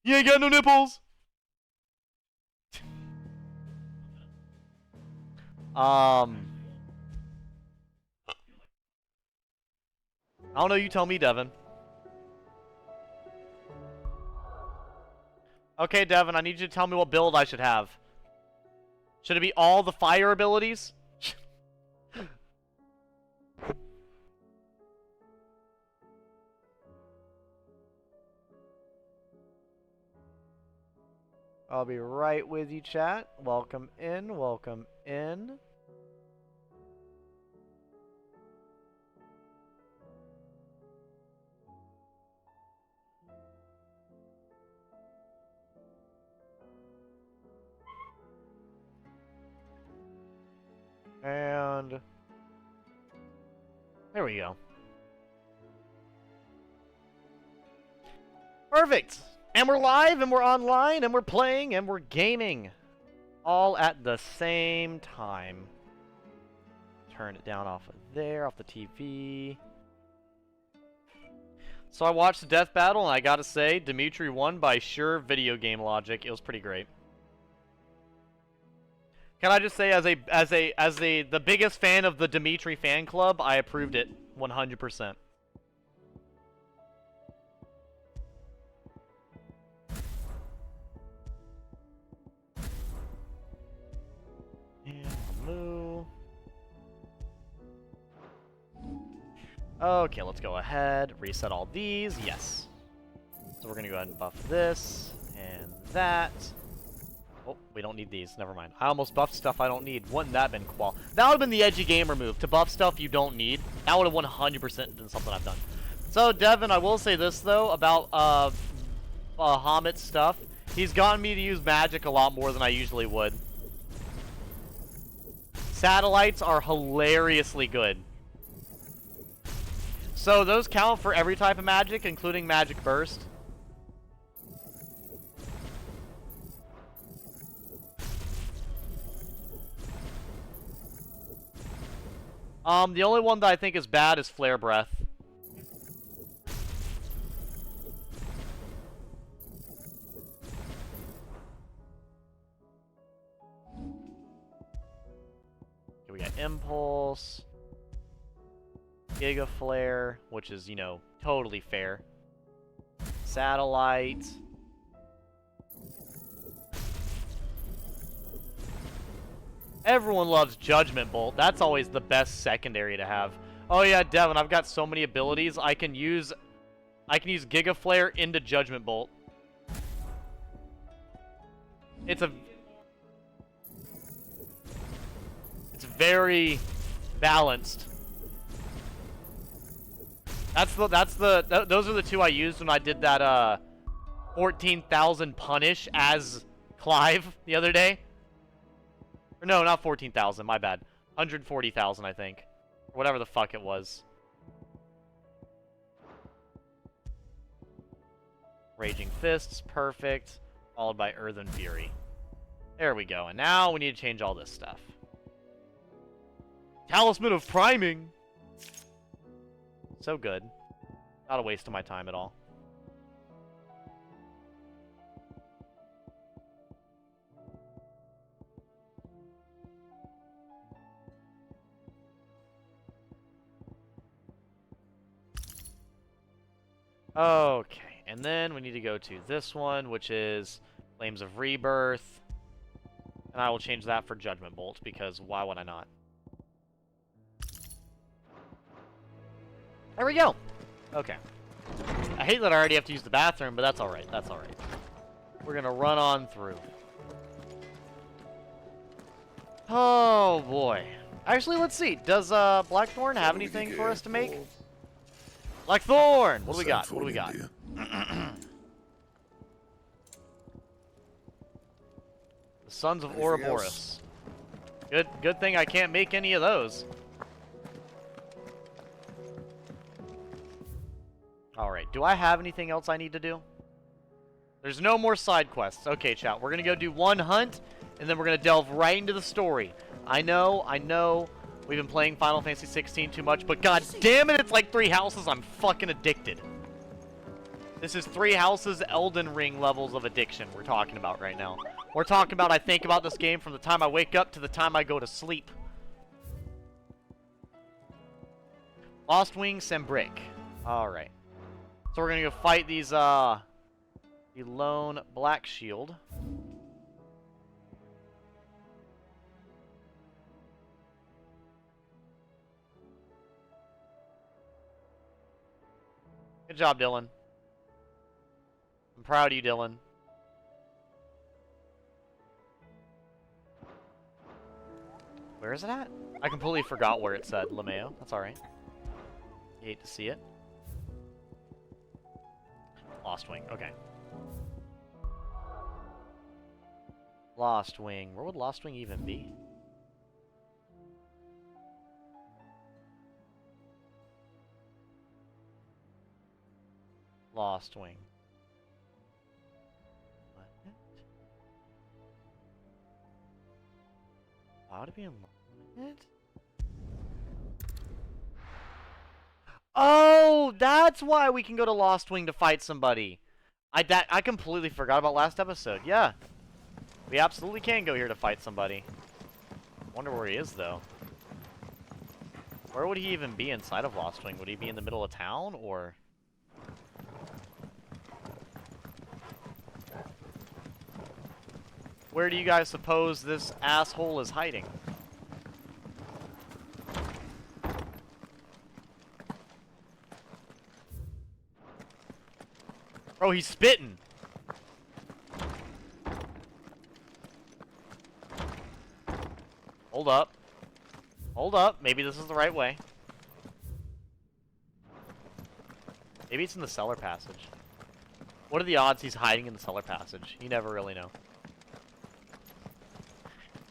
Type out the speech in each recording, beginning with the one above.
You ain't got no nipples! I don't know, you tell me, Devin. Okay, Devin, I need you to tell me what build I should have. Should it be all the fire abilities? I'll be right with you, chat. Welcome in, welcome in. And there we go. Perfect! And we're live, and we're online, and we're playing, and we're gaming. All at the same time. Turn it down off of there, off the TV. So I watched the death battle, and I gotta say, Dimitri won by sure video game logic. It was pretty great. Can I just say, as the biggest fan of the Dimitri fan club, I approved it 100%. Moo. Okay, let's go ahead, reset all these. Yes. So we're gonna go ahead and buff this and that. Oh, we don't need these. Never mind. I almost buffed stuff I don't need. Wouldn't that have been qual? That would have been the edgy gamer move, to buff stuff you don't need. That would have 100% been something I've done. So, Devin, I will say this, though, about Hamid's stuff. He's gotten me to use magic a lot more than I usually would. Satellites are hilariously good. So, those count for every type of magic, including magic burst. The only one that I think is bad is Flare Breath. Okay, we got Impulse. Giga Flare, which is, you know, totally fair. Satellite. Everyone loves Judgment Bolt. That's always the best secondary to have. Oh yeah, Devin, I've got so many abilities. I can use Giga Flare into Judgment Bolt. It's very balanced. Those are the two I used when I did that 14,000 punish as Clive the other day. Or no, not 14,000, my bad. 140,000, I think. Or whatever the fuck it was. Raging Fists, perfect. Followed by Earthen Fury. There we go. And now we need to change all this stuff. Talisman of Priming! So good. Not a waste of my time at all. Okay, and then we need to go to this one, which is Flames of Rebirth. And I will change that for Judgment Bolt, because why would I not? There we go! Okay. I hate that I already have to use the bathroom, but that's alright, that's alright. We're gonna run on through. Oh, boy. Actually, let's see. Does Blackthorn have anything for us to make? Blackthorn! What do we got? What do we got? The Sons of Ouroboros. Good thing I can't make any of those. Alright, do I have anything else I need to do? There's no more side quests. Okay, chat, we're gonna go do one hunt, and then we're gonna delve right into the story. I know, we've been playing Final Fantasy XVI too much, but god damn it, it's like 3 houses, I'm fucking addicted. This is 3 houses Elden Ring levels of addiction we're talking about right now. We're talking about I think about this game from the time I wake up to the time I go to sleep. Lost Wing, Sembrick. Alright. So we're gonna go fight these, the lone Black Shield. Good job, Dylan. I'm proud of you, Dylan. Where is it at? I completely forgot where it said, LeMayo. That's alright. You hate to see it. Lost Wing, okay. Lost Wing. Where would Lost Wing even be? Lost Wing. What? Why would it be in what? Oh, that's why we can go to Lost Wing to fight somebody. I completely forgot about last episode. Yeah. We absolutely can go here to fight somebody. Wonder where he is, though. Where would he even be inside of Lost Wing? Would he be in the middle of town, or... Where do you guys suppose this asshole is hiding? Bro, he's spitting! Hold up. Hold up. Maybe this is the right way. Maybe it's in the cellar passage. What are the odds he's hiding in the cellar passage? You never really know.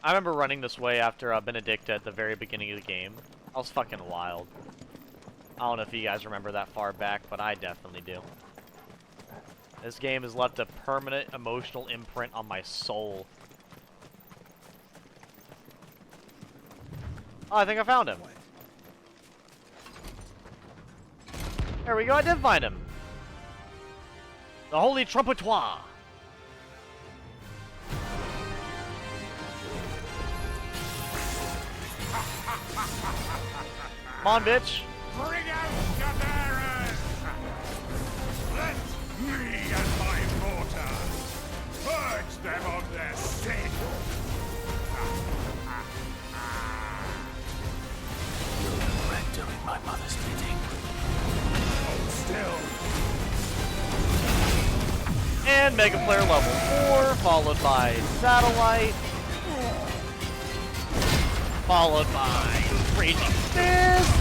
I remember running this way after Benedicta at the very beginning of the game. I was fucking wild. I don't know if you guys remember that far back, but I definitely do. This game has left a permanent emotional imprint on my soul. Oh, I think I found him. There we go, I did find him. The Holy Trumpetoir. Come on, bitch. Bring out your bearers! Let me and my mortar purge them of their sin! You'll regret doing my mother's bidding. Hold still! And Mega Player level 4, followed by Satellite. Followed by Raging Fist.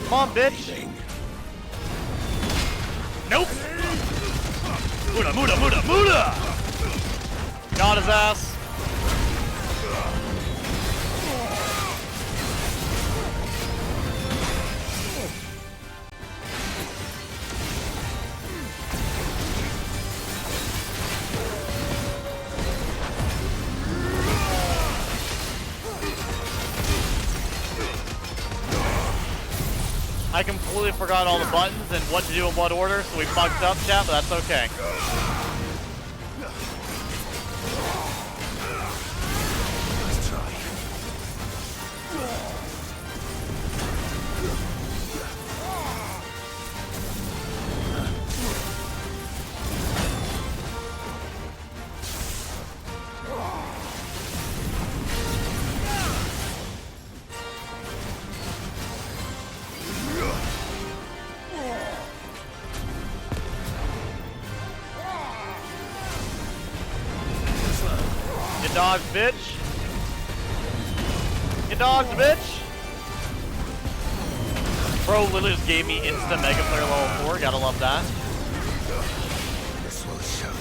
Come on, bitch! Nope! Muda, Muda, Muda, Muda! Got his ass. I completely forgot all the buttons and what to do in what order, so we fucked up, chat, but that's okay. Let's try. Dodge, bitch. You dodged, bitch! Bro literally just gave me instant Mega Player level 4. Gotta love that. This will show you.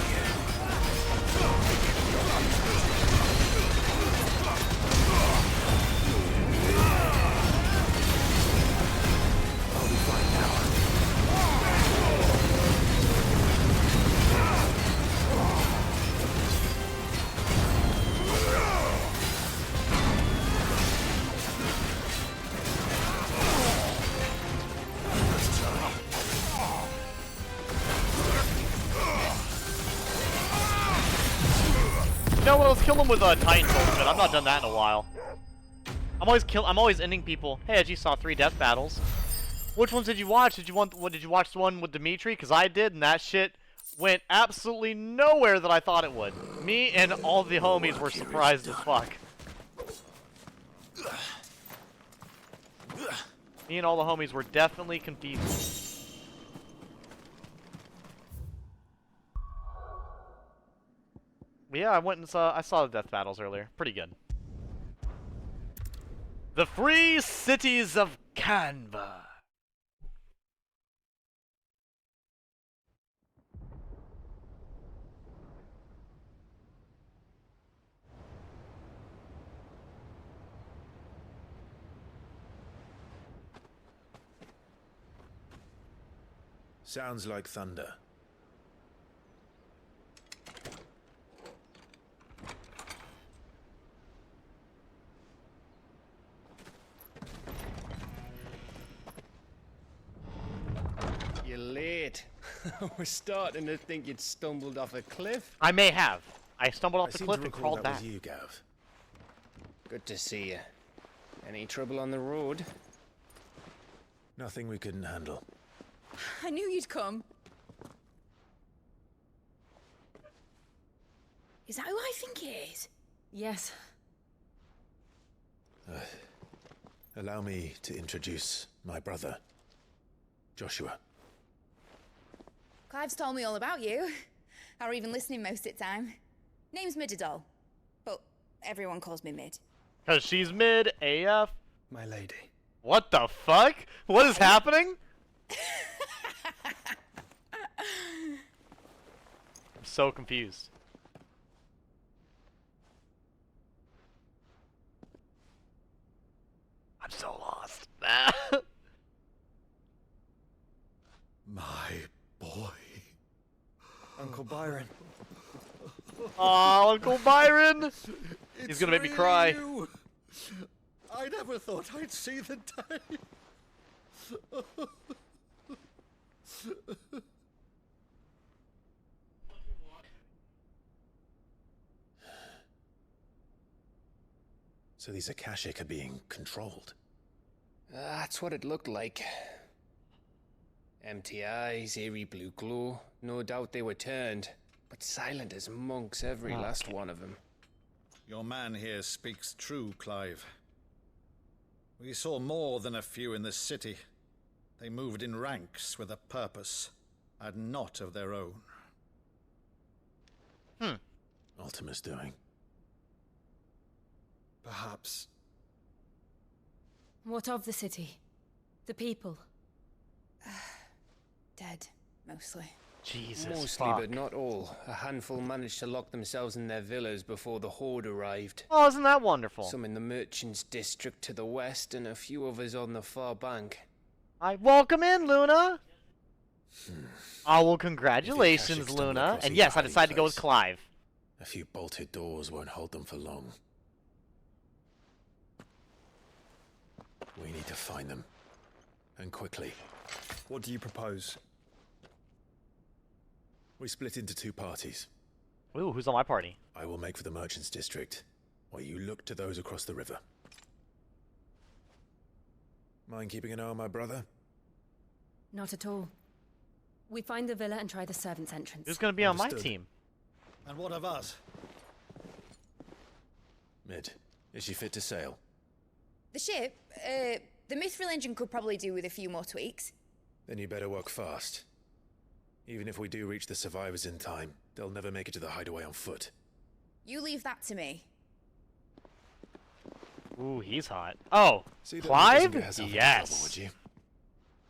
I'll be fine now. No, well, let's kill him with a Titan's ultimate. I've not done that in a while. I'm always ending people. Hey, I just saw 3 death battles. Which ones did you watch? Did you watch the one with Dimitri? Because I did, and that shit went absolutely nowhere that I thought it would. Me and all the homies were surprised as fuck. Me and all the homies were definitely confused. Yeah, I went and I saw the death battles earlier. Pretty good. The Free Cities of Canva. Sounds like thunder. You're late. We're starting to think you'd stumbled off a cliff. I may have. I stumbled I off the seem cliff to and recall crawled that back. was you, Gav. Good to see you. Any trouble on the road? Nothing we couldn't handle. I knew you'd come. Is that who I think it is? Yes. Allow me to introduce my brother, Joshua. Clive's told me all about you. Or even listening most of the time. Name's Midadol. But everyone calls me Mid. Cause she's mid AF. My lady. What the fuck? What is happening? I'm so confused. I'm so lost. My boy. Uncle Byron. Oh, Uncle Byron! He's gonna make me cry. You. I never thought I'd see the day. So these Akashic are being controlled. That's what it looked like. Empty eyes, eerie blue glow. No doubt they were turned, but silent as monks, every last one of them. Your man here speaks true, Clive. We saw more than a few in this city. They moved in ranks with a purpose, and not of their own. Ultima's doing. Perhaps. What of the city? The people? Dead, mostly. Jesus Mostly, fuck. but not all. A handful managed to lock themselves in their villas before the Horde arrived. Oh, isn't that wonderful? Some in the Merchants District to the west, and a few others on the far bank. I welcome in, Luna. Oh well, Akashic congratulations, stumble Luna. across And a yes, I hiding decided to go with place. Clive. A few bolted doors won't hold them for long. We need to find them. And quickly. What do you propose? We split into 2 parties. Ooh, who's on my party? I will make for the Merchants District, while you look to those across the river. Mind keeping an eye on my brother? Not at all. We find the villa and try the servants' entrance. Who's gonna be on my Understood. team? And what of us? Mid, is she fit to sail? The ship, the Mithril engine could probably do with a few more tweaks. Then you better work fast. Even if we do reach the survivors in time, they'll never make it to the hideaway on foot. You leave that to me. Ooh, he's hot. Oh, See that he doesn't Clive? get herself in Yes. trouble, would you?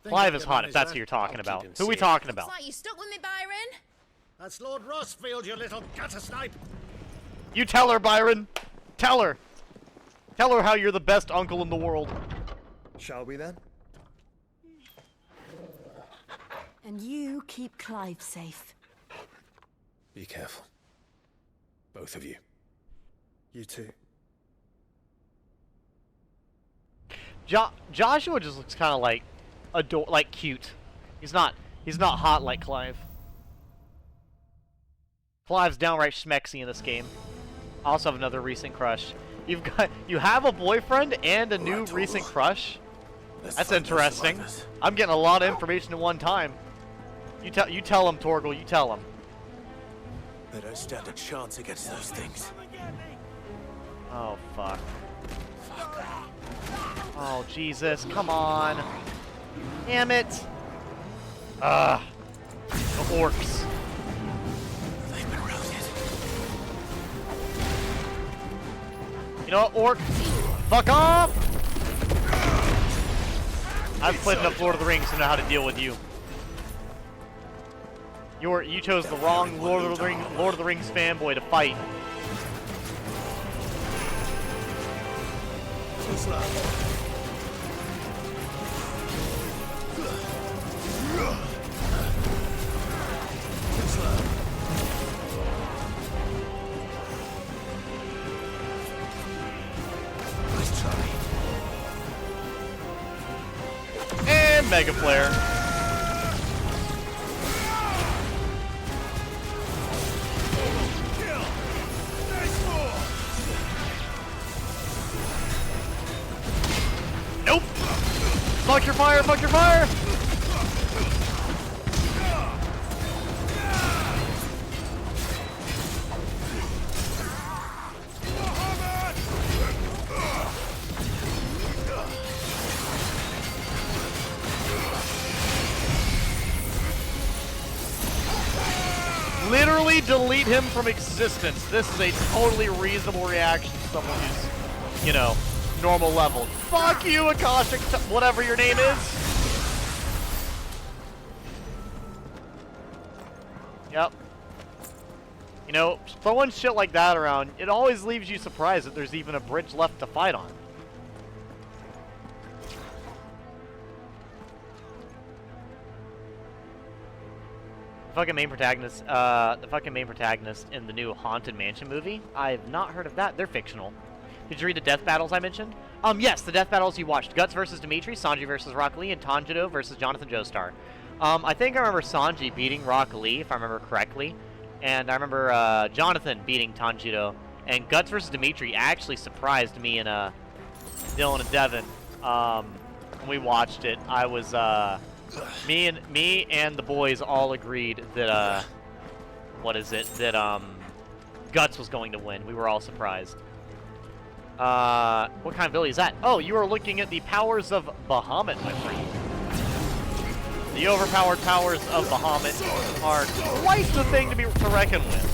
Clive is hot if that's who you're talking I'll about. keep him Who we safe. talking Looks about? like you stuck with me, Byron. That's Lord Rossfield, you little gutter snipe. You tell her, Byron. Tell her. Tell her how you're the best uncle in the world. Shall we then? And you keep Clive safe. Be careful. Both of you. You too. Joshua just looks kind of like like cute. He's not hot like Clive. Clive's downright schmexy in this game. I also have another recent crush. You have a boyfriend and a new recent crush? That's interesting. I'm getting a lot of information at one time. You tell him, Torgal, you tell him. They don't stand a chance against those things. Oh fuck. Oh Jesus, come on. Damn it. Ugh. The orcs. They've been routed. You know what, orc? Fuck off! I've played enough Lord of the Rings to know how to deal with you. You chose the wrong Lord of the Rings fanboy to fight. Too slow. Too slow. Nice try. And Mega Flare. Nope. Fuck your fire, fuck your fire. Literally delete him from existence. This is a totally reasonable reaction to someone who's, you know, normal level. Fuck you, Akashic, whatever your name is. Yep. You know, throwing shit like that around, it always leaves you surprised that there's even a bridge left to fight on. The fucking main protagonist in the new Haunted Mansion movie. I've not heard of that. They're fictional. Did you read the death battles I mentioned? Yes, the death battles you watched. Guts versus Dimitri, Sanji versus Rock Lee, and Tanjiro versus Jonathan Joestar. I think I remember Sanji beating Rock Lee, if I remember correctly. And I remember Jonathan beating Tanjiro. And Guts versus Dimitri actually surprised me and Dylan and Devin. When we watched it, I was me and the boys all agreed that Guts was going to win. We were all surprised. What kind of ability is that? Oh, you are looking at the powers of Bahamut, my friend. The overpowered powers of Bahamut are quite the thing to reckon with.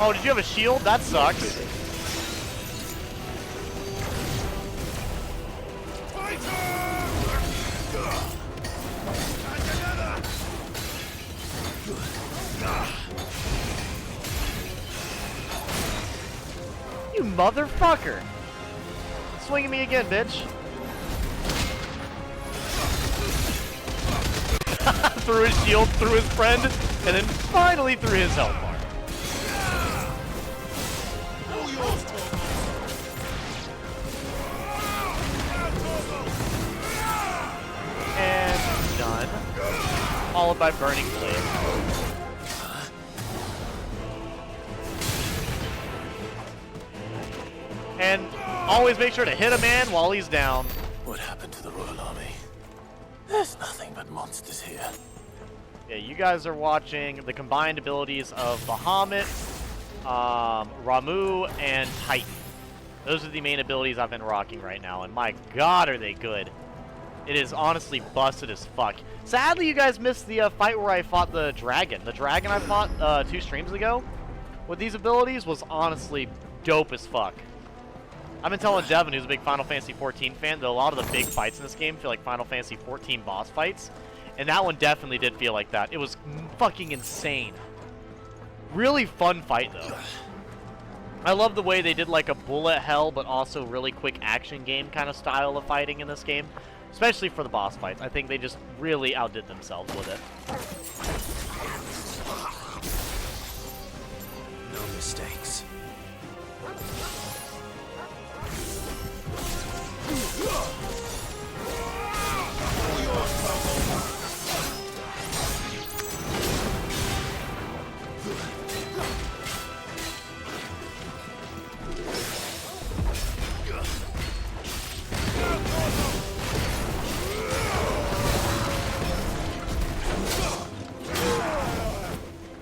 Oh, did you have a shield? That sucks. You motherfucker! Swing at me again, bitch. Threw his shield, through his friend, and then finally threw his health bar. And done. Followed by Burning Blade. And always make sure to hit a man while he's down. What happened to the Royal Army? There's nothing but monsters here. Yeah, you guys are watching the combined abilities of Bahamut, Ramu, and Titan. Those are the main abilities I've been rocking right now, and my god are they good. It is honestly busted as fuck. Sadly, you guys missed the fight where I fought the dragon. The dragon I fought 2 streams ago with these abilities was honestly dope as fuck. I've been telling Devin, who's a big Final Fantasy XIV fan, that a lot of the big fights in this game feel like Final Fantasy XIV boss fights. And that one definitely did feel like that. It was fucking insane. Really fun fight, though. I love the way they did like a bullet hell, but also really quick action game kind of style of fighting in this game. Especially for the boss fights. I think they just really outdid themselves with it. No mistakes.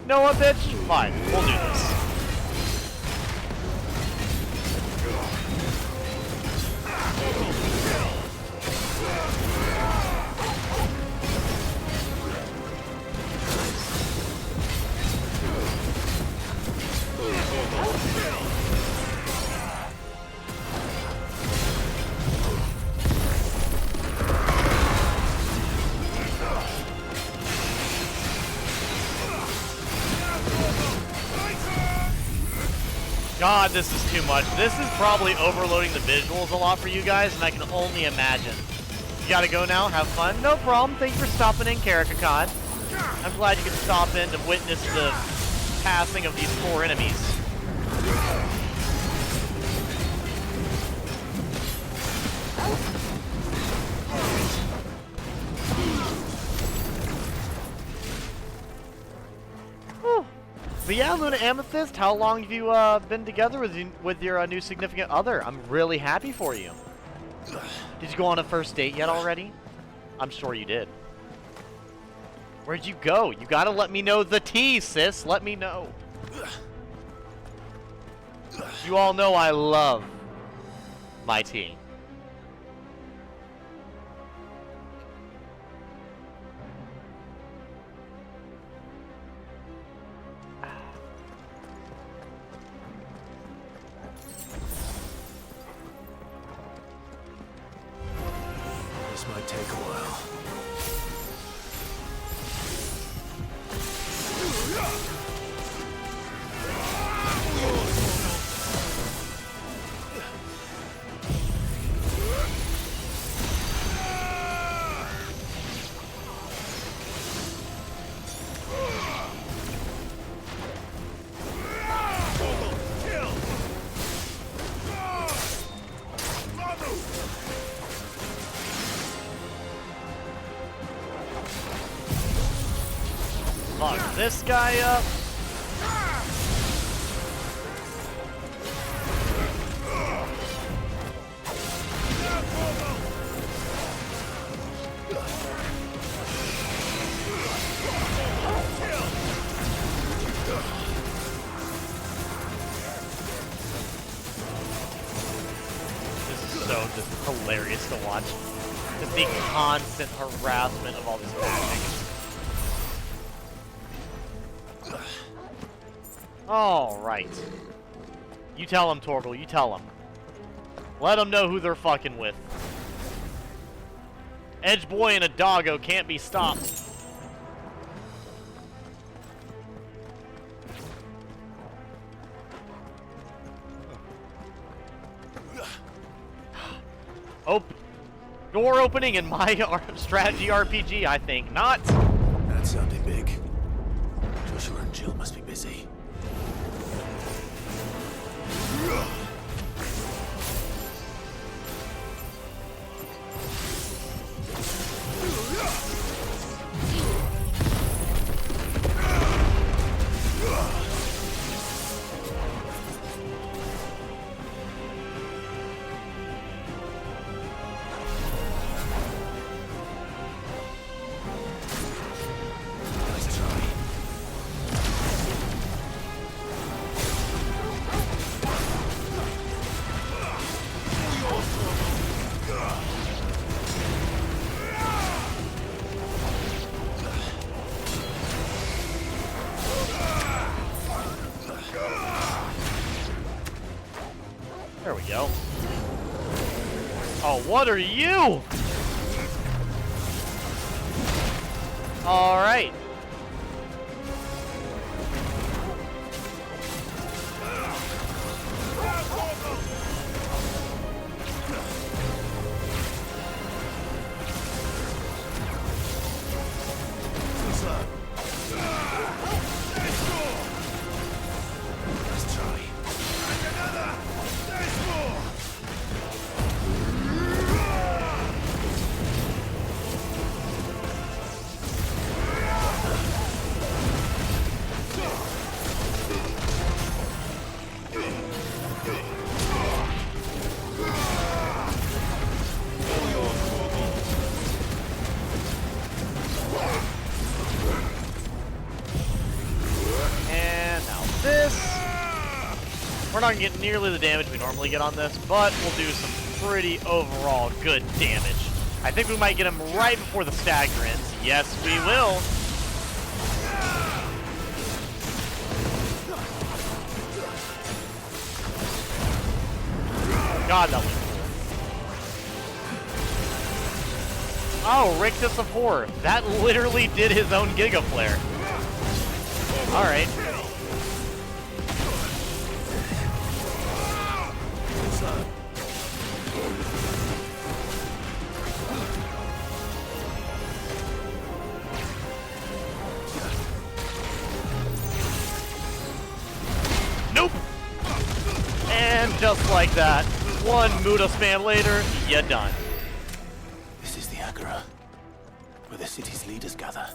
You know what, bitch? Fine, we'll do this. God, this is too much. This is probably overloading the visuals a lot for you guys, and I can only imagine. You gotta go now? Have fun? No problem. Thank you for stopping in, Karakakon. I'm glad you could stop in to witness the passing of these 4 enemies. Whew. But yeah, Luna Amethyst, how long have you been together with your new significant other? I'm really happy for you. Did you go on a first date yet already? I'm sure you did. Where'd you go? You gotta let me know the tea, sis. Let me know. You all know I love my tea. This might take a while. Fuck this guy up. This is so just hilarious to watch. Just the constant harassment of all this magic. All right. You tell him, Torgal. You tell him. Let them know who they're fucking with. Edge boy and a doggo can't be stopped. Door opening in my strategy RPG, I think. Not. That sounded big. Joshua and Jill must be busy. There we go. Oh, what are you? All right. Let's try. And now this. We're not gonna get nearly the damage we normally get on this, but we'll do some pretty overall good damage. I think we might get him right before the stagger ends. Yes, we will. God, that was cool. Oh, Rictus of Horror. That literally did his own Giga Flare. Alright. Nope! And just like that, one Muda spam later, you're done. This is the Agora, where the city's leaders gather.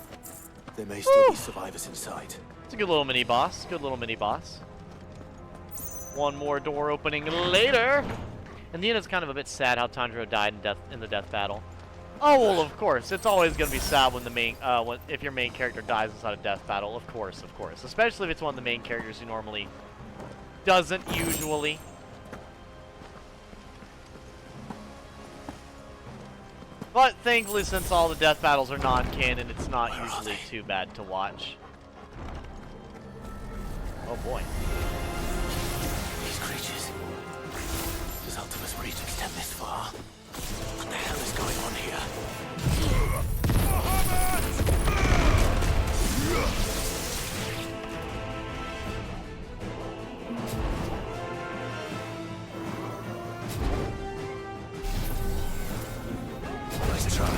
There may still be survivors inside. It's a good little mini boss. Good little mini boss. One more door opening later. In the end, it's kind of a bit sad how Tanjiro died in the death battle. Oh well, of course. It's always gonna be sad when the main, if your main character dies inside a death battle. Of course, of course. Especially if it's one of the main characters who normally doesn't usually. But thankfully, since all the death battles are non-canon, it's not usually too bad to watch. Oh boy. These creatures. Does Ultima's reach extend this far? What the hell is going on here? Let's try.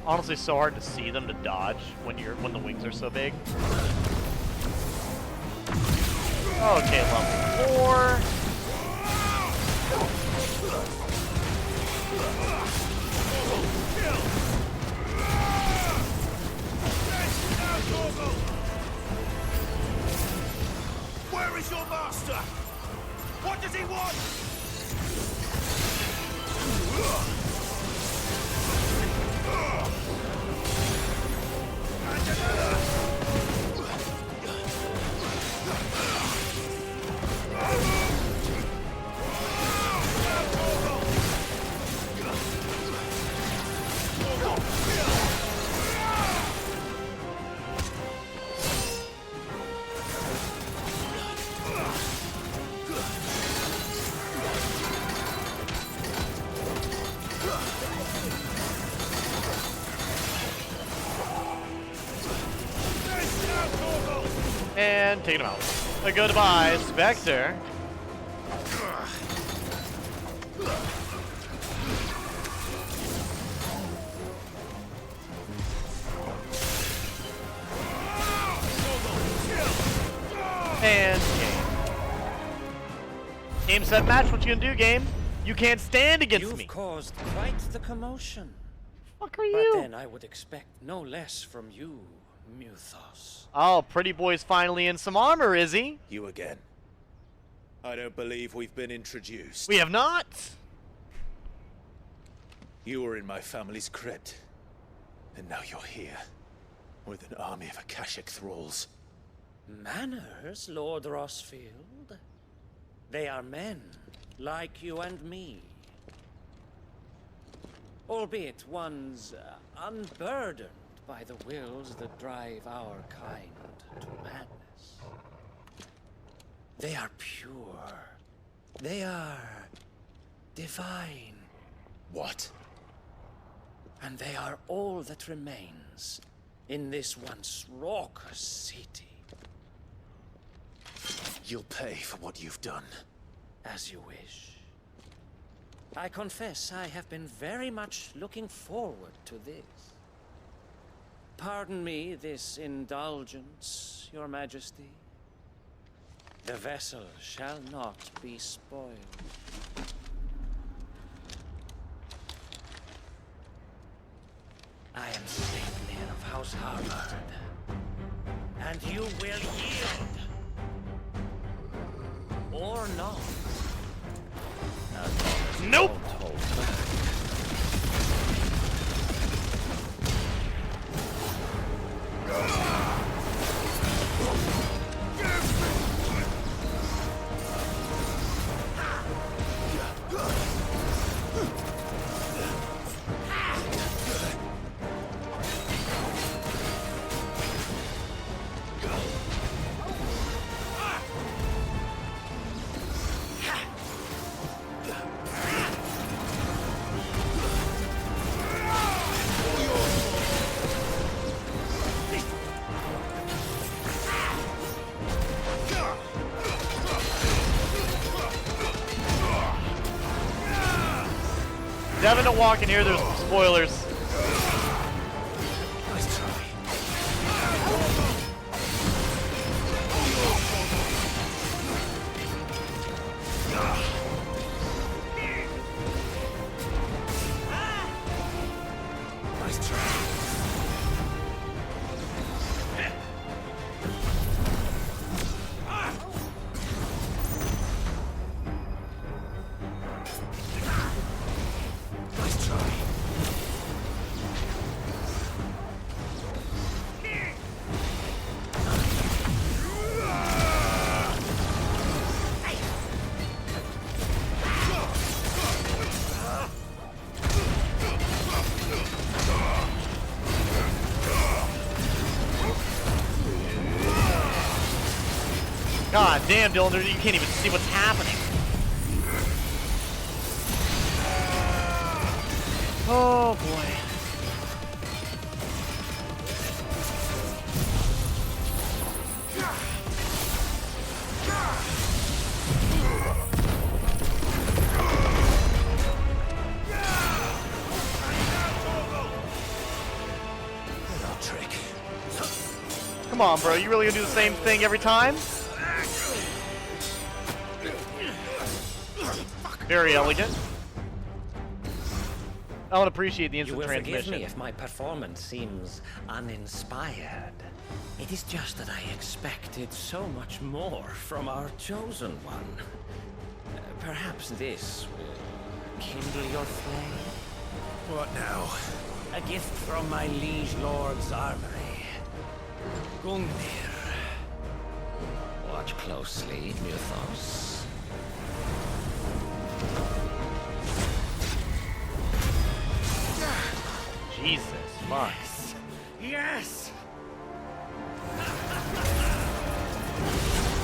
Honestly, so hard to see them to dodge when the wings are so big. Okay, level 4. Where is your master? What does he want? And another. And taking him out. A goodbye, Spectre. And game. Game, set, match. What you gonna do, game? You can't stand against me. You've caused quite the commotion. Fuck are you? But then I would expect no less from you, Muthos. Oh, pretty boy's finally in some armor, is he? You again. I don't believe we've been introduced. We have not. You were in my family's crypt. And now you're here. With an army of Akashic thralls. Manners, Lord Rossfield? They are men, like you and me. Albeit ones unburdened by the wills that drive our kind to madness. They are pure, They are divine. What? And they are all that remains in this once raucous city. You'll pay for what you've done. As you wish. I confess I have been very much looking forward to this. Pardon me this indulgence, Your Majesty. The vessel shall not be spoiled. I am Sleipnir of House Harvard, and you will yield. Or not. Nope! Devin, don't walk in here, there's spoilers. Nice try. Nice try. Nice try. God damn, Dylan, you can't even see what's happening. Oh boy. Little trick. Come on, bro, you really gonna do the same thing every time? Very elegant. I don't appreciate the You instant will forgive transmission. me if my performance seems uninspired. It is just that I expected so much more from our chosen one. Perhaps this will kindle your flame? What now? A gift from my liege lord's armory. Gungnir. Watch closely, Muthos. Jesus, fuck. Yes!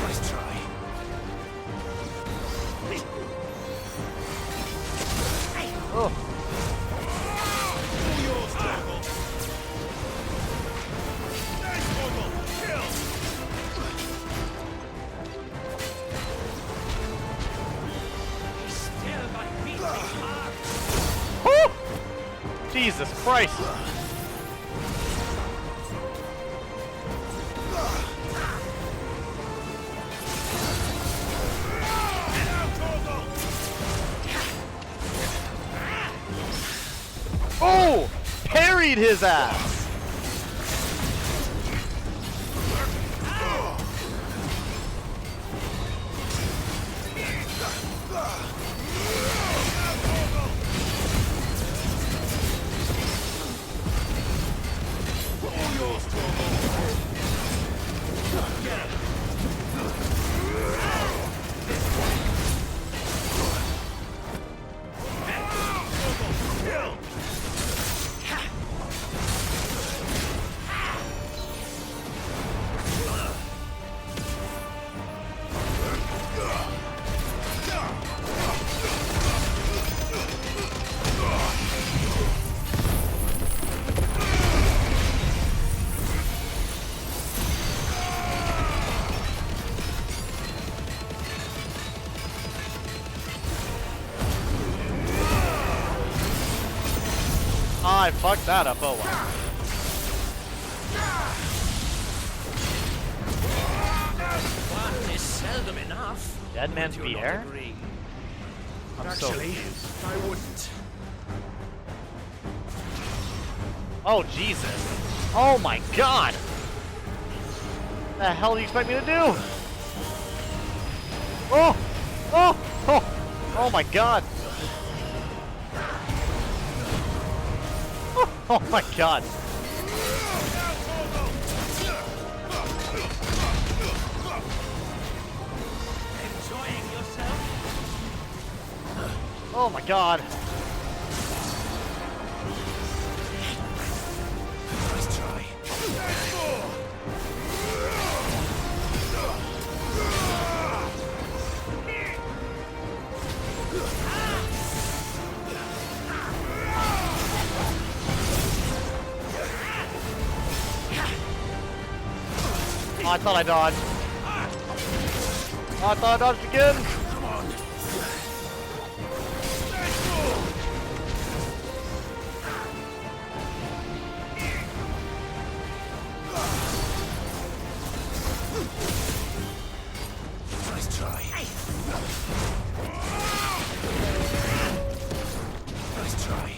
Nice try. Oh. Yours, Toggle. Nice, Toggle. Kill. Still my beating heart! Woo! Jesus Christ. Oh! Parried his ass! I fucked that up. Oh well. One is seldom enough. Dead man's Would you not beer? agree? I'm so Actually, confused. I wouldn't. Oh Jesus! Oh my God! What the hell do you expect me to do? Oh! Oh! Oh! Oh my God! Oh my God! Enjoying yourself? Oh my God! Nice try. Oh, I thought I dodged. Oh, I thought I dodged again. Come on. Nice try. Nice try.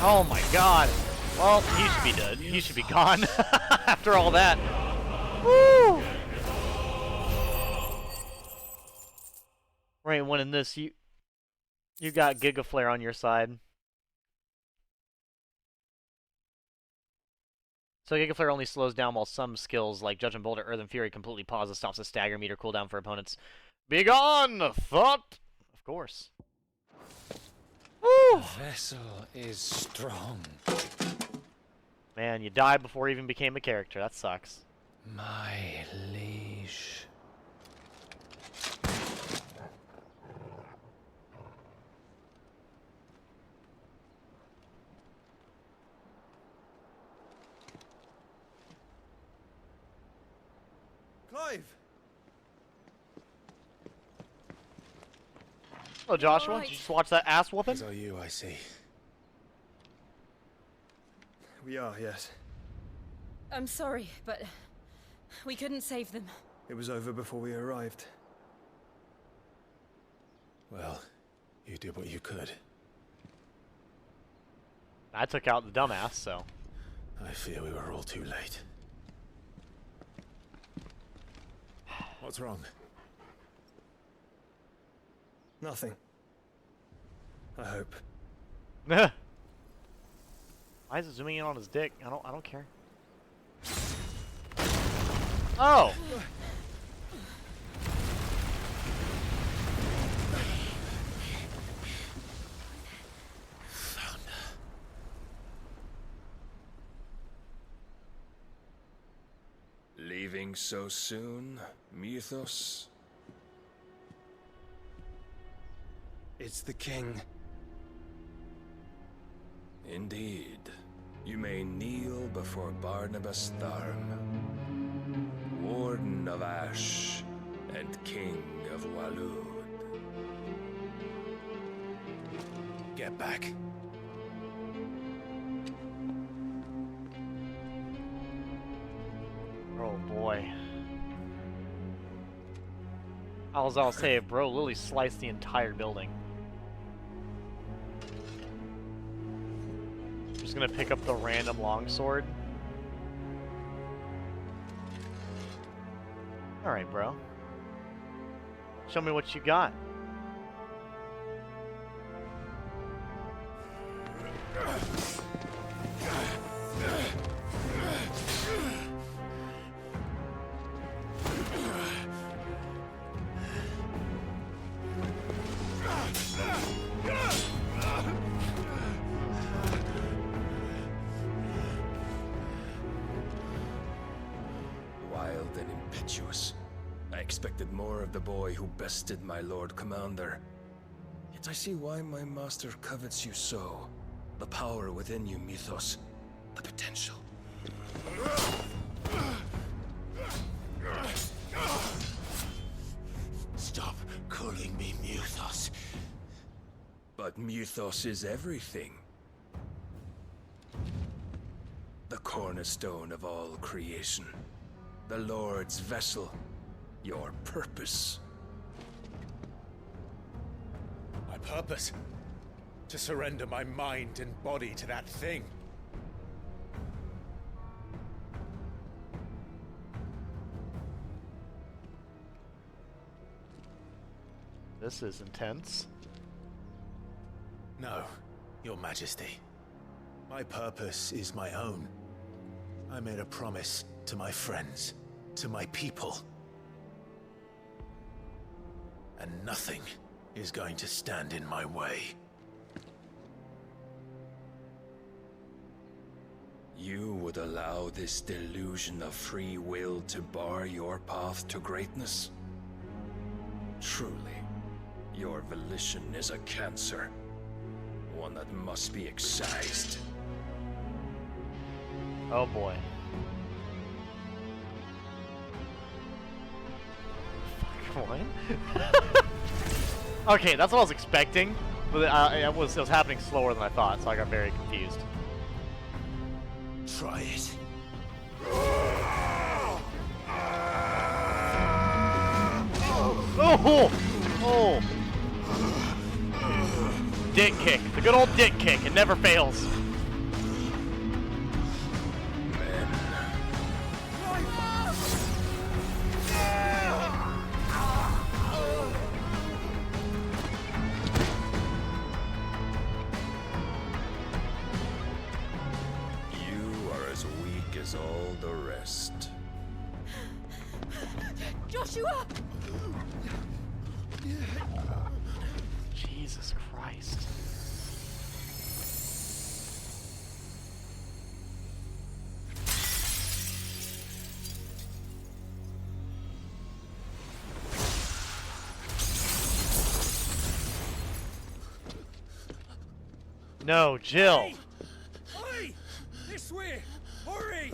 Oh my God! Well, he should be dead. He should be gone after all that. Woo! Right, winning this, you got Giga Flare on your side. So Giga Flare only slows down while some skills like Judgment Bolt or Earth and Fury completely pause and stops the stagger meter cooldown for opponents. Be gone, thought! Of course. Woo! The vessel is strong. Man, you died before you even became a character. That sucks. My liege. Clive! Hello, Joshua. Alright. Did you just watch that ass whooping? These are you, I see. We are, yes. I'm sorry, but we couldn't save them. It was over before we arrived. Well, you did what you could. I took out the dumbass, so. I fear we were all too late. What's wrong? Nothing. I hope. Why is it zooming in on his dick? I don't care. Oh! Leaving so soon, Mythos? It's the king. Indeed. You may kneel before Barnabas Tharm, Warden of Ash and King of Waloed. Get back. Oh boy. I'll say, bro, Lily sliced the entire building. Just gonna pick up the random longsword. Alright, bro. Show me what you got. expected more of the boy who bested my Lord Commander. Yet I see why my master covets you so. The power within you, Mythos. The potential. Stop calling me Mythos. But Mythos is everything. The cornerstone of all creation. The Lord's vessel. Your purpose. My purpose? To surrender my mind and body to that thing. This is intense. No, Your Majesty. My purpose is my own. I made a promise to my friends, to my people. And nothing is going to stand in my way. You would allow this delusion of free will to bar your path to greatness? Truly, your volition is a cancer. One that must be excised. Oh boy. Fuck, what? Okay, that's what I was expecting, but it was happening slower than I thought, so I got very confused. Try it. Oh! Oh! Dick kick. The good old dick kick. It never fails. You are as weak as all the rest. Joshua! Jesus Christ. No, Jill. Hey! Hey! This way! Hurry!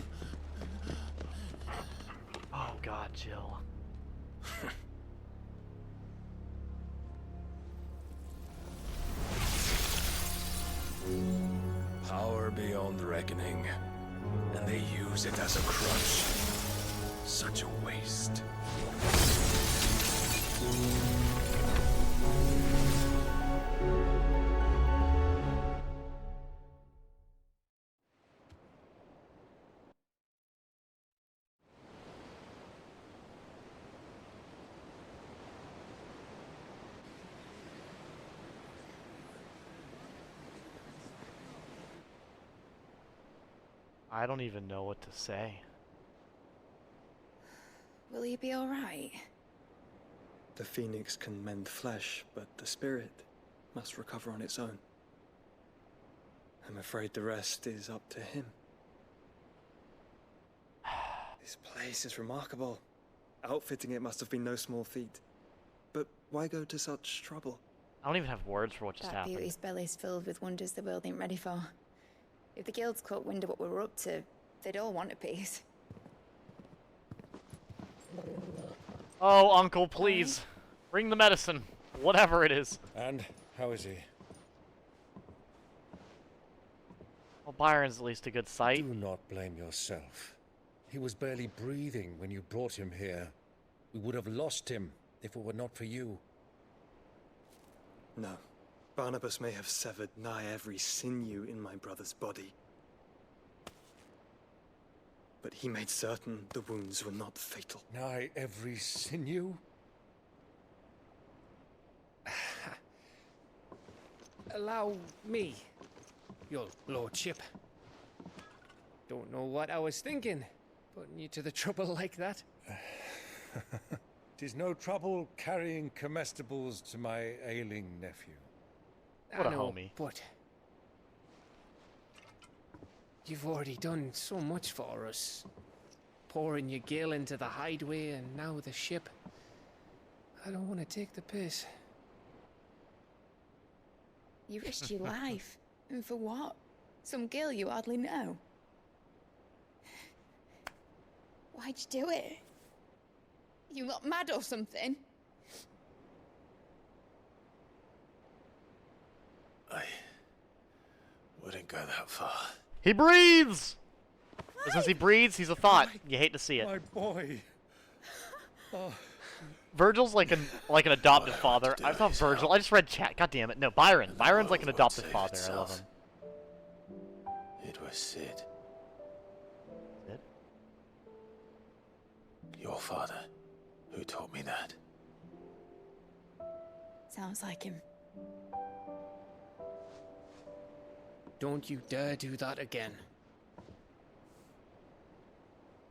Oh God, Jill. Power beyond reckoning, and they use it as a crutch. Such a waste. I don't even know what to say. Will you be alright? The phoenix can mend flesh, but the spirit must recover on its own. I'm afraid the rest is up to him. This place is remarkable. Outfitting it must have been no small feat. But why go to such trouble? I don't even have words for what just That happened. beauty's belly's filled with wonders the world ain't ready for. If the guilds caught wind of what we were up to, they'd all want a piece. Oh, Uncle, please. Bring the medicine. Whatever it is. And how is he? Well, Byron's at least a good sight. Do not blame yourself. He was barely breathing when you brought him here. We would have lost him if it were not for you. No. Barnabas may have severed nigh every sinew in my brother's body. But he made certain the wounds were not fatal. Nigh every sinew? Allow me, your lordship. Don't know what I was thinking, putting you to the trouble like that. 'Tis no trouble carrying comestibles to my ailing nephew. What I a know, homie. but you've already done so much for us. Pouring your gil into the hideaway and now the ship. I don't want to take the piss. You risked your life. And for what? Some girl you hardly know. Why'd you do it? You not mad or something? I wouldn't go that far. He breathes! Since he breathes, he's a thought. You hate to see it. My boy. Oh. Virgil's like an adopted father. I thought Virgil. I just read chat. God damn it. No, Byron. Byron's like an adopted father. I love him. It was Sid. Sid? Your father, who taught me that. Sounds like him. Don't you dare do that again.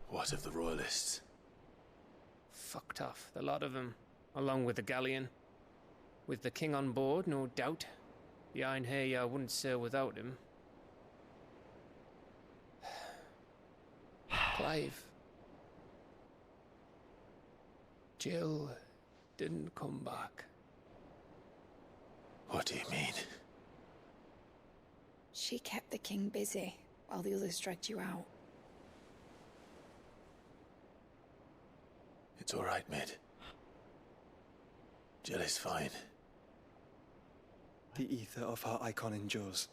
What of the Royalists? Fucked off, the lot of them, along with the galleon. With the king on board, no doubt. The Iron Hair wouldn't sail without him. Clive. Jill didn't come back. What do you mean? She kept the king busy while the others dragged you out. It's all right, Mid. Jill is fine. The ether of her icon endures.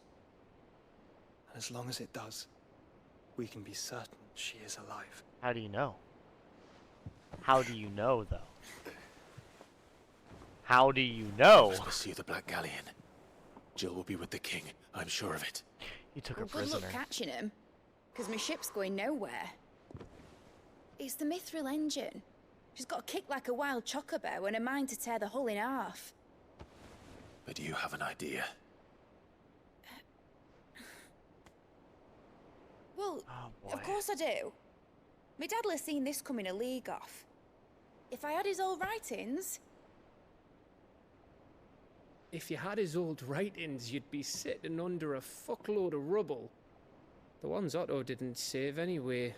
And as long as it does, we can be certain she is alive. How do you know? How do you know, though? How do you know? Let's pursue the Black Galleon. Jill will be with the king, I'm sure of it. You took her Good prisoner. luck catching him, because my ship's going nowhere. It's the Mithril engine. She's got a kick like a wild chocobo and a mind to tear the hull in half. But do you have an idea? Well, Oh, of course I do. My dad'll have seen this coming a league off. If I had his old writings... If you had his old writings, you'd be sitting under a fuckload of rubble. The ones Otto didn't save anyway.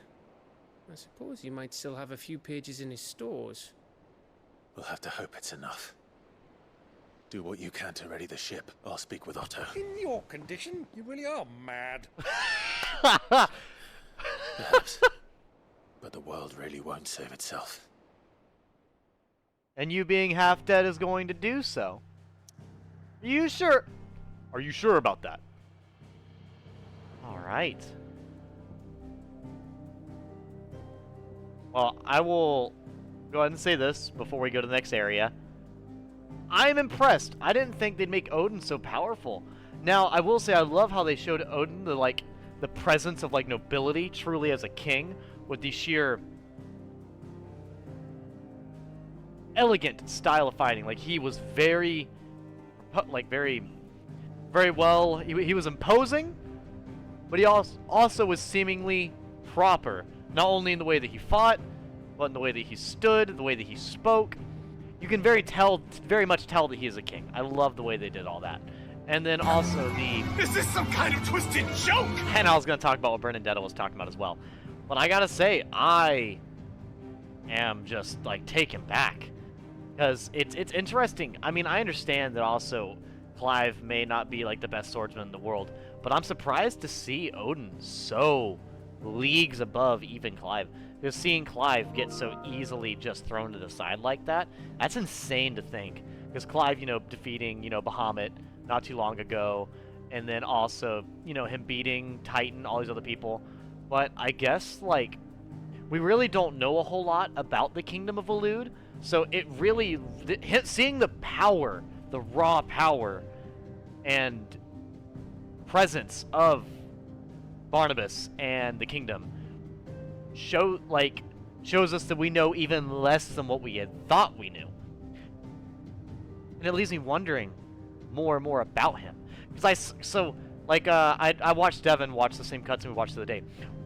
I suppose you might still have a few pages in his stores. We'll have to hope it's enough. Do what you can to ready the ship. I'll speak with Otto. In your condition, you really are mad. Perhaps. But the world really won't save itself. And you being half dead is going to do so. Are you sure? Are you sure about that? Alright. Well, I will go ahead and say this before we go to the next area. I'm impressed. I didn't think they'd make Odin so powerful. Now, I will say I love how they showed Odin the presence of nobility truly as a king with the sheer elegant style of fighting. Like he was very very well. He was imposing, but he also was seemingly proper. Not only in the way that he fought, but in the way that he stood, the way that he spoke. You can very much tell that he is a king. I love the way they did all that. And then also the... Is this some kind of twisted joke? And I was going to talk about what Bernadetta was talking about as well. But I gotta say, I am just, taken back. Because it's interesting. I mean, I understand that also Clive may not be, the best swordsman in the world. But I'm surprised to see Odin so leagues above even Clive. Because seeing Clive get so easily just thrown to the side like that, that's insane to think. Because Clive, defeating, Bahamut not too long ago, and then also, him beating Titan, all these other people. But I guess, we really don't know a whole lot about the Kingdom of Waloed, so it really, seeing the power, the raw power, and presence of Barnabas and the Kingdom shows us that we know even less than what we had thought we knew. And it leaves me wondering more and more about him. Because I watched Devin watch the same cutscene we watched the other day.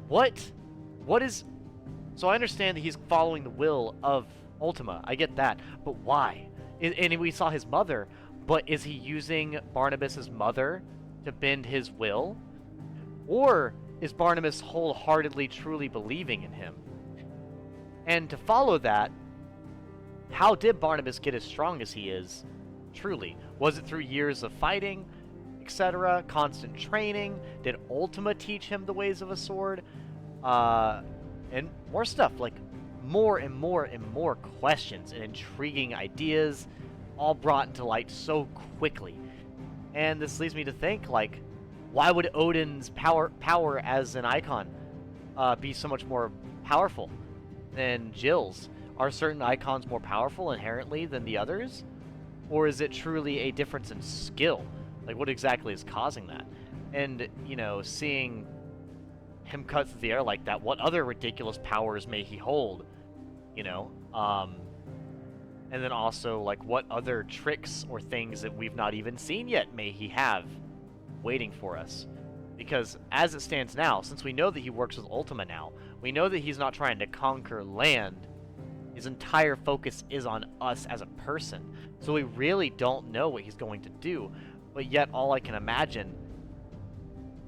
What is... So I understand that he's following the will of Ultima. I get that. But why? And we saw his mother. But is he using Barnabas' mother to bend his will? Or is Barnabas wholeheartedly truly believing in him? And to follow that, How did Barnabas get as strong as he is? Truly, was it through years of fighting, etc., constant training? Did Ultima teach him the ways of a sword? And more stuff, like more and more and more questions and intriguing ideas, all brought into light so quickly. And this leads me to think, like, why would Odin's power as an icon be so much more powerful than Jill's? Are certain icons more powerful inherently than the others? Or is it truly a difference in skill? Like, what exactly is causing that? And, you know, seeing him cut through the air like that, what other ridiculous powers may he hold? You know? And then also, like, what other tricks or things that we've not even seen yet may he have waiting for us? Because as it stands now, since we know that he works with Ultima now, we know that he's not trying to conquer land. His entire focus is on us as a person. So we really don't know what he's going to do. But yet all I can imagine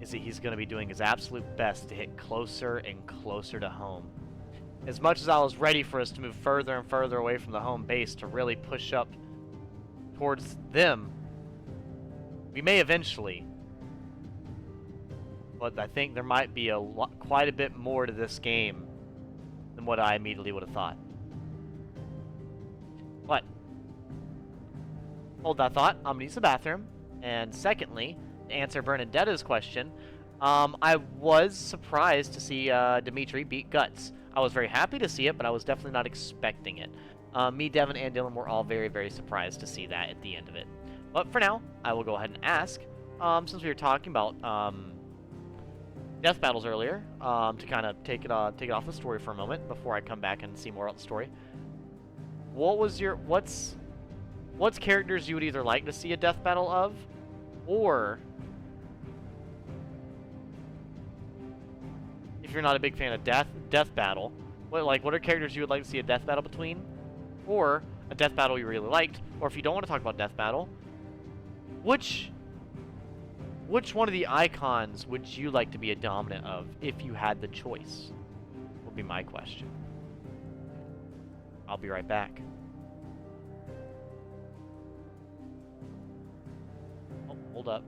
is that he's going to be doing his absolute best to hit closer and closer to home. As much as I was ready for us to move further and further away from the home base to really push up towards them, we may eventually. But I think there might be quite a bit more to this game than what I immediately would have thought. But hold that thought. I'm gonna use the bathroom. And secondly, to answer Bernadetta's question, I was surprised to see Dimitri beat Guts. I was very happy to see it, but I was definitely not expecting it. Me, Devin, and Dylan were all very, very surprised to see that at the end of it. But for now, I will go ahead and ask, since we were talking about death battles earlier, to kind of take it off the story for a moment before I come back and see more about the story. What's characters you would either like to see a death battle of, or if you're not a big fan of death battle, what are characters you would like to see a death battle between, or a death battle you really liked, or if you don't want to talk about death battle, which one of the icons would you like to be a dominant of if you had the choice? Would be my question. I'll be right back. Oh, hold up.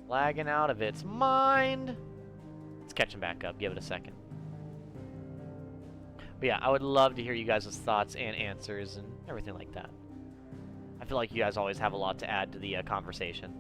Lagging out of its mind. It's catching back up. Give it a second. But yeah, I would love to hear you guys' thoughts and answers and everything like that. I feel like you guys always have a lot to add to the conversation.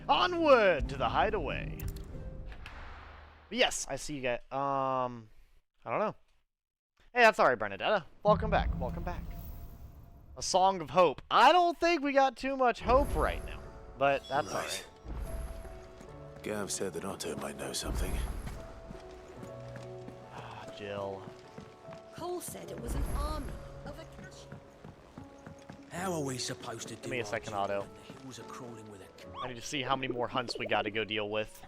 Onward to the hideaway. But yes, I see you guys. I don't know. Hey, that's alright, Bernadetta. Welcome back. Welcome back. A song of hope. I don't think we got too much hope right now, but that's alright. Gav said that Otto might know something. Ah, Jill. Cole said it was an army of a cash. How are we supposed to do? Give me a second, Otto. The hills are crawling with a... I need to see how many more hunts we got to go deal with.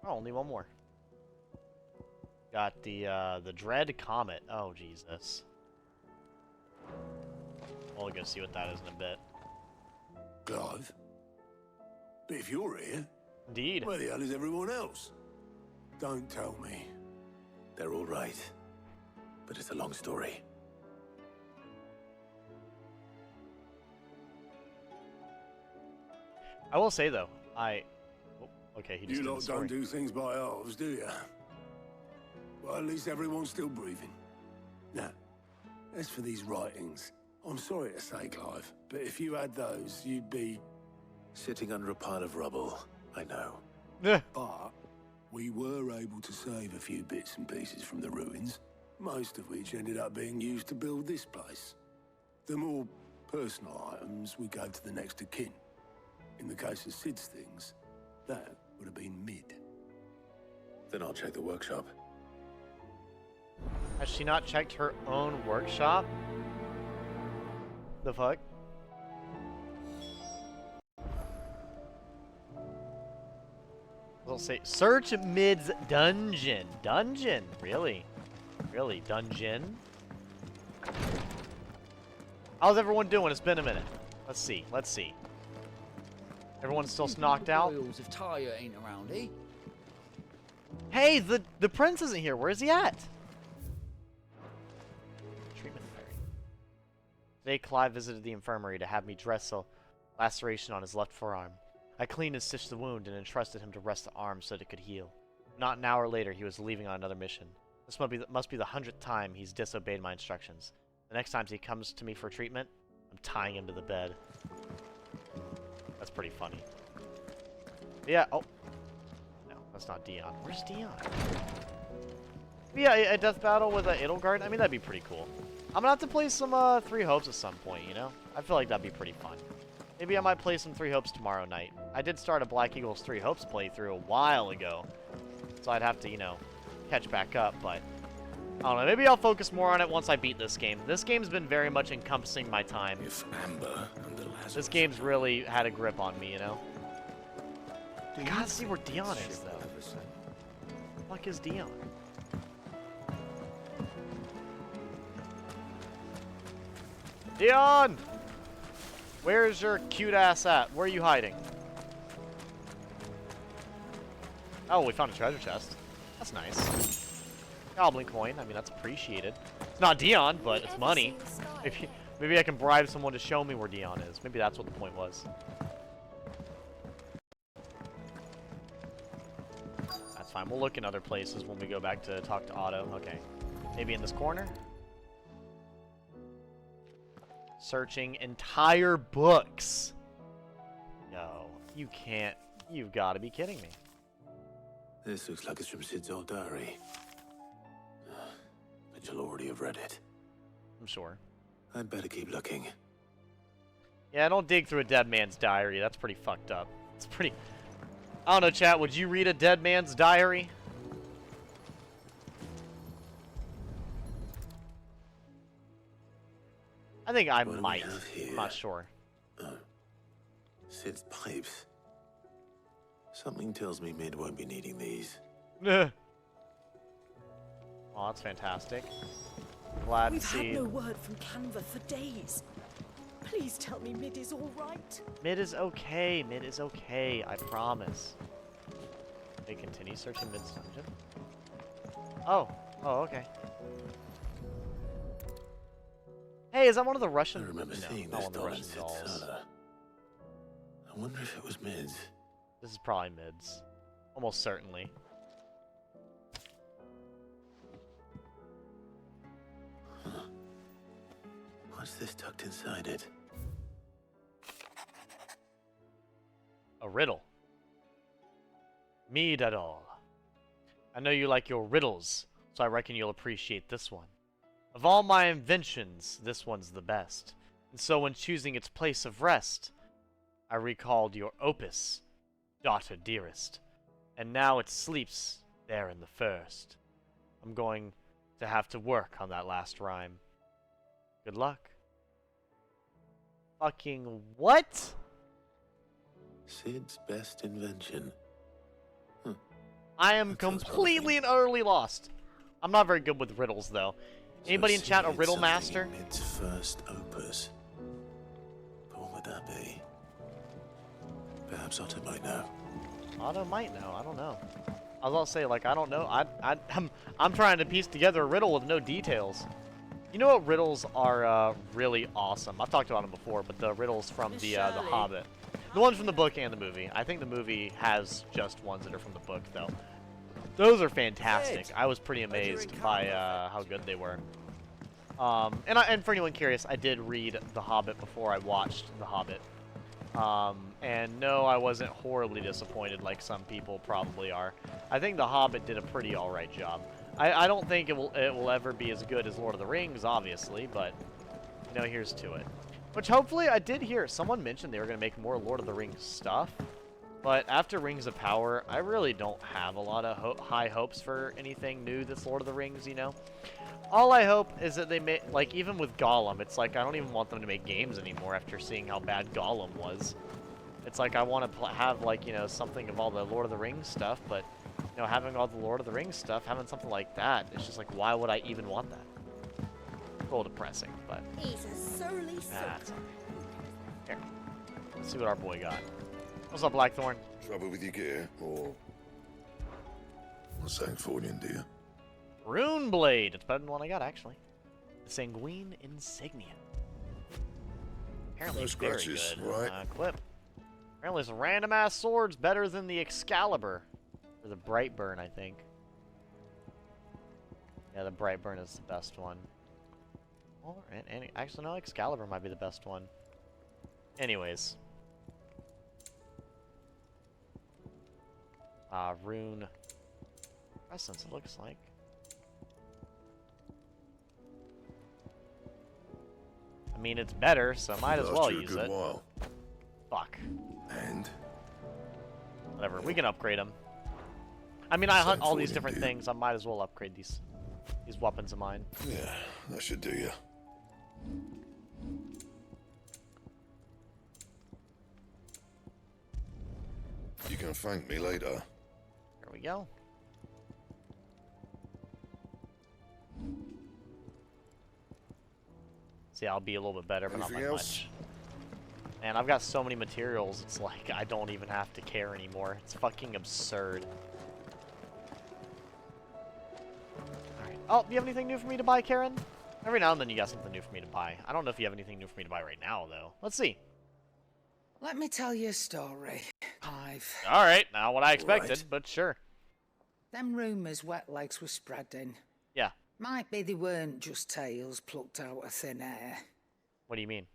Oh, only one more. Got the Dread Comet. Oh, Jesus. We'll go see what that is in a bit. Clive? But if you're here... Indeed. Where the hell is everyone else? Don't tell me. They're all right. But it's a long story. I will say, though, oh, okay, he just You did the lot story. don't do things by halves, do you? Well, at least everyone's still breathing. Now, as for these writings, I'm sorry to say, Clive, but if you had those, you'd be... Sitting under a pile of rubble, I know. But we were able to save a few bits and pieces from the ruins, most of which ended up being used to build this place. The more personal items we gave to the next of kin. In the case of Sid's things, that would have been mid. Then I'll check the workshop. Has she not checked her own workshop? The fuck? I'll say search mid's dungeon. Dungeon? Really? Really? Dungeon? How's everyone doing? It's been a minute. Let's see. Let's see. Everyone's still knocked out? If Tyre ain't around, eh? Hey, the prince isn't here. Where's he at? Treatment fairy. Today, Clive visited the infirmary to have me dress a laceration on his left forearm. I cleaned and stitched the wound and entrusted him to rest the arm so that it could heal. Not an hour later, he was leaving on another mission. This must be the 100th time he's disobeyed my instructions. The next time he comes to me for treatment, I'm tying him to the bed. That's pretty funny. But yeah, oh. No, that's not Dion. Where's Dion? But yeah, a death battle with an Edelgard, I mean, that'd be pretty cool. I'm gonna have to play some Three Hopes at some point, you know? I feel like that'd be pretty fun. Maybe I might play some Three Hopes tomorrow night. I did start a Black Eagles Three Hopes playthrough a while ago, so I'd have to, you know, catch back up, but I don't know. Maybe I'll focus more on it once I beat this game. This game's been very much encompassing my time. If Amber and the Lazarus... This game's really had a grip on me, you know? I gotta see where Dion is, though. The fuck is Dion? Dion! Where's your cute ass at? Where are you hiding? Oh, we found a treasure chest. That's nice. Goblin coin. I mean, that's appreciated. It's not Dion, but it's money. Maybe I can bribe someone to show me where Dion is. Maybe that's what the point was. That's fine. We'll look in other places when we go back to talk to Otto. Okay. Maybe in this corner? Searching entire books. No, you can't. You've got to be kidding me. This looks like it's from Sid's old diary. But you'll already have read it. I'm sure. I'd better keep looking. Yeah, don't dig through a dead man's diary. That's pretty fucked up. It's pretty... I don't know, chat. Would you read a dead man's diary? I think I might. I'm not sure. Sid's pipes. Something tells me Mid won't be needing these. Oh, that's fantastic. Glad to We've see. had no word from Canva for days. Please tell me Mid is all right. Mid is okay. Mid is okay. I promise. They continue searching Mid's dungeon. Oh. Oh, okay. Hey, is that one of the Russian? I remember seeing not this one of the doll in Russian Sid's dolls. cellar. I wonder if it was Mid's. This is probably Mid's. Almost certainly. What's this tucked inside it? a riddle. Me at all. I know you like your riddles, so I reckon you'll appreciate this one. Of all my inventions, this one's the best. And so when choosing its place of rest, I recalled your opus, daughter dearest. And now it sleeps there in the first. I'm going to have to work on that last rhyme. Good luck. Fucking what? Sid's best invention. I am completely and utterly lost. I'm not very good with riddles, though. Anybody in chat a riddle master? Its first opus. But what would that be? Perhaps Otto might know. Otto might know. I don't know. I was about to say, like, I don't know. I'm trying to piece together a riddle with no details. You know what riddles are really awesome? I've talked about them before, but the riddles from the Hobbit. The ones from the book and the movie. I think the movie has just ones that are from the book, though. Those are fantastic. I was pretty amazed by how good they were. And for anyone curious, I did read The Hobbit before I watched The Hobbit. And no, I wasn't horribly disappointed like some people probably are. I think The Hobbit did a pretty alright job. I don't think it will ever be as good as Lord of the Rings, obviously, but, you know, here's to it. Which, hopefully, I did hear someone mention they were going to make more Lord of the Rings stuff. But after Rings of Power, I really don't have a lot of high hopes for anything new that's Lord of the Rings, you know? All I hope is that they make, like, even with Gollum, it's like I don't even want them to make games anymore after seeing how bad Gollum was. It's like I want to have, like, you know, something of all the Lord of the Rings stuff, but, you know, having all the Lord of the Rings stuff, having something like that, it's just like, why would I even want that? A little depressing, but... He's a surly that's all right. Here, let's see what our boy got. What's up, Blackthorn? Trouble with your gear, or... a Sanguinian deer? Rune Blade. It's better than the one I got, actually. The Sanguine Insignia. Apparently No it's very scratches, good. right? Clip. Apparently some random-ass swords better than the Excalibur. Or the Brightburn, I think. Yeah, the Brightburn is the best one. Or, and actually, no, Excalibur might be the best one. Anyways. Rune Essence, it looks like. I mean, it's better, so might as well use it. While. Fuck. And? Whatever, we can upgrade them. I mean, I hunt all these different things, I might as well upgrade these weapons of mine. Yeah, that should do you. You can thank me later. Here we go. See, I'll be a little bit better, but not by much. Man, I've got so many materials, it's like I don't even have to care anymore. It's fucking absurd. Alright. Oh, do you have anything new for me to buy, Karen? Every now and then you got something new for me to buy. I don't know if you have anything new for me to buy right now, though. Let's see. Let me tell you a story, Clive. Alright, not what I expected, but sure. Them rumours wet legs were spreading. Yeah. Might be they weren't just tales plucked out of thin air. What do you mean?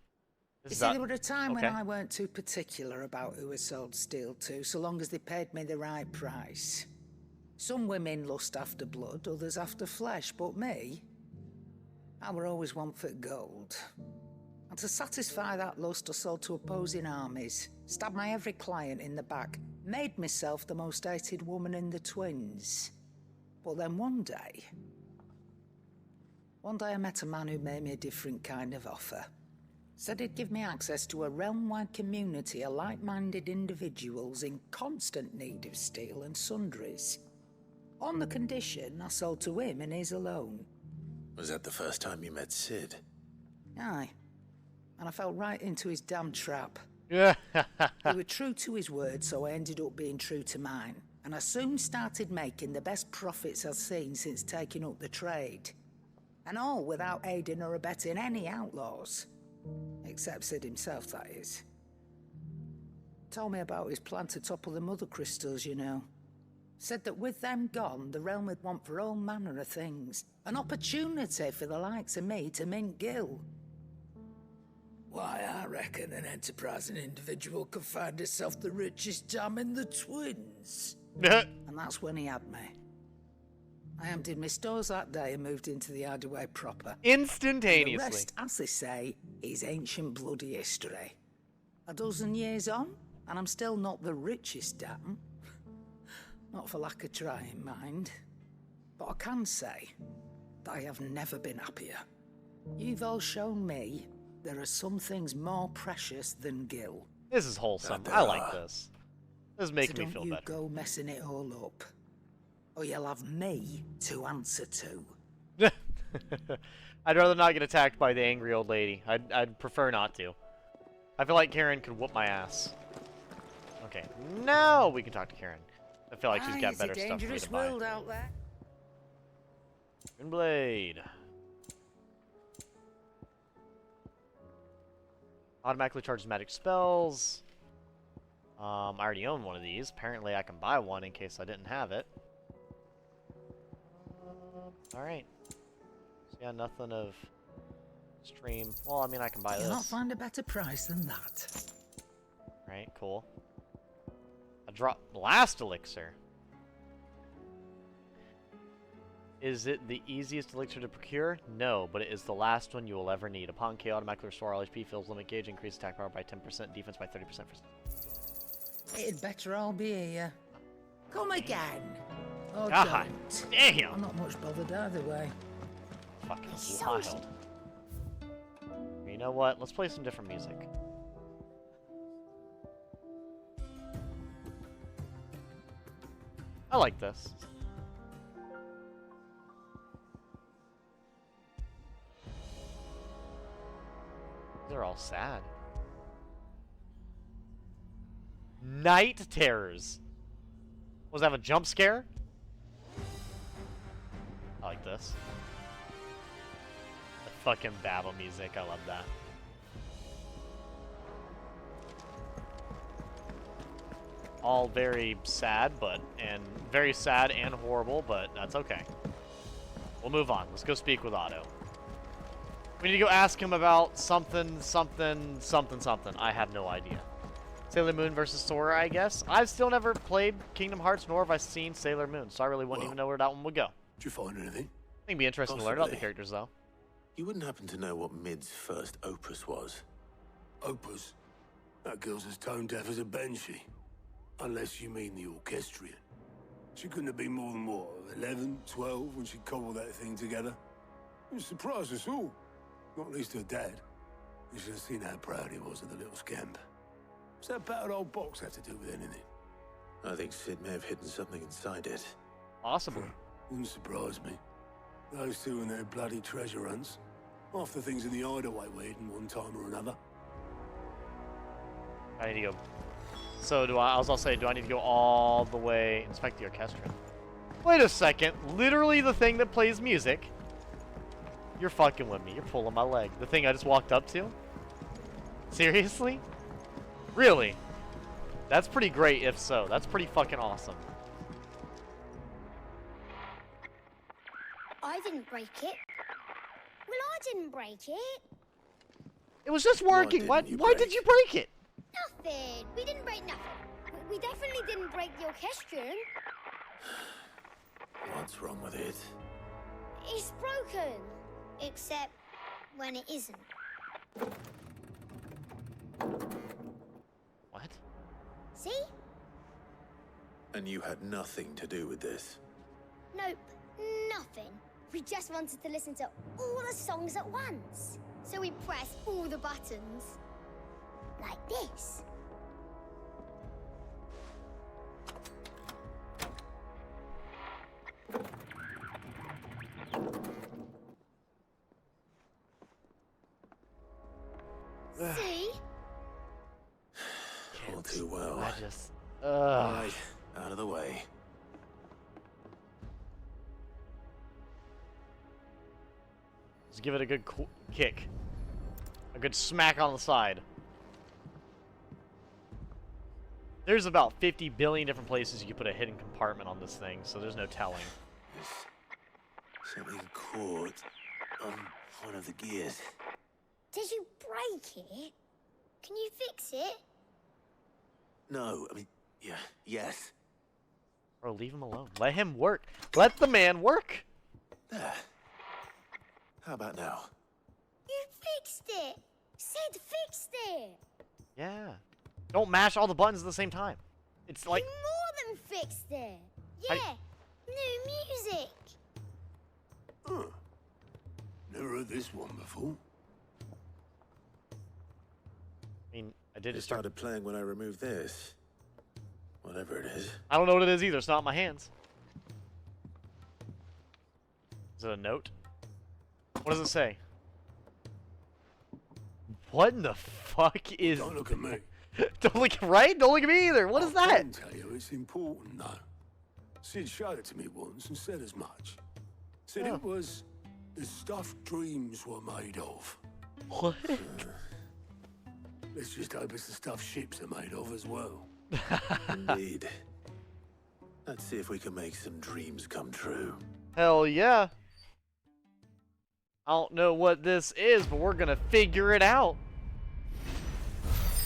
You see, there was a time when I weren't too particular about who I sold steel to, so long as they paid me the right price. Some women lust after blood, others after flesh, but me, I were always one for gold. And to satisfy that lust, I sold to opposing armies, stabbed my every client in the back, made myself the most hated woman in the twins. But then one day I met a man who made me a different kind of offer. Said he'd give me access to a realm-wide community of like-minded individuals in constant need of steel and sundries. On the condition I sold to him and his alone. Was that the first time you met Sid? Aye. And I fell right into his damn trap. Yeah. He was true to his word, so I ended up being true to mine. And I soon started making the best profits I've seen since taking up the trade. And all without aiding or abetting any outlaws. Except Sid himself, that is. Told me about his plan to topple the mother crystals, you know. Said that with them gone, the realm would want for all manner of things. An opportunity for the likes of me to mint gil. Why, I reckon an enterprising individual could find himself the richest dam in the Twins. And that's when he had me. I emptied my stores that day and moved into the hideaway proper. Instantaneously. And the rest, as they say, is ancient bloody history. A dozen years on, and I'm still not the richest dam. Not for lack of trying, mind. But I can say that I have never been happier. You've all shown me there are some things more precious than Gil. This is wholesome. I like this. This is making me feel better. better. Don't you go messing it all up, or you'll have me to answer to. I'd rather not get attacked by the angry old lady. I'd prefer not to. I feel like Karen could whoop my ass. Okay, now we can talk to Karen. I feel like she's got better stuff for me to buy. World out there. Blade. Automatically charges magic spells. I already own one of these. Apparently I can buy one in case I didn't have it. Alright. So yeah, nothing of stream. Well, I mean, I can buy this. You'll not find a better price than that. Right, cool. A drop blast elixir. Is it the easiest elixir to procure? No, but it is the last one you will ever need. Upon KO, automatically restore all HP, fills limit gauge, increase attack power by 10%, defense by 30%. It'd better all be here. Come again. Oh, God don't. damn! I'm not much bothered either way. Fucking wild. You know what? Let's play some different music. I like this. They're all sad. Night terrors. Was that a jump scare? I like this. The fucking battle music. I love that. All very sad, and very sad and horrible, but that's okay. We'll move on. Let's go speak with Otto. We need to go ask him about something. I have no idea. Sailor Moon versus Sora, I guess. I've still never played Kingdom Hearts, nor have I seen Sailor Moon, so I really wouldn't even know where that one would go. Did you find anything? I think it'd be interesting to learn about the characters, though. You wouldn't happen to know what Mid's first opus was? Opus? That girl's as tone deaf as a banshee. Unless you mean the orchestrion. She couldn't have been more than, what, 11, 12 when she cobbled that thing together? It surprised us all. Not least her dad. You should have seen how proud he was of the little scamp. What's that battered old box have to do with anything? I think Sid may have hidden something inside it. Possibly. Wouldn't surprise me. Those two and their bloody treasure hunts. Half the things in the hideaway were hidden one time or another. I need to go. So do I was also say, do I need to go all the way inspect the orchestra? Wait a second. Literally the thing that plays music. You're fucking with me. You're pulling my leg. The thing I just walked up to? Seriously? Really? That's pretty great if so. That's pretty fucking awesome. I didn't break it. Well, I didn't break it. It was just working. Why did you break it? Nothing. We didn't break nothing. We definitely didn't break the orchestrion. What's wrong with it? It's broken. Except when it isn't. What? See? And you had nothing to do with this? Nope. Nothing. We just wanted to listen to all the songs at once. So we pressed all the buttons. Like this. See? All too well. I just... Right, out of the way. Just give it a good kick. A good smack on the side. There's about 50 billion different places you can put a hidden compartment on this thing, so there's no telling. There's something caught on one of the gears. Did you break it? Can you fix it? No, I mean, yeah, yes. Bro, leave him alone. Let him work. Let the man work. There. How about now? You fixed it. Sid fixed it. Yeah. Don't mash all the buttons at the same time. It's like... You more than fixed it. Yeah. New music. Huh. Never heard this one before. I mean, I did It just start... started playing when I removed this. Whatever it is. I don't know what it is either. It's not in my hands. Is it a note? What does it say? What in the fuck is... Don't look at me. Don't look... Right? Don't look at me either. What is that? I can tell you it's important, though. Sid showed it to me once and said as much. Said it was the stuff dreams were made of. What? Let's just hope it's the stuff ships are made of as well. Indeed. Let's see if we can make some dreams come true. Hell yeah. I don't know what this is, but we're gonna figure it out.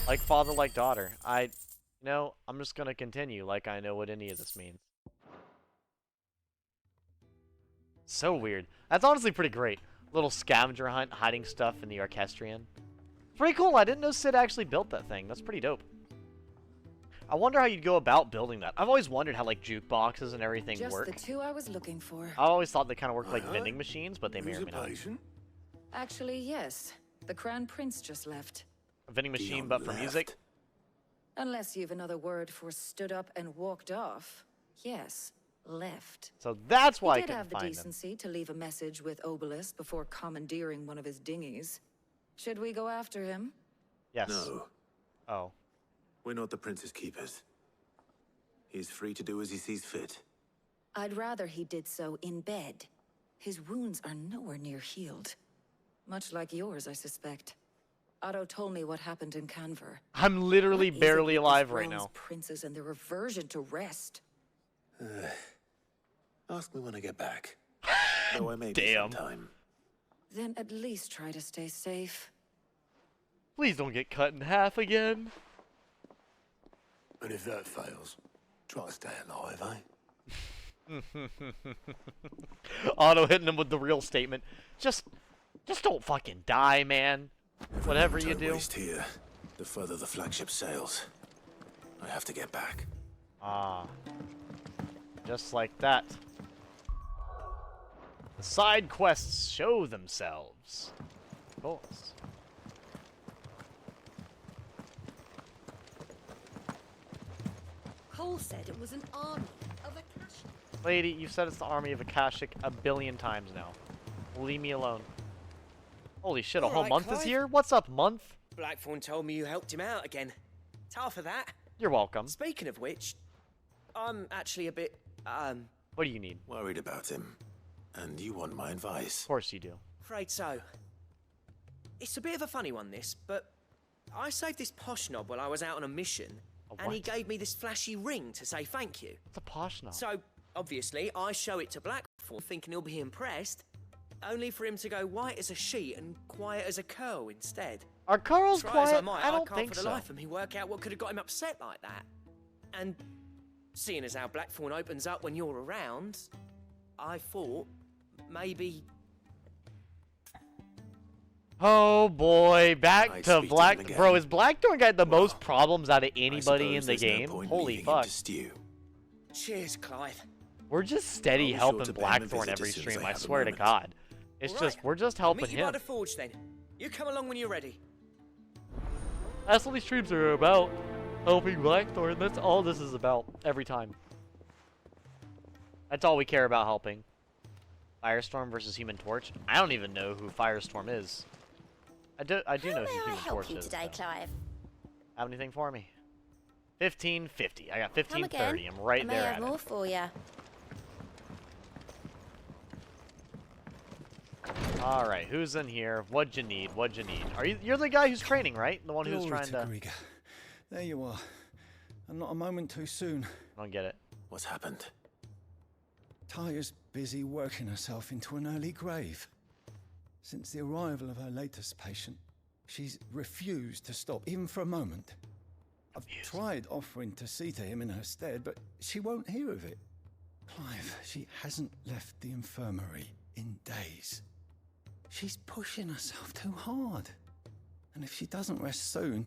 Like father, like daughter. I'm just gonna continue like I know what any of this means. So weird. That's honestly pretty great. Little scavenger hunt, hiding stuff in the orchestrion. Pretty cool. I didn't know Sid actually built that thing. That's pretty dope. I wonder how you'd go about building that. I've always wondered how like jukeboxes and everything work. Just the two I was looking for. I always thought they kind of worked like vending machines, but they may or may not. Actually, yes. The Crown Prince just left. A vending machine, but for music? Unless you've another word for stood up and walked off. Yes, left. So that's why I He did couldn't have the find him. decency to leave a message with Obelisk before commandeering one of his dinghies. Should we go after him? Yes. No. Oh. We're not the prince's keepers. He's free to do as he sees fit. I'd rather he did so in bed. His wounds are nowhere near healed. Much like yours, I suspect. Otto told me what happened in Canver. I'm literally What is it barely with alive these right bronze now. Princes and their aversion to rest. Ask me when I get back. Though I may be Damn. sometime. Then at least try to stay safe. Please don't get cut in half again. And if that fails, try to stay alive, eh? Otto hitting him with the real statement. Just don't fucking die, man. Whatever you do. Waste here, the further the flagship sails. I have to get back. Ah. Just like that. The side quests show themselves. Of course. Cole said it was an army of Akasha. Lady, you've said it's the army of Akashic a billion times now. Leave me alone. Holy shit, a whole Alright, month is Clive. here? What's up, month? Blackthorn told me you helped him out again. Tough for that. You're welcome. Speaking of which, I'm actually a bit, What do you need? Worried about him. And you want my advice. Of course you do. afraid so. It's a bit of a funny one, this, but I saved this posh knob while I was out on a mission, and he gave me this flashy ring to say thank you. It's a posh knob. So, obviously, I show it to Blackthorn, thinking he'll be impressed, only for him to go white as a sheet and quiet as a curl instead. Are curls Try as I quiet? might, I don't can't think for the so. life of me work out what could have got him upset like that. And seeing as how Blackthorn opens up when you're around, I thought maybe. Oh boy, back I to speak to Black. him again. Bro, is Blackthorn got the most problems out of I anybody in suppose the there's no game? point Holy leaving him fuck. to stew. Cheers, Clive. We're just steady I'll be sure helping to pay him a Blackthorn visit every as soon as stream, I I have a swear to moment. God. It's All just, right. we're just I'll helping meet you by him. the forge then. You come along when you're ready. That's what these streams are about. Helping Blackthorn, that's all this is about, every time. That's all we care about helping. Firestorm versus Human Torch? I don't even know who Firestorm is. I do know who Human Torch is. Today, Clive? Have anything for me? 1550. I got Come 1530. again. I'm right I may there have at more it. for you. All right, who's in here? What'd you need? What'd you need? You're the guy who's training, right? The one who's Glory trying to. Griga. There you are. And not a moment too soon. I don't get it. What's happened? Taya's busy working herself into an early grave. Since the arrival of her latest patient, She's refused to stop, even for a moment. I've tried offering to see to him in her stead, but she won't hear of it. Clive, she hasn't left the infirmary in days. She's pushing herself too hard. And if she doesn't rest soon,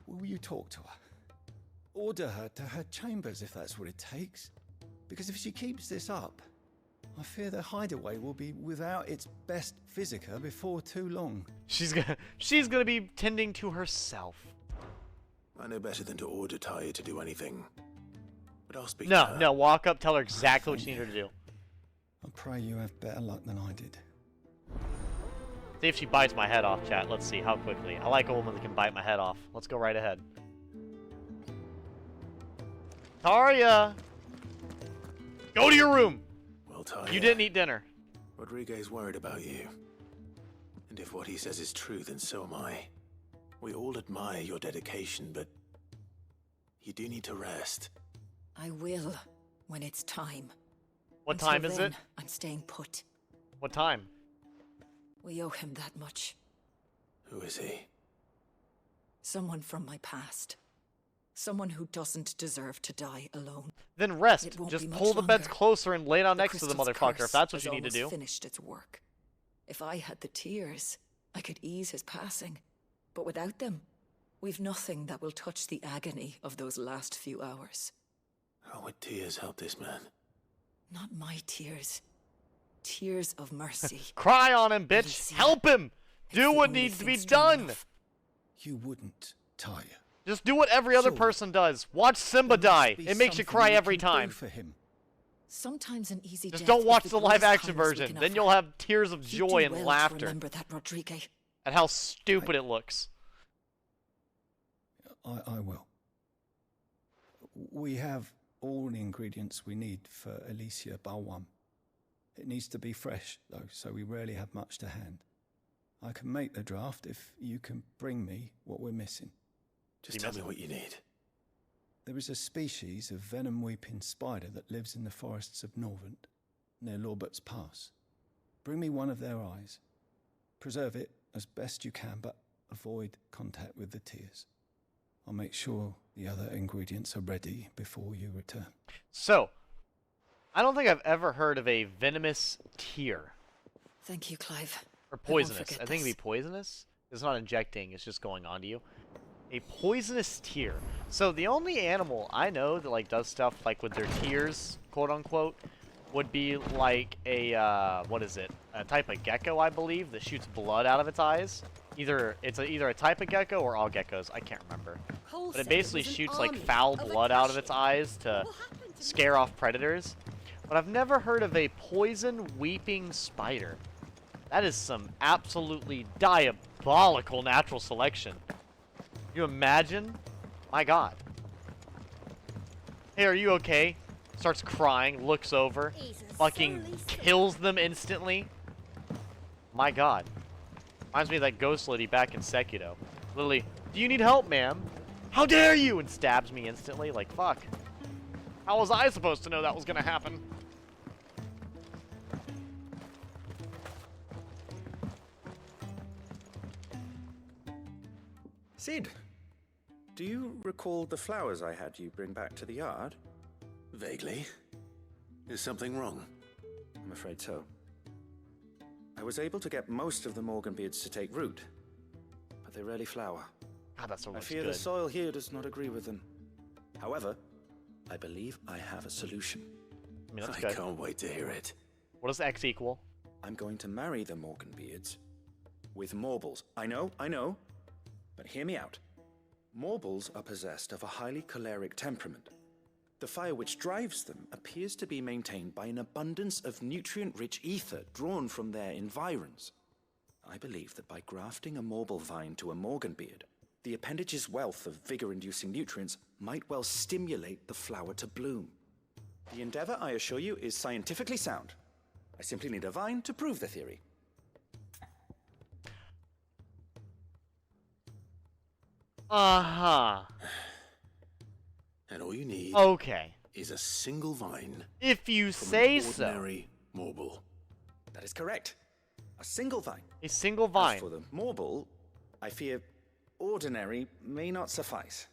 will you talk to her? Order her to her chambers if that's what it takes. Because if she keeps this up, I fear the hideaway will be without its best physica before too long. She's gonna be tending to herself. I know better than to order Tyre to do anything. But I'll speak to her. No, walk up, tell her exactly what you need her to do. I pray you have better luck than I did. See if she bites my head off, chat. Let's see how quickly. I like a woman that can bite my head off. Let's go right ahead. Tarya! Go to your room! Well, Tyre, you didn't eat dinner. Rodriguez's worried about you. And if what he says is true, then so am I. We all admire your dedication, but you do need to rest. I will, when it's time. What time is it? I'm staying put. What time? We owe him that much. Who is he? Someone from my past. Someone who doesn't deserve to die alone. Then rest. Just pull the beds closer and lay down next to the motherfucker if that's what you need to do. Finished its work. If I had the tears, I could ease his passing. But without them, we've nothing that will touch the agony of those last few hours. How would tears help this man? Not my tears. Tears of mercy. Cry on him, bitch! Help him! Do what needs to be done! You wouldn't, Tyre. Just do what every other person does. Watch Simba die. It makes you cry every time. Sometimes an easy Just don't watch the live-action version. Then you'll have tears of joy and laughter remember that, Rodriguez. at how stupid it looks. I will. We have all the ingredients we need for Alicia Balwam. It needs to be fresh, though, so we rarely have much to hand. I can make the draft if you can bring me what we're missing. Just tell me what you need. There is a species of venom-weeping spider that lives in the forests of Norvent, near Lorbert's Pass. Bring me one of their eyes. Preserve it as best you can, but avoid contact with the tears. I'll make sure the other ingredients are ready before you return. So, I don't think I've ever heard of a venomous tear. Thank you, Clive. Or poisonous. I think it'd be poisonous. It's not injecting, it's just going onto you. A poisonous tear. So the only animal I know that like does stuff like with their tears, quote unquote, would be like a what is it? A type of gecko, I believe, that shoots blood out of its eyes. Either it's either a type of gecko or all geckos. I can't remember. But it basically shoots like foul blood out of its eyes to scare off predators. But I've never heard of a poison weeping spider. That is some absolutely diabolical natural selection. You imagine? My god. Hey, are you okay? Starts crying, looks over, fucking kills them instantly. My god. Reminds me of that ghost lady back in Sekiro. Literally, do you need help, ma'am? How dare you? And stabs me instantly. Like, fuck. How was I supposed to know that was gonna happen? Sid, do you recall the flowers I had you bring back to the yard? Vaguely. Is something wrong? I'm afraid so. I was able to get most of the Morganbeards to take root, but they rarely flower. God, that I fear the soil here does not agree with them. However, I believe I have a solution. I mean, that's I good. can't wait to hear it. What does X equal? I'm going to marry the Morganbeards with Morbles. I know, but hear me out. Morbles are possessed of a highly choleric temperament. The fire which drives them appears to be maintained by an abundance of nutrient-rich ether drawn from their environs. I believe that by grafting a Morble vine to a Morganbeard, the appendage's wealth of vigor-inducing nutrients might well stimulate the flower to bloom. The endeavor, I assure you, is scientifically sound. I simply need a vine to prove the theory. Uh-huh. And all you need is a single vine. If you from say an ordinary Morble. That is correct. A single vine. A single vine. As for the Morble, I fear ordinary may not suffice.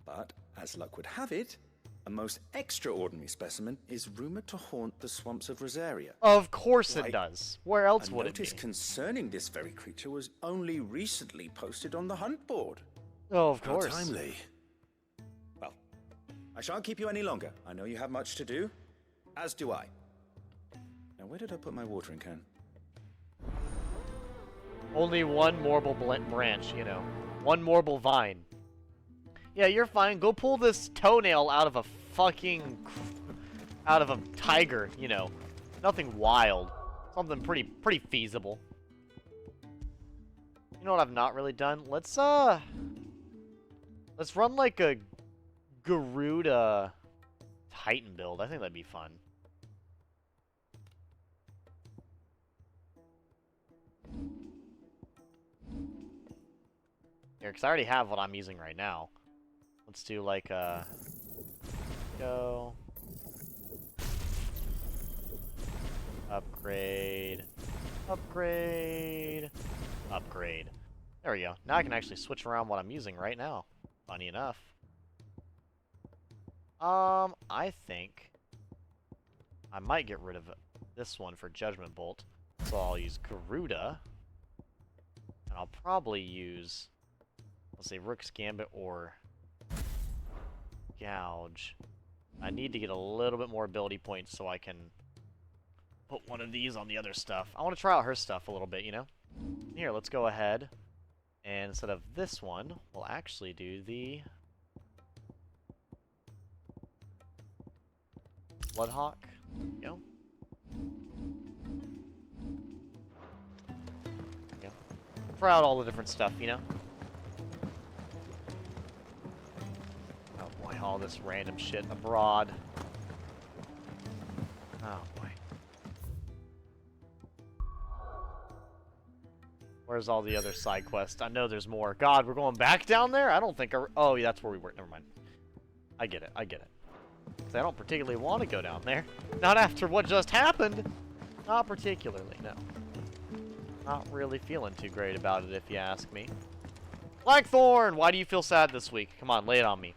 But, as luck would have it, a most extraordinary specimen is rumored to haunt the swamps of Rosaria. Of course it does. Where else would it be? A notice concerning this very creature was only recently posted on the hunt board. Oh, of course. How timely. Well, I shan't keep you any longer. I know you have much to do, as do I. Now, where did I put my watering can? Only one marble branch, you know. One marble vine. Yeah, you're fine. Go pull this toenail out of a fucking... out of a tiger, you know. Nothing wild. Something pretty feasible. You know what I've not really done? Let's run like a Garuda Titan build. I think that'd be fun. Here, because I already have what I'm using right now. Let's do like a... Go... Upgrade... Upgrade... Upgrade. There we go. Now I can actually switch around what I'm using right now. Funny enough. I think... I might get rid of this one for Judgment Bolt. So I'll use Garuda. And I'll probably use... Let's say Rook's Gambit or... Gouge. I need to get a little bit more ability points so I can put one of these on the other stuff. I want to try out her stuff a little bit, you know? Here, let's go ahead. And instead of this one, we'll actually do the... Bloodhawk. There we go. There we go. Try out all the different stuff, you know? All this random shit abroad. Oh boy. Where's all the other side quests? I know there's more. God, we're going back down there? I don't think oh, yeah, that's where we were. Never mind. I get it. I get it. 'Cause I don't particularly want to go down there. Not after what just happened. Not particularly, no. Not really feeling too great about it, if you ask me. Blackthorn! Why do you feel sad this week? Come on, lay it on me.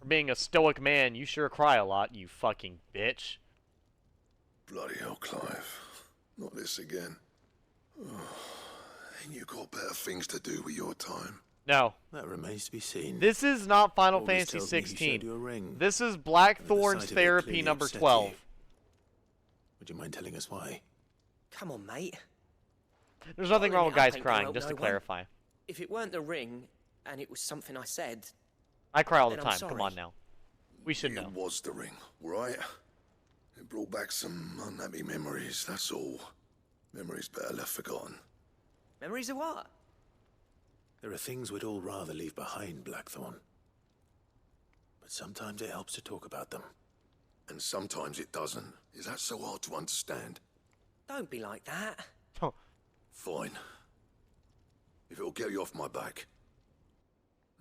For being a stoic man, you sure cry a lot, you fucking bitch. Bloody hell, Clive. Not this again. Oh, ain't you got better things to do with your time? No. That remains to be seen. This is not Final Always Fantasy tells me he showed you a XVI. ring. This is Blackthorn's sight of it therapy clearly number upset 12. you. Would you mind telling us why? Come on, mate. There's nothing wrong with Following guys it up ain't crying, gonna just to help no one. clarify. If it weren't the ring, and it was something I said... I cry all the then I'm time, come sorry. on now. We should know. It was the ring, right? It brought back some unhappy memories, that's all. Memories better left forgotten. Memories of what? There are things we'd all rather leave behind, Blackthorn. But sometimes it helps to talk about them. And sometimes it doesn't. Is that so hard to understand? Don't be like that. Fine. If it'll get you off my back.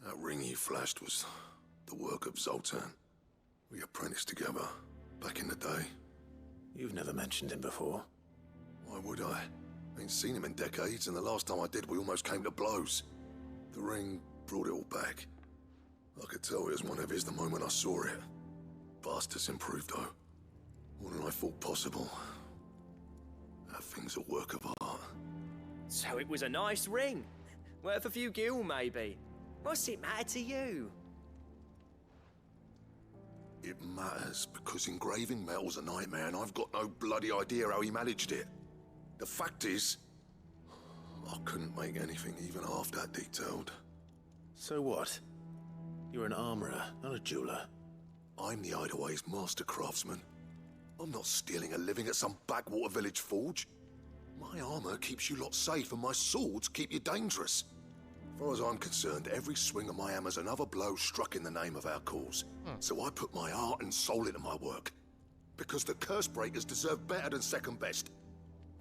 That ring you flashed was the work of Zoltan. We apprenticed together, back in the day. You've never mentioned him before. Why would I? Ain't seen him in decades, and the last time I did, we almost came to blows. The ring brought it all back. I could tell it was one of his the moment I saw it. Bastard's improved, though. More than I thought possible. That thing's a work of art. So it was a nice ring. Worth a few gil, maybe. What's it matter to you? It matters because engraving metal's a nightmare, and I've got no bloody idea how he managed it. The fact is, I couldn't make anything even half that detailed. So what? You're an armorer, not a jeweler. I'm the Hideaway's master craftsman. I'm not stealing a living at some backwater village forge. My armor keeps you lot safe, and my swords keep you dangerous. As far as I'm concerned, every swing of my hammer's another blow struck in the name of our cause. So I put my heart and soul into my work. Because the curse breakers deserve better than second best.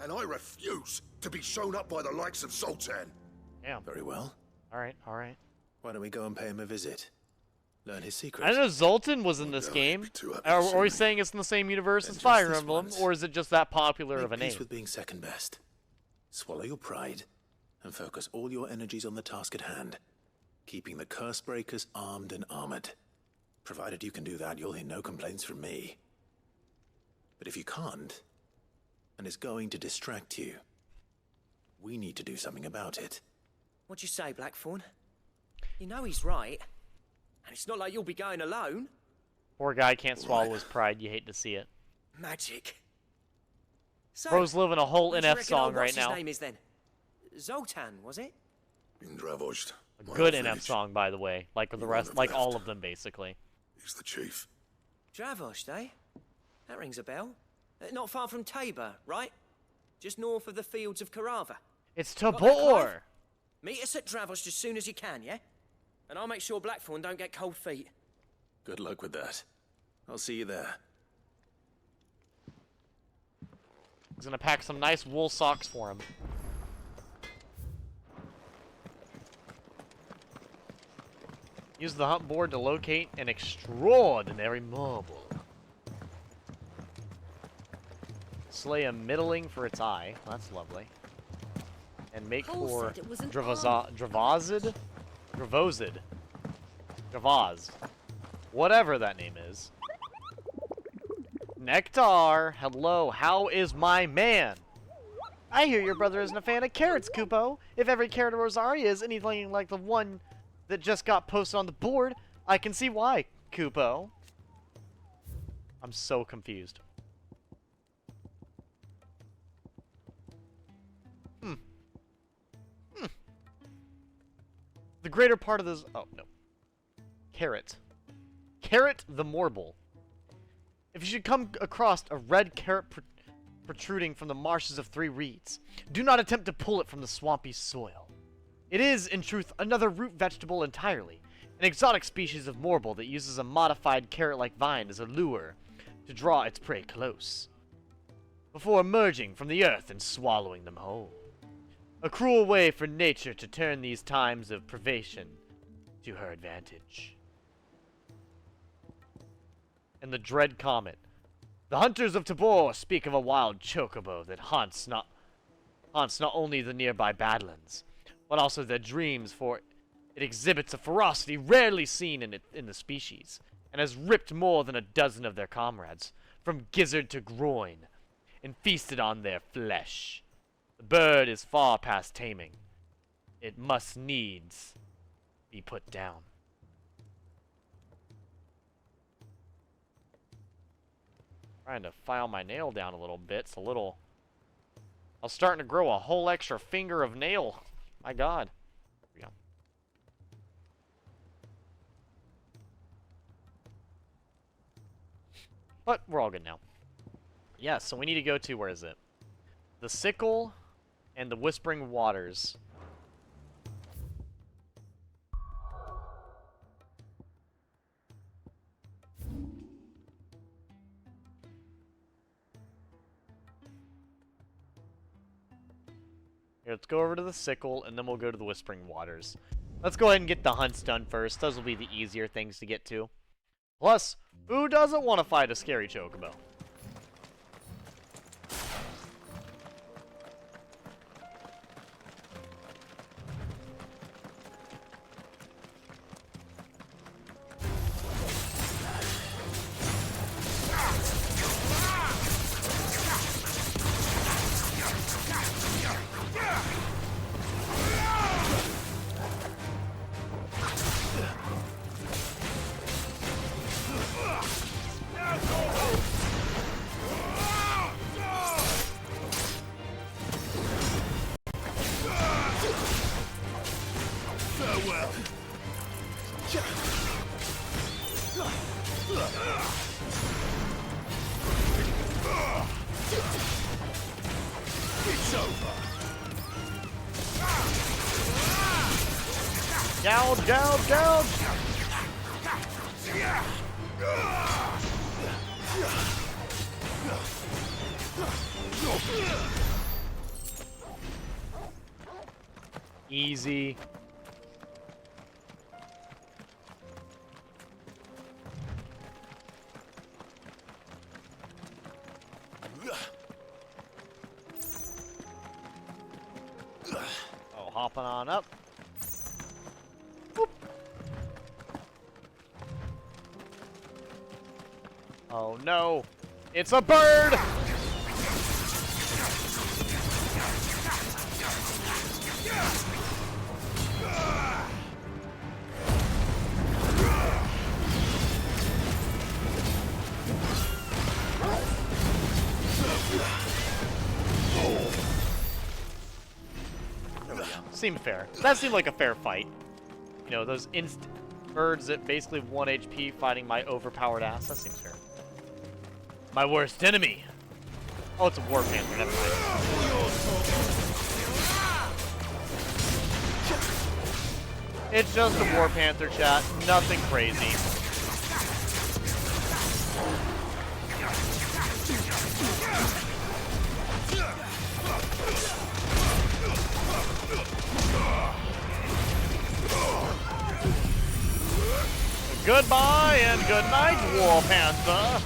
And I refuse to be shown up by the likes of Zoltan. Yeah. Very well. Alright, alright. Why don't we go and pay him a visit? Learn his secret. I know Zoltan was in this game. Are we saying it's in the same universe as Fire Emblem, or is it just that popular of a name? Peace with being second best. Swallow your pride and focus all your energies on the task at hand, keeping the curse breakers armed and armored. Provided you can do that, you'll hear no complaints from me. But if you can't, and it's going to distract you, we need to do something about it. What'd you say, Blackthorn? You know he's right. And it's not like you'll be going alone. Poor guy can't swallow his pride. You hate to see it. Magic. So, Bro's living a whole what do you NF reckon song old right what's now. His name is then? Zoltan, was it? Indravoged. A good NF song, by the way. Like the rest, like all of them, basically. He's the chief. Dravost, eh? That rings a bell. Not far from Tabor, right? Just north of the fields of Carava. It's Got that, Tabor! Clive? Meet us at Dravost as soon as you can, yeah? And I'll make sure Blackthorn don't get cold feet. Good luck with that. I'll see you there. He's gonna pack some nice wool socks for him. Use the hunt board to locate an extraordinary marble. Slay a middling for its eye. That's lovely. And make for Dravozid? Whatever that name is. Nectar! Hello, how is my man? I hear your brother isn't a fan of carrots, Kupo. If every carrot of Rosaria is anything like the one that just got posted on the board, I can see why, Kupo. I'm so confused. The greater part of this... Oh, no. Carrot. Carrot the Morble. If you should come across a red carrot protruding from the marshes of Three Reeds, do not attempt to pull it from the swampy soil. It is, in truth, another root vegetable entirely, an exotic species of Morble that uses a modified carrot-like vine as a lure to draw its prey close, before emerging from the earth and swallowing them whole. A cruel way for nature to turn these times of privation to her advantage. And the dread comet. The hunters of Tabor speak of a wild chocobo that haunts not only the nearby badlands, but also their dreams, for it exhibits a ferocity rarely seen in the species, and has ripped more than a dozen of their comrades, from gizzard to groin, and feasted on their flesh. The bird is far past taming. It must needs be put down. Trying to file my nail down a little bit. It's a little... I was starting to grow a whole extra finger of nail. My God. Here we go. But we're all good now. Yeah, so we need to go to, where is it? The Sickle and the Whispering Waters. Here, let's go over to the Sickle, and then we'll go to the Whispering Waters. Let's go ahead and get the hunts done first. Those will be the easier things to get to. Plus, who doesn't want to fight a scary chocobo? It's over. Gouge, gouge, gouge! Easy. Hopping on up. Boop. Oh no! It's a bird! There we go. Seemed fair. That seemed like a fair fight. You know, those birds at basically 1 HP fighting my overpowered ass. That seems fair. My worst enemy! Oh, it's a war panther, never mind. It's just a war panther, chat. Nothing crazy. Goodbye and good night, war panther.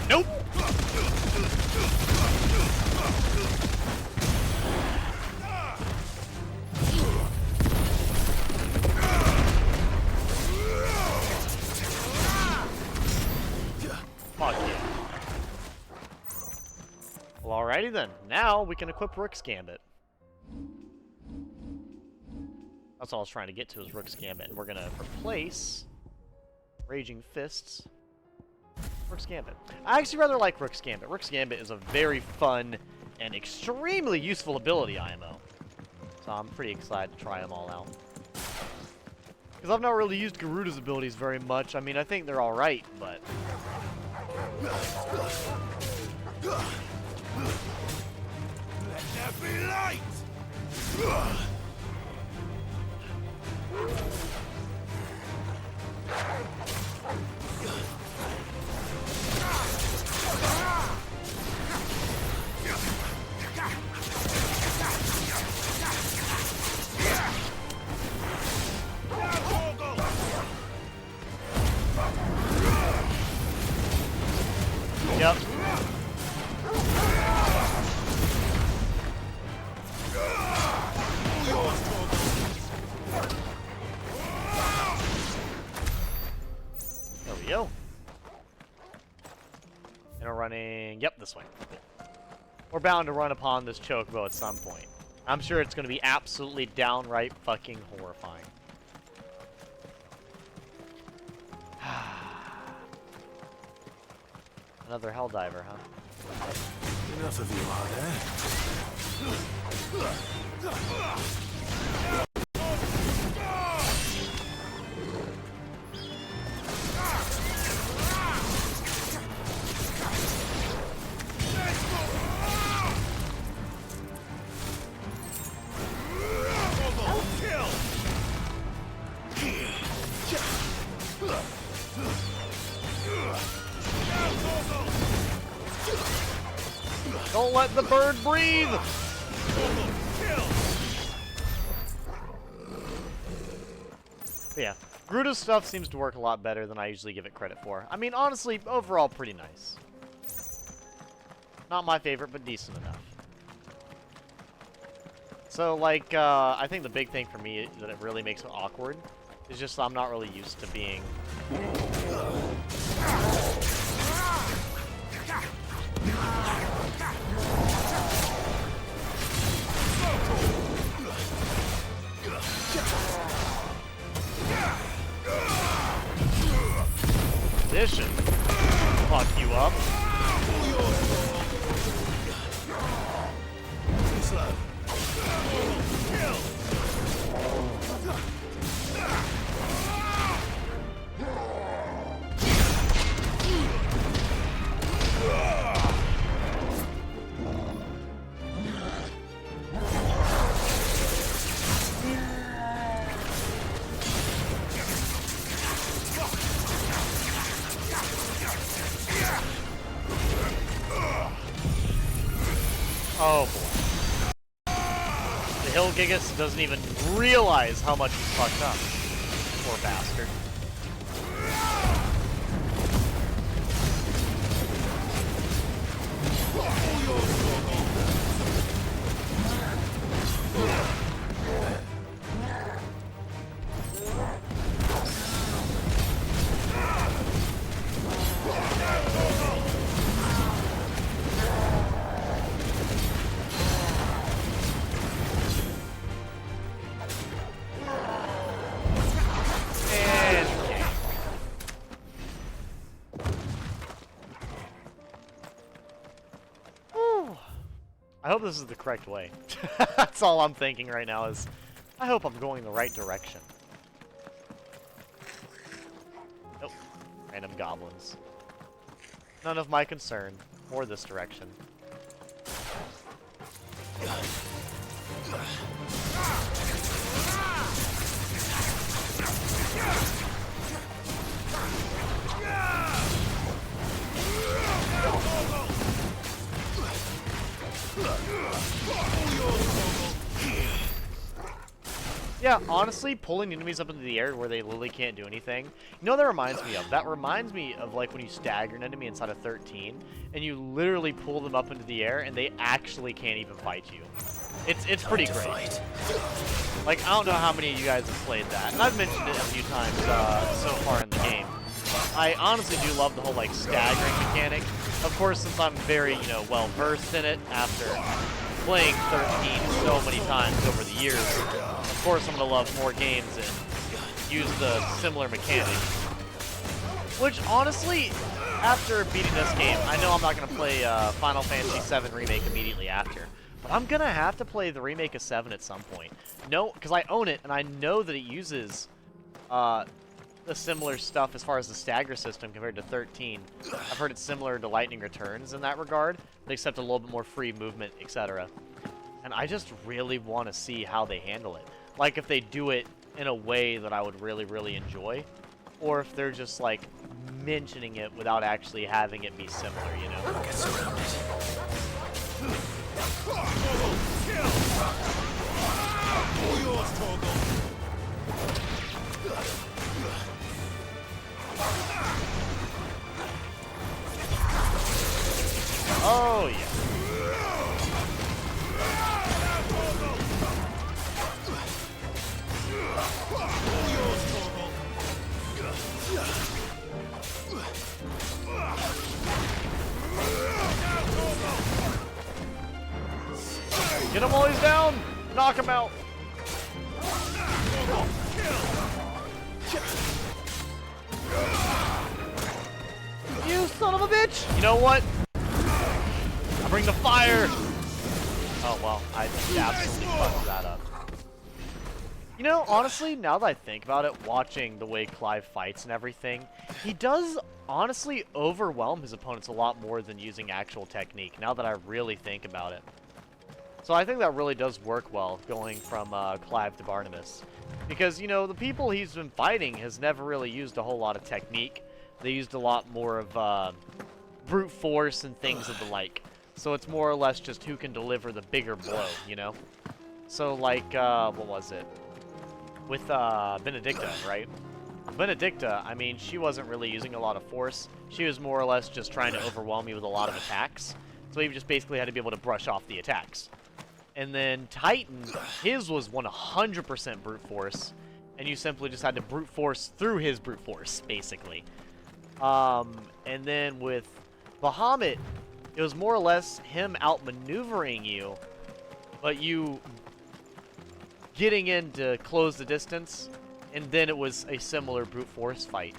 Nope. Fuck yeah. Well, alrighty then. Now we can equip Rook's Gambit. That's all I was trying to get to is Rook's Gambit, and we're gonna replace Raging Fists. Rook's Gambit. I actually rather like Rook's Gambit. Rook's Gambit is a very fun and extremely useful ability, IMO. So I'm pretty excited to try them all out. Because I've not really used Garuda's abilities very much. I mean, I think they're alright, but... Let there be light! Yep. There we go. And we're running, yep, this way. We're bound to run upon this chocobo at some point. I'm sure it's going to be absolutely downright fucking horrifying. Another Helldiver, huh? Enough of you, are there? Don't let the bird breathe! But yeah, Garuda's stuff seems to work a lot better than I usually give it credit for. I mean, honestly, overall pretty nice. Not my favorite, but decent enough. So, like, I think the big thing for me that it really makes it awkward is just I'm not really used to being... Position. Fuck you up. Oh boy. The Hill Gigas doesn't even realize how much he's fucked up. Poor bastard. I hope this is the correct way. That's all I'm thinking right now is, I hope I'm going the right direction. Nope. Random goblins. None of my concern. Or this direction. Yeah, honestly, pulling enemies up into the air where they literally can't do anything. You know what that reminds me of? That reminds me of like when you stagger an enemy inside of 13, and you literally pull them up into the air, and they actually can't even fight you. It's pretty great. Like, I don't know how many of you guys have played that, and I've mentioned it a few times so far in the game. I honestly do love the whole, like, staggering mechanic. Of course, since I'm very, you know, well-versed in it after playing 13 so many times over the years, of course I'm going to love more games and use the similar mechanic. Which, honestly, after beating this game, I know I'm not going to play Final Fantasy VII Remake immediately after. But I'm going to have to play the remake of 7 at some point. No, because I own it, and I know that it uses the similar stuff as far as the stagger system compared to 13. I've heard it's similar to Lightning Returns in that regard, but except a little bit more free movement, etc. And I just really want to see how they handle it. Like, if they do it in a way that I would really, really enjoy, or if they're just, like, mentioning it without actually having it be similar, you know? Get surrounded. All yours, Torgal. Oh, yeah. Get him while he's down! Knock him out! You son of a bitch! You know what? I bring the fire! Oh, well, I absolutely fucked that up. You know, honestly, now that I think about it, watching the way Clive fights and everything, he does honestly overwhelm his opponents a lot more than using actual technique, now that I really think about it. So I think that really does work well, going from Clive to Barnabas. Because, you know, the people he's been fighting has never really used a whole lot of technique. They used a lot more of brute force and things of the like. So it's more or less just who can deliver the bigger blow, you know? So like, what was it? With Benedicta, right? Benedicta, I mean, she wasn't really using a lot of force. She was more or less just trying to overwhelm you with a lot of attacks. So he just basically had to be able to brush off the attacks. And then Titan, his was 100% brute force, and you simply just had to brute force through his brute force, basically. And then with Bahamut, it was more or less him outmaneuvering you, but you getting in to close the distance, and then it was a similar brute force fight.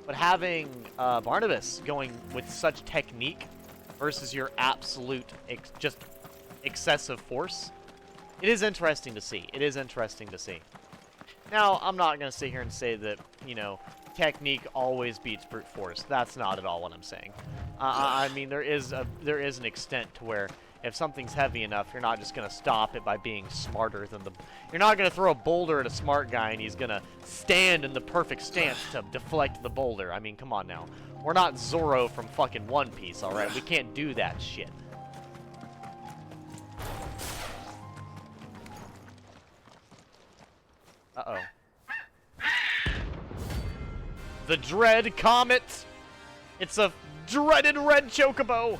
But having Barnabas going with such technique versus your absolute just excessive force, it is interesting to see. It is interesting to see. Now, I'm not going to sit here and say that, you know, technique always beats brute force. That's not at all what I'm saying. I mean, there is an extent to where if something's heavy enough, you're not just going to stop it by being smarter than the... You're not going to throw a boulder at a smart guy and he's going to stand in the perfect stance to deflect the boulder. I mean, come on now. We're not Zoro from fucking One Piece, alright? We can't do that shit. The Dread Comet! It's a dreaded red chocobo!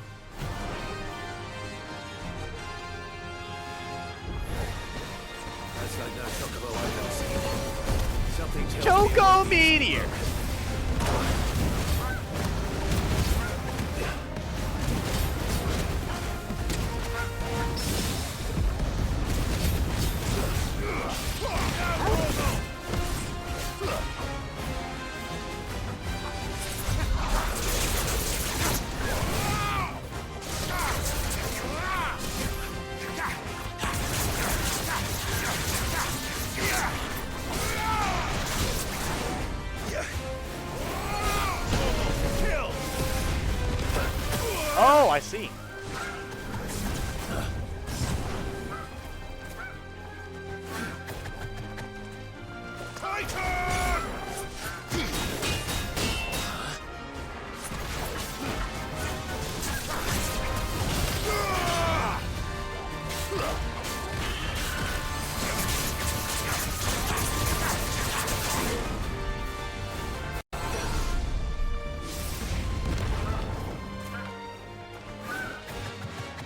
That's like no chocobo I've ever seen. Something tells me Choco Meteor! Oh, I see.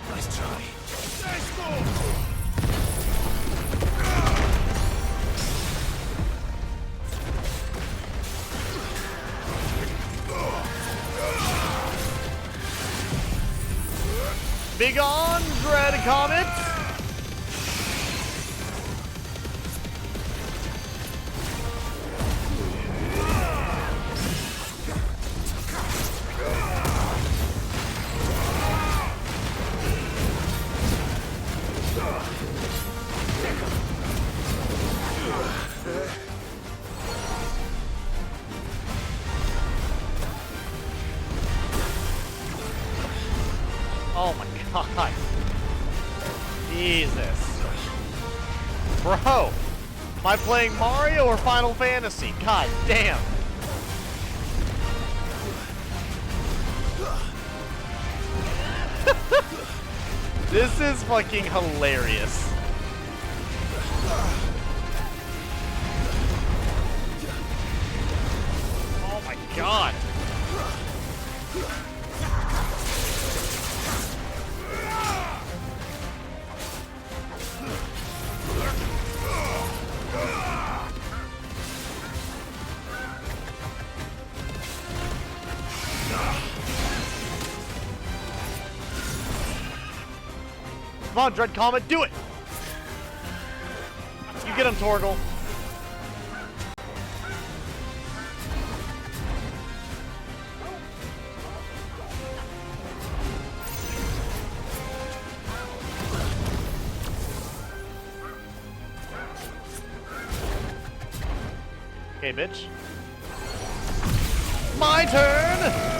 Nice try. Begone, Dread Comet! Oh my god. Jesus. Bro, am I playing Mario or Final Fantasy? God damn. This is fucking hilarious. Oh my god. Come on, Dread Comet, do it! You get him, Torgal. Okay, bitch. My turn!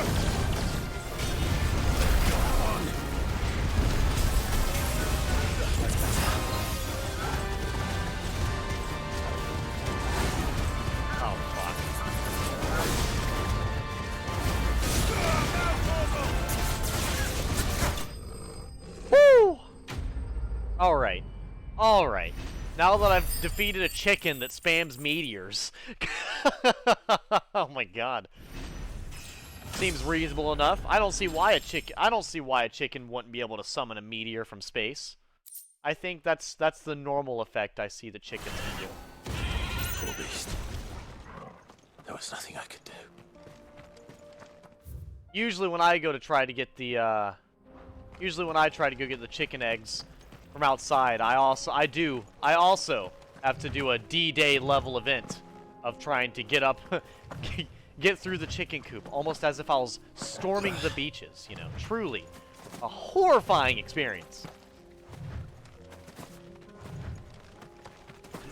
Alright. Alright. Now that I've defeated a chicken that spams meteors. Oh my god. Seems reasonable enough. I don't see why a chicken wouldn't be able to summon a meteor from space. I think that's the normal effect I see the chickens can do. Poor beast. There was nothing I could do. Usually when I go to try to get the chicken eggs from outside, I also have to do a D-Day level event of trying to get up get through the chicken coop, almost as if I was storming the beaches, you know. Truly a horrifying experience.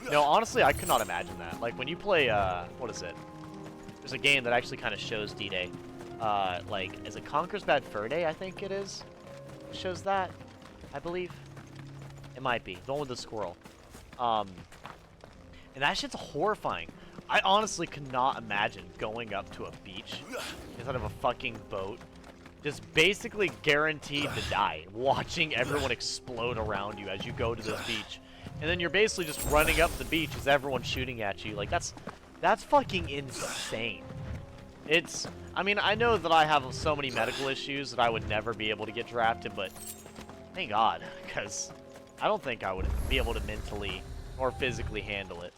No, honestly, I could not imagine that. Like when you play what is it? There's a game that actually kind of shows D-Day. Like, is it Conker's Bad Fur Day, I think it is? It shows that, I believe. It might be. The one with the squirrel. And that shit's horrifying. I honestly could not imagine going up to a beach instead of a fucking boat. Just basically guaranteed to die. Watching everyone explode around you as you go to this beach. And then you're basically just running up the beach as everyone's shooting at you. Like, that's fucking insane. It's... I mean, I know that I have so many medical issues that I would never be able to get drafted, but thank God, because I don't think I would be able to mentally or physically handle it.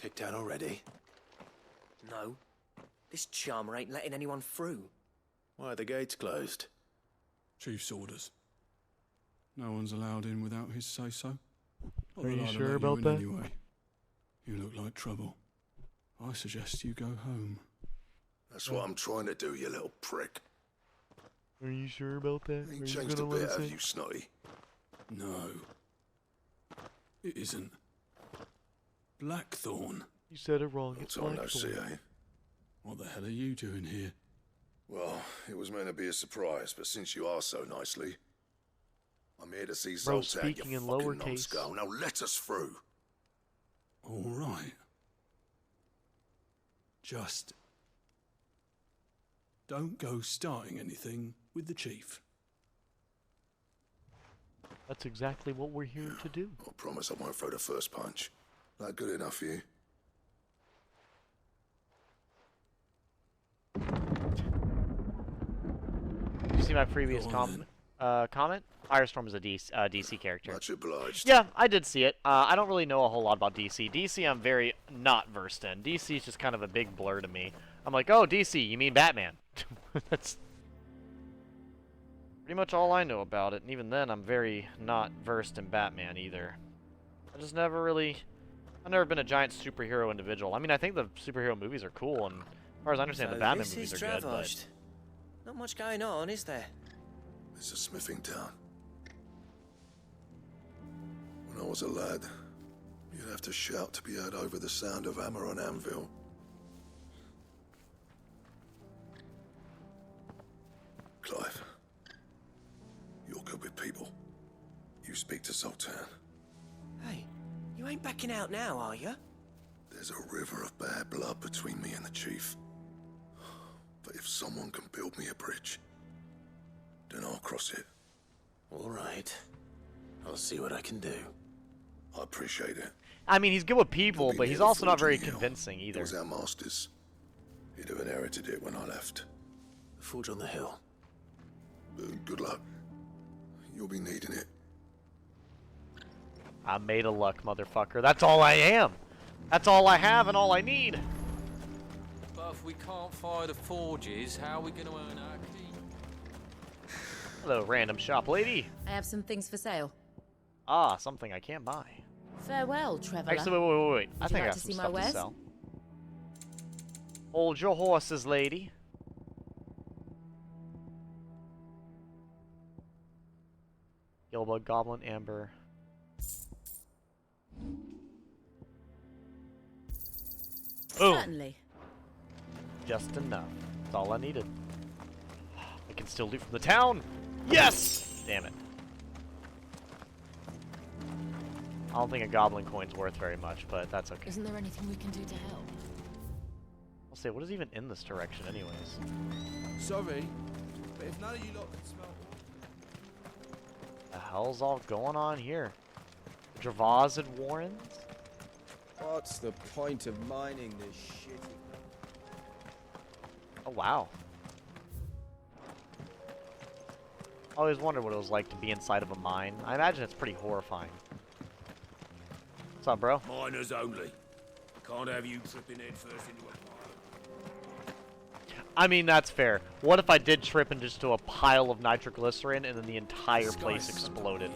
Kicked out already? No. This charmer ain't letting anyone through. Why are the gates closed? Chief's orders. No one's allowed in without his say-so. Are you sure about that? Anyway, you look like trouble. I suggest you go home. That's what I'm trying to do, you little prick. Are you sure about that? Ain't changed a bit, have you, Snotty? No. It isn't. Blackthorn. You said it wrong. Long time no see, eh? What the hell are you doing here? Well, it was meant to be a surprise, but since you are so nicely, I'm here to see Bro, Zoltan, speaking you in fucking lowercase. numbskull. Now let us through. All right. Just don't go starting anything with the chief. That's exactly what we're here to do. I promise I won't throw the first punch. That good enough for you? Did you see my previous comment? Firestorm is a DC character. Much obliged. Yeah, I did see it. I don't really know a whole lot about DC. DC I'm very not versed in. DC is just kind of a big blur to me. I'm like, oh, DC, you mean Batman. That's pretty much all I know about it. And even then, I'm very not versed in Batman either. I've never been a giant superhero individual. I mean, I think the superhero movies are cool, and as far as I understand, So the Batman this movies is are good, but... Dravosht. Not much going on, is there? It's a smithing town. When I was a lad, you'd have to shout to be heard over the sound of hammer on anvil. Clive, you're good with people. You speak to Zoltan. Hey, you ain't backing out now, are you? There's a river of bad blood between me and the chief. But if someone can build me a bridge, then I'll cross it. All right. I'll see what I can do. I appreciate it. I mean, he's good with people, but he's also not very convincing It either. was our master's. He'd have inherited it when I left. The forge on the hill. Good luck. You'll be needing it. I'm made of luck, motherfucker. That's all I am. That's all I have and all I need. But if we can't fire the forges, how are we going to earn our keep? Hello, random shop lady. I have some things for sale. Ah, something I can't buy. Farewell, Trevor. Actually, wait. I think I like got to some see my stuff to wares? sell. Hold your horses, lady. Gilbug, Goblin, Amber. Boom. Certainly. Just enough. That's all I needed. I can still loot from the town. Yes! Damn it. I don't think a goblin coin's worth very much, but that's okay. Isn't there anything we can do to help? I'll say, what is even in this direction anyways? Sorry, but if none of you lot can smell... The hell's all going on here? Dravazid Warrens? What's the point of mining this shit? Oh, wow. I always wondered what it was like to be inside of a mine. I imagine it's pretty horrifying. What's up, bro? Miners only. Can't have you tripping head first into a pile. I mean, that's fair. What if I did trip into a pile of nitroglycerin and then the entire place exploded?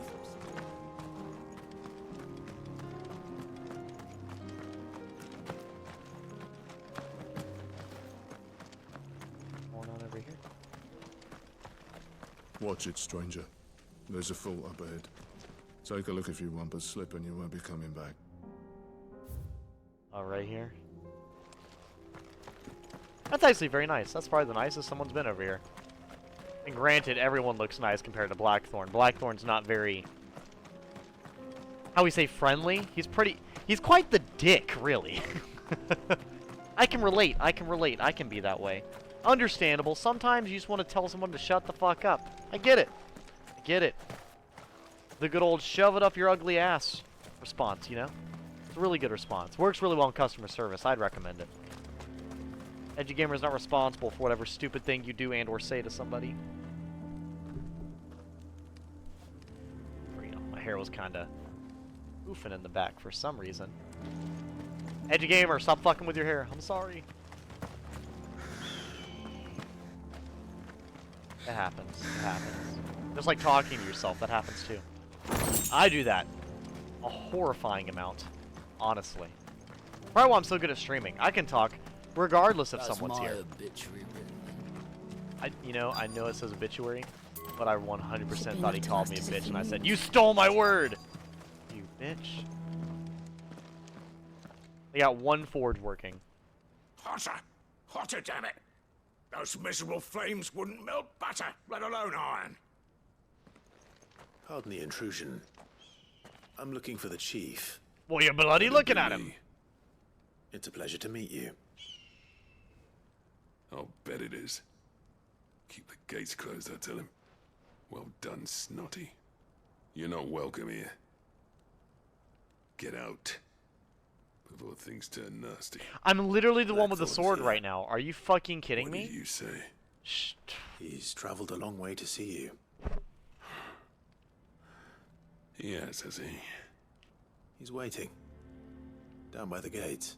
What's going on over here? Watch it, stranger. There's a fault up ahead. Take a look if you want, but slip and you won't be coming back. Oh, right here. That's actually very nice. That's probably the nicest someone's been over here. And granted, everyone looks nice compared to Blackthorn. Blackthorn's not very... how we say friendly? He's quite the dick, really. I can relate. I can be that way. Understandable. Sometimes you just want to tell someone to shut the fuck up. I get it. The good old shove it up your ugly ass response, you know? It's a really good response. Works really well in customer service. I'd recommend it. Edugamer is not responsible for whatever stupid thing you do and or say to somebody. Or, you know, my hair was kind of oofing in the back for some reason. Edugamer, stop fucking with your hair. I'm sorry. It happens. It happens. Just like talking to yourself, that happens too. I do that a horrifying amount, honestly. Probably why I'm so good at streaming. I can talk regardless if someone's here. Obituary I know it says obituary, but I 100% thought he called me a bitch, and I said, "You stole my word, you bitch." They got one forge working. Hotter! Hotter, damn it! Those miserable flames wouldn't melt butter, let alone iron. Pardon the intrusion. I'm looking for the chief. Well, you're bloody looking at him. It's a pleasure to meet you. I'll bet it is. Keep the gates closed, I tell him. Well done, Snotty. You're not welcome here. Get out. Before things turn nasty. I'm literally the one with the sword right now. Are you fucking kidding me? What do you say? Shh. He's traveled a long way to see you. Yes, has he? He's waiting. Down by the gates.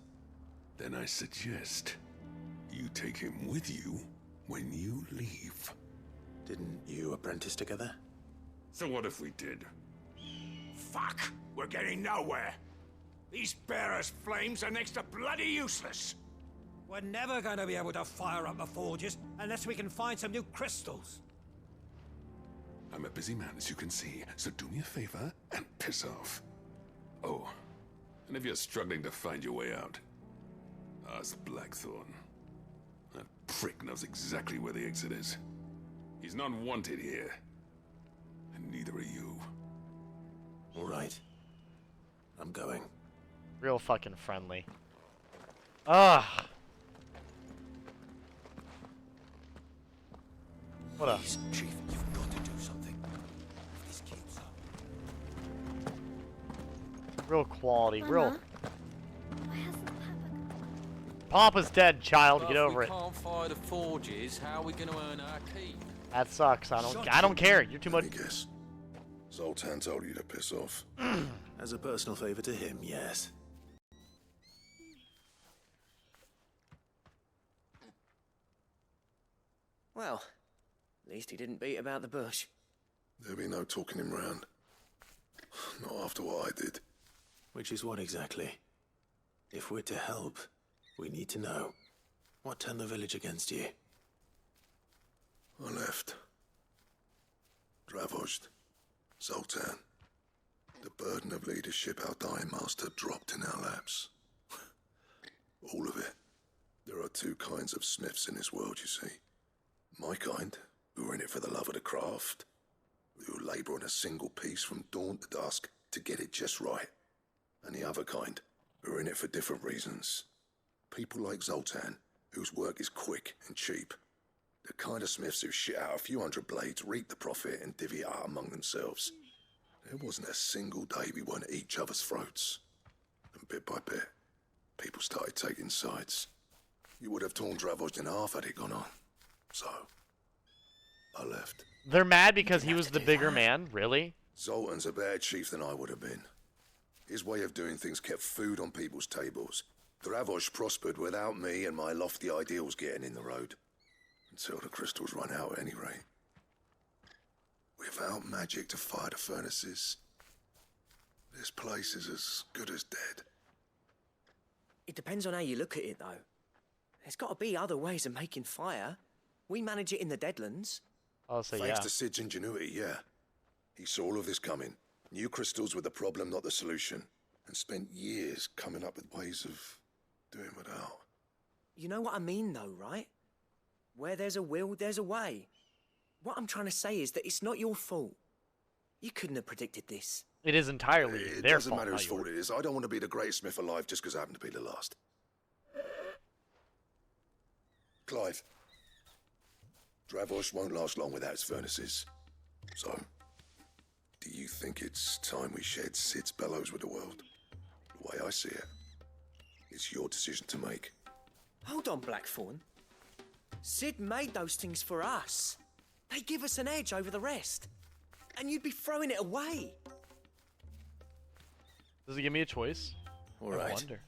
Then I suggest you take him with you when you leave. Didn't you apprentice together? So what if we did? Fuck! We're getting nowhere. These bearers' flames are next to bloody useless. We're never going to be able to fire up the forges unless we can find some new crystals. I'm a busy man, as you can see, so do me a favor and piss off. Oh, and if you're struggling to find your way out, ask Blackthorn. That prick knows exactly where the exit is. He's not wanted here, and neither are you. All right. I'm going. Real fucking friendly. Ah. What a... Please, Chief, you've got to do something. If this keeps up. Real quality, Mama? real... Papa's dead, child. Get over it. If we can't fire the forges, how are we going to earn our keep? That sucks. I don't care. You're too much... Let me guess. Zoltan told you to piss off. As a personal favor to him, yes. Well, at least he didn't beat about the bush. There'll be no talking him round. Not after what I did. Which is what exactly? If we're to help, we need to know. What turned the village against you? I left. Dravozd. Zoltan. The burden of leadership our dying master dropped in our laps. All of it. There are two kinds of smiths in this world, you see. My kind, who are in it for the love of the craft, who labour on a single piece from dawn to dusk to get it just right. And the other kind, who are in it for different reasons. People like Zoltan, whose work is quick and cheap. The kind of smiths who shit out a few hundred blades, reap the profit, and divvy it out among themselves. There wasn't a single day we weren't at each other's throats. And bit by bit, people started taking sides. You would have torn Dravozd in half had it gone on. So, I left. They're mad because he was the bigger man? Really? Zoltan's a better chief than I would have been. His way of doing things kept food on people's tables. Dravozd prospered without me and my lofty ideals getting in the road. Until the crystals run out at any rate. Without magic to fire the furnaces, this place is as good as dead. It depends on how you look at it, though. There's got to be other ways of making fire. We manage it in the Deadlands. I'll say Thanks yeah. to Sid's ingenuity, yeah. He saw all of this coming. Knew crystals were the problem, not the solution. And spent years coming up with ways of doing without. You know what I mean, though, right? Where there's a will, there's a way. What I'm trying to say is that it's not your fault. You couldn't have predicted this. It is entirely It their doesn't fault. matter not whose fault yours. it is. I don't want to be the greatest smith alive just because I happen to be the last. Clive. Dravozd won't last long without his furnaces. So, do you think it's time we shared Sid's bellows with the world? The way I see it, it's your decision to make. Hold on, Blackthorn. Sid made those things for us. They give us an edge over the rest. And you'd be throwing it away. Does it give me a choice? All I right. wonder.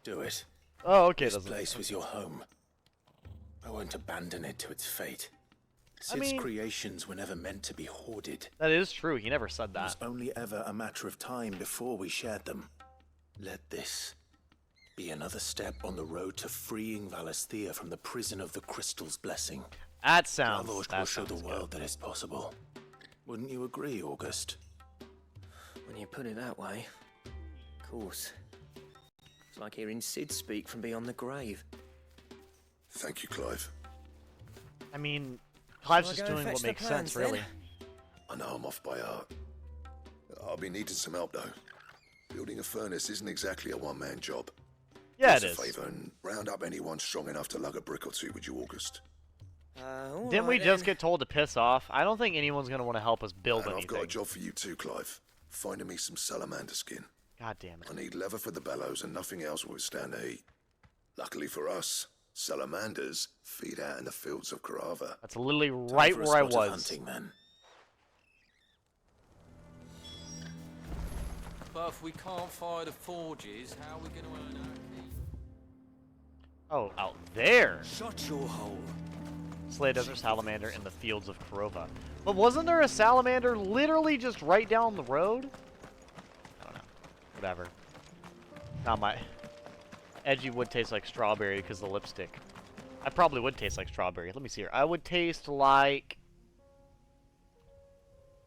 Do it. Oh, okay. This place was your home. I won't abandon it to its fate. Sid's mean, creations were never meant to be hoarded. That is true. He never said that. It was only ever a matter of time before we shared them. Let this be another step on the road to freeing Valisthea from the prison of the Crystal's blessing. That sounds. Brotherhood will show the world that it's possible. Wouldn't you agree, August? When you put it that way, of course. It's like hearing Sid speak from beyond the grave. Thank you, Clive. I mean, Clive's Shall I just go doing fetch what the makes plans, sense, really. I know I'm off by heart. I'll be needing some help, though. Building a furnace isn't exactly a one-man job. Yeah, Do it us a is. favour and round up anyone strong enough to lug a brick or two with you, August. Didn't we just get told to piss off? I don't think anyone's going to want to help us build And anything. I've got a job for you too, Clive. Finding me some salamander skin. God damn it. I need leather for the bellows and nothing else will withstand the heat. Luckily for us, salamanders feed out in the fields of Karava. That's literally right where I was. Hunting, then. But if we can't fire the forges, how are we going to earn our keep? Oh, out there. Shut your hole. Slay Desert Salamander in the fields of Karova. But wasn't there a salamander literally just right down the road? I don't know. Whatever. Not my... Edgy would taste like strawberry because of the lipstick. I probably would taste like strawberry. Let me see here. I would taste like...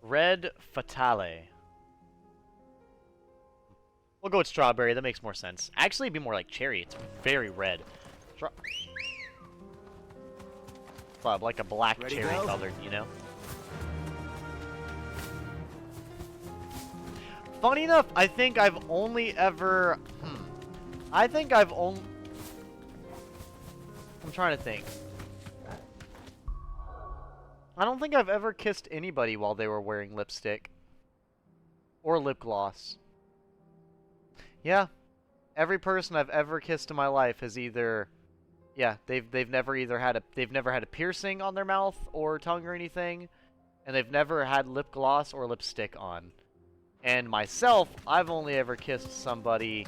Red Fatale. We'll go with strawberry. That makes more sense. Actually, it'd be more like cherry. It's very red. Like a black Ready, cherry go? colored, you know? Funny enough, I think I've only ever... I think I've only... I'm trying to think. I don't think I've ever kissed anybody while they were wearing lipstick. Or lip gloss. Yeah. Every person I've ever kissed in my life has either... Yeah, they've never had a piercing on their mouth or tongue or anything, and they've never had lip gloss or lipstick on. And myself, I've only ever kissed somebody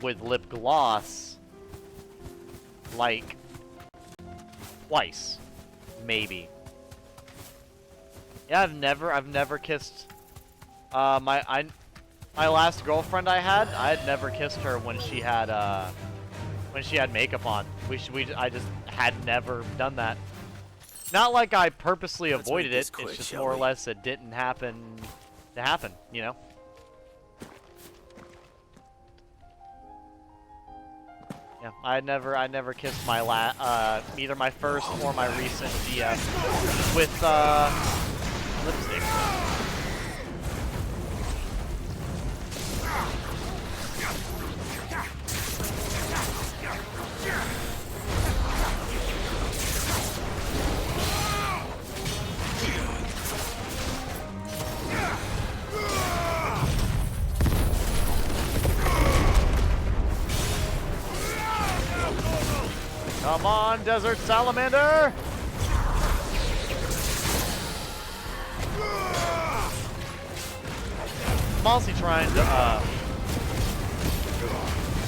with lip gloss like twice, maybe. Yeah, I've never kissed my last girlfriend I had never kissed her when she had makeup on. I just had never done that. Not like I purposely avoided it. It's just more or less it didn't happen to happen, you know? Yeah, I never kissed my either my first or my recent GF with lipstick. Come on, Desert Salamander! I'm honestly trying to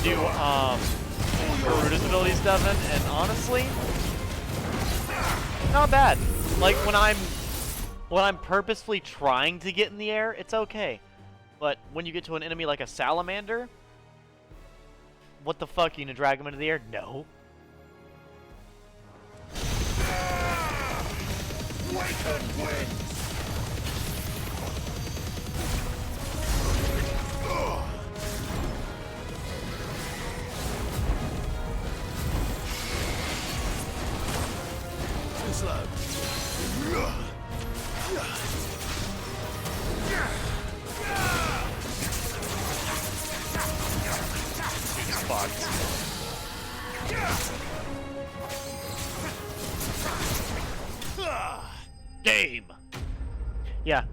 do Garuda's ability stuff, and honestly, not bad. Like when I'm purposefully trying to get in the air, it's okay. But when you get to an enemy like a salamander, what the fuck? You gonna drag him into the air? No. Awakened winds! Too slow. He's fucked. Game. Yeah.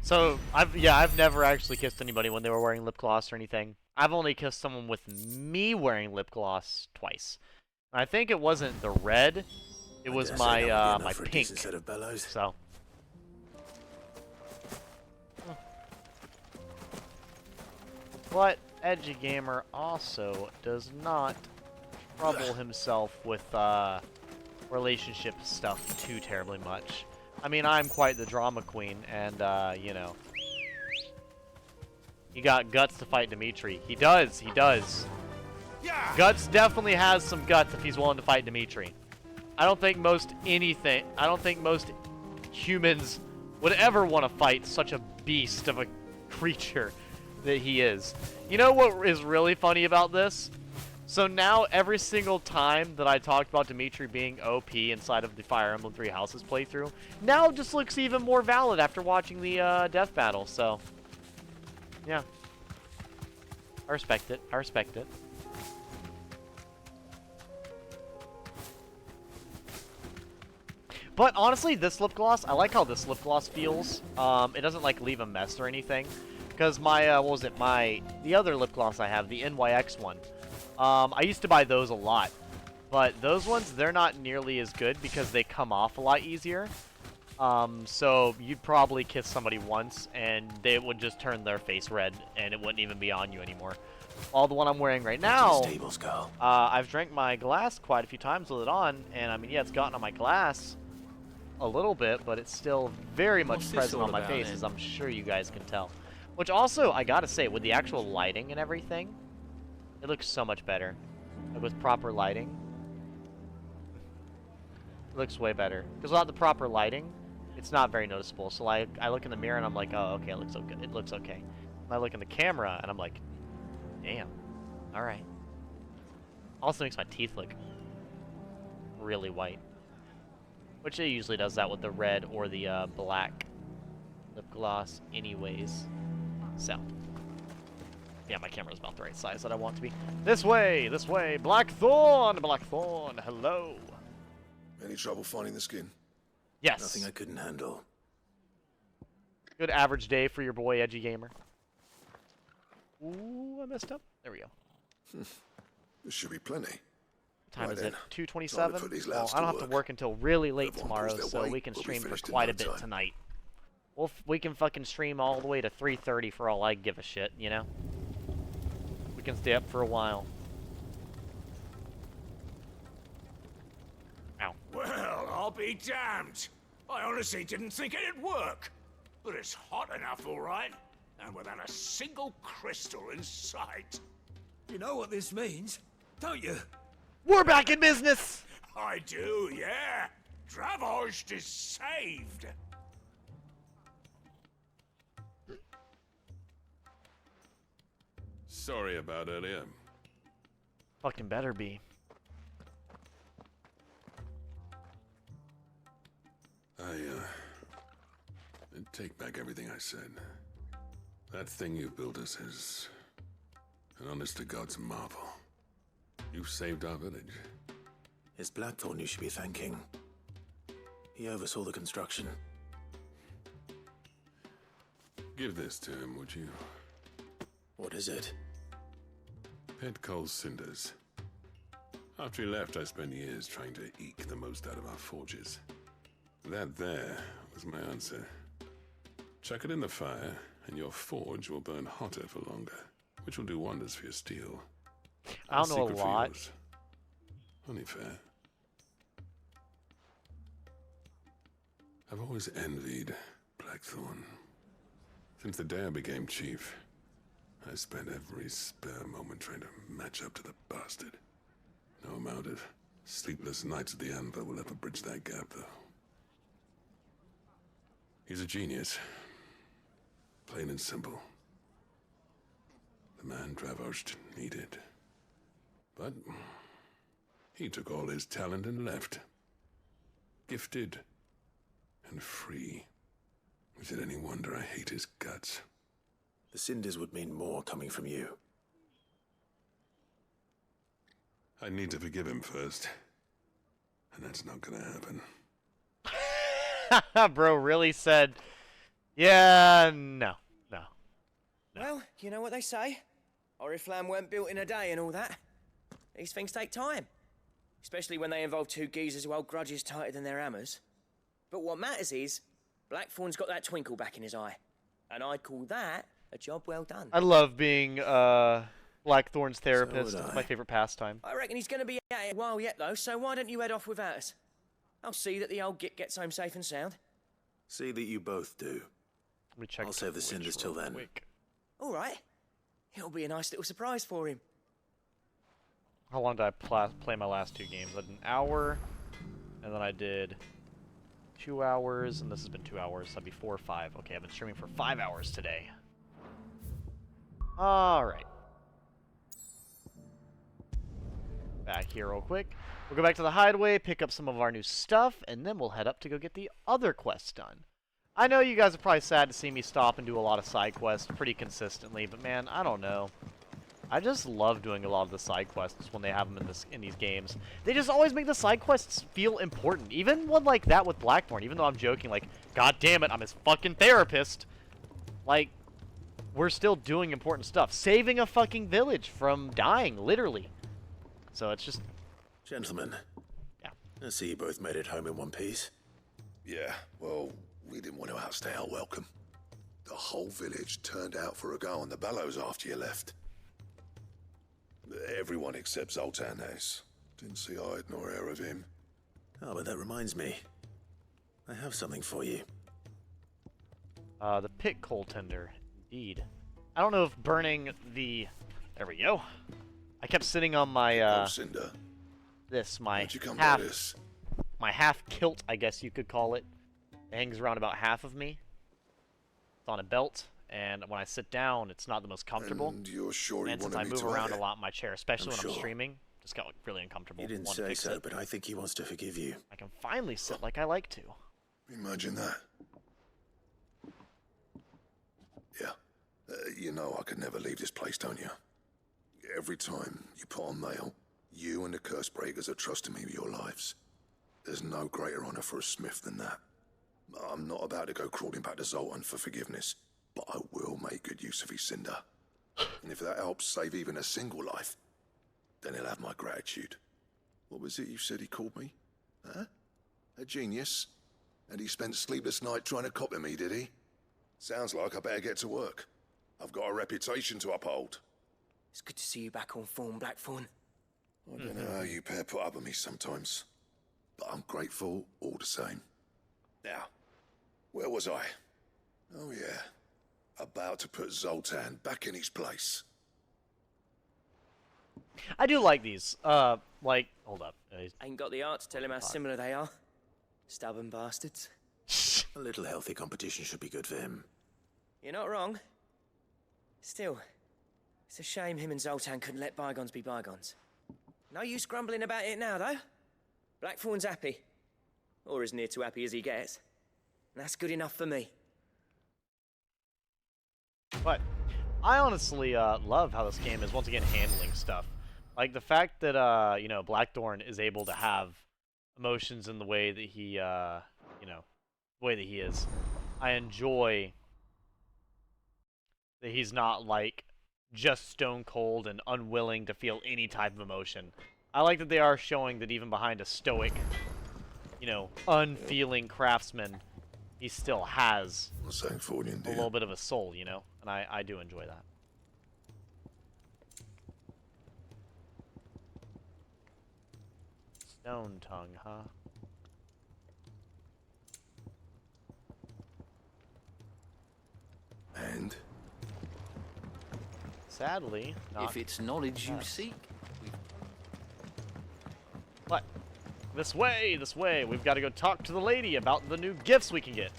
So I've never actually kissed anybody when they were wearing lip gloss or anything. I've only kissed someone with me wearing lip gloss twice. And I think it wasn't the red. It was my my pink. So. But Edgy Gamer also does not trouble himself with relationship stuff too terribly much. I mean, I'm quite the drama queen, and you know, he got guts to fight Dimitri. He does. He does. Guts definitely has some guts if he's willing to fight Dimitri. I don't think most humans would ever want to fight such a beast of a creature that he is. You know what is really funny about this? So now every single time that I talked about Dimitri being OP inside of the Fire Emblem Three Houses playthrough, now it just looks even more valid after watching the death battle. So, yeah. I respect it. I respect it. But honestly, this lip gloss, I like how this lip gloss feels. It doesn't like leave a mess or anything. Because my, what was it, the other lip gloss I have, the NYX one. I used to buy those a lot. But those ones, they're not nearly as good because they come off a lot easier. So you'd probably kiss somebody once and they would just turn their face red and it wouldn't even be on you anymore. All the one I'm wearing right now, I've drank my glass quite a few times with it on, and I mean, yeah, it's gotten on my glass a little bit, but it's still very much present on my face, as I'm sure you guys can tell. Which also, I gotta say, with the actual lighting and everything, it looks so much better. Like with proper lighting, it looks way better. Because without the proper lighting, it's not very noticeable. So like, I look in the mirror and I'm like, oh, okay, it looks okay. It looks okay. And I look in the camera and I'm like, damn. All right. Also makes my teeth look really white. Which it usually does that with the red or the black lip gloss anyways. So. Yeah, my camera's about the right size that I want to be. This way! This way! Blackthorn! Blackthorn! Hello! Any trouble finding the skin? Yes. Nothing I couldn't handle. Good average day for your boy, Edgy Gamer. Ooh, I messed up. There we go. There should be plenty. What time Right is it? then. 2:27? Well, I don't have to work until really late tomorrow, so we can stream for quite a bit tonight. We can fucking stream all the way to 3:30 for all I give a shit, you know? We can stay up for a while. Ow. Well, I'll be damned. I honestly didn't think it'd work. But it's hot enough, all right. And without a single crystal in sight. You know what this means, don't you? We're back in business! I do, yeah. Dravost is saved. Sorry about earlier. Fucking better be. I take back everything I said. That thing you built us is an honest-to-God's marvel. You saved our village. It's Blackthorn you should be thanking. He oversaw the construction. Give this to him, would you? What is it? Pet Cole's cinders. After he left, I spent years trying to eke the most out of our forges. That there was my answer. Chuck it in the fire, and your forge will burn hotter for longer, which will do wonders for your steel. I don't know a lot. Only fair. I've always envied Blackthorn. Since the day I became chief, I spent every spare moment trying to match up to the bastard. No amount of sleepless nights at the Anvil will ever bridge that gap, though. He's a genius. Plain and simple. The man Dravost needed. But he took all his talent and left. Gifted and free. Is it any wonder I hate his guts? The cinders would mean more coming from you. I need to forgive him first. And that's not gonna happen. Bro really said, yeah, no. Well, you know what they say? Oriflamme weren't built in a day and all that. These things take time. Especially when they involve two geezers who hold grudges tighter than their hammers. But what matters is, Blackthorn's got that twinkle back in his eye. And I'd call that a job well done. I love being Blackthorn's therapist. So It's my favorite pastime. I reckon he's going to be at it a while yet, though, so why don't you head off without us? I'll see that the old git gets home safe and sound. See that you both do. Let me check. I'll save the cinders till then. All right. It'll be a nice little surprise for him. How long did I play my last 2 games? I did an hour, and then I did 2 hours, and this has been 2 hours, so that'd be 4 or 5. Okay, I've been streaming for 5 hours today. Alright. Back here real quick. We'll go back to the hideaway, pick up some of our new stuff, and then we'll head up to go get the other quests done. I know you guys are probably sad to see me stop and do a lot of side quests pretty consistently, but man, I don't know. I just love doing a lot of the side quests when they have them in these games. They just always make the side quests feel important. Even one like that with Blackthorn, even though I'm joking, like, god damn it, I'm his fucking therapist. Like, we're still doing important stuff. Saving a fucking village from dying, literally. So it's just... Gentlemen. Yeah. I see you both made it home in one piece. Yeah, well, we didn't want to outstay our welcome. The whole village turned out for a go on the bellows after you left. Everyone except Zoltan has. Didn't see hide nor hair of him. Oh, but that reminds me. I have something for you. The pit coal tender. Indeed. I don't know if burning the... There we go. I kept sitting on my, Cinder. My half kilt, I guess you could call it. It hangs around about half of me. It's on a belt, and when I sit down, it's not the most comfortable. And you're sure you and since wanted I me move to around have a lot in my chair, especially I'm when I'm sure. streaming, just got like, really uncomfortable. He didn't say so, but I think he wants to forgive you. I can finally sit like I like to. Imagine that. Yeah. You know I could never leave this place, don't you? Every time you put on mail, you and the curse breakers are trusting me with your lives. There's no greater honor for a smith than that. I'm not about to go crawling back to Zoltan for forgiveness, but I will make good use of his cinder. And if that helps save even a single life, then he'll have my gratitude. What was it you said he called me? Huh? A genius? And he spent sleepless night trying to copy me, did he? Sounds like I better get to work. I've got a reputation to uphold. It's good to see you back on form, Blackthorn. I don't know how you pair put up with me sometimes, but I'm grateful all the same. Now, where was I? Oh yeah, about to put Zoltan back in his place. I do like these. Like, hold up. Ain't got the art to tell him how similar they are. Stubborn bastards. A little healthy competition should be good for him. You're not wrong. Still, it's a shame him and Zoltan couldn't let bygones be bygones. No use grumbling about it now, though. Blackthorn's happy. Or as near to happy as he gets. And that's good enough for me. But I honestly love how this game is, once again, handling stuff. Like, the fact that, you know, Blackthorn is able to have emotions in the way that he, you know, the way that he is. I enjoy that he's not, like, just stone cold and unwilling to feel any type of emotion. I like that they are showing that even behind a stoic, you know, unfeeling craftsman, he still has a little bit of a soul, you know? And I do enjoy that. Stone tongue, huh? And? Sadly, not. If it's knowledge you seek. What? This way, this way. We've got to go talk to the lady about the new gifts we can get.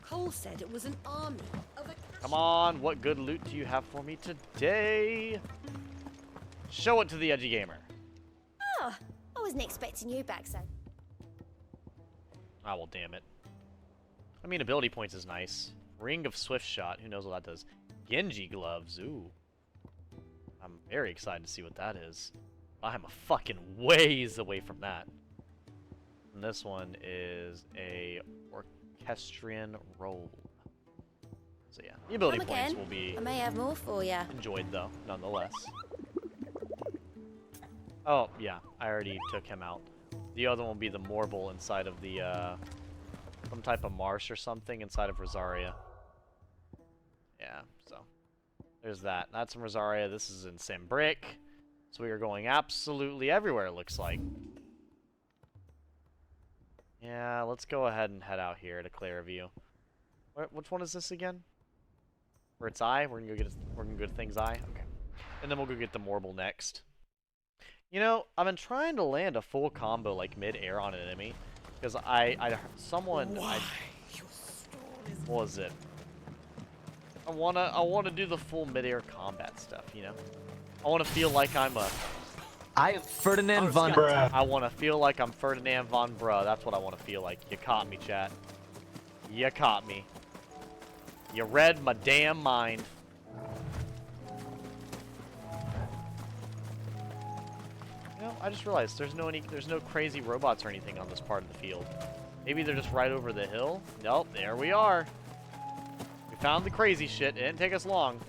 Cole said it was an army of a... Come on, what good loot do you have for me today? Show it to the edgy gamer. Oh, I wasn't expecting you back, so. Ah, well, damn it. I mean, ability points is nice. Ring of Swift Shot, who knows what that does. Genji gloves, ooh. I'm very excited to see what that is. I'm a fucking ways away from that. And this one is a orchestrion roll. So yeah, the ability Come points again. will be I may have more for you. enjoyed though, nonetheless. Oh yeah, I already took him out. The other one will be the Morble inside of the some type of marsh or something inside of Rosaria. Yeah, so there's that. That's in Rosaria. This is in Sambrick. So we are going absolutely everywhere, it looks like. Yeah, let's go ahead and head out here to Clairview. Which one is this again? Where it's Eye? We're gonna go to Things Eye? Okay. And then we'll go get the Morble next. You know, I've been trying to land a full combo like mid-air on an enemy. Because what was it? I wanna do the full mid-air combat stuff, you know? I wanna feel like I'm Ferdinand von Bruh. I wanna feel like I'm Ferdinand von Bruh. That's what I wanna feel like. You caught me, chat. You caught me. You read my damn mind. You know, I just realized there's no crazy robots or anything on this part of the field. Maybe they're just right over the hill. Nope, there we are. We found the crazy shit. It didn't take us long.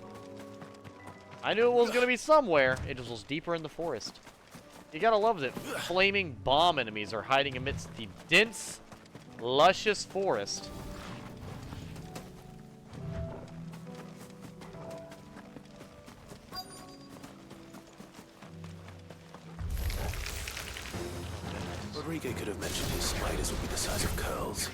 I knew it was gonna be somewhere. It just was deeper in the forest. You gotta love that flaming bomb enemies are hiding amidst the dense, luscious forest. Rodrigo could have mentioned his spiders would be the size of curls.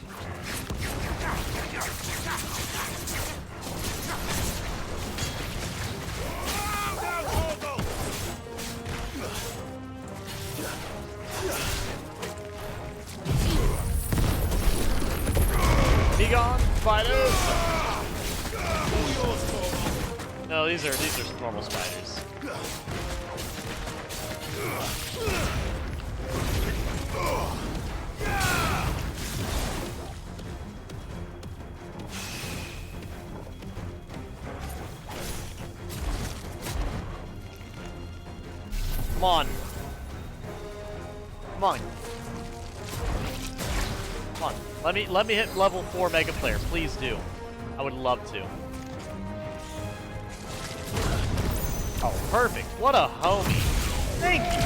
Be gone, spiders! No, these are normal spiders. Come on. Come on. Come on. Let me hit level 4 Mega Player. Please do. I would love to. Oh, perfect. What a homie. Thank you.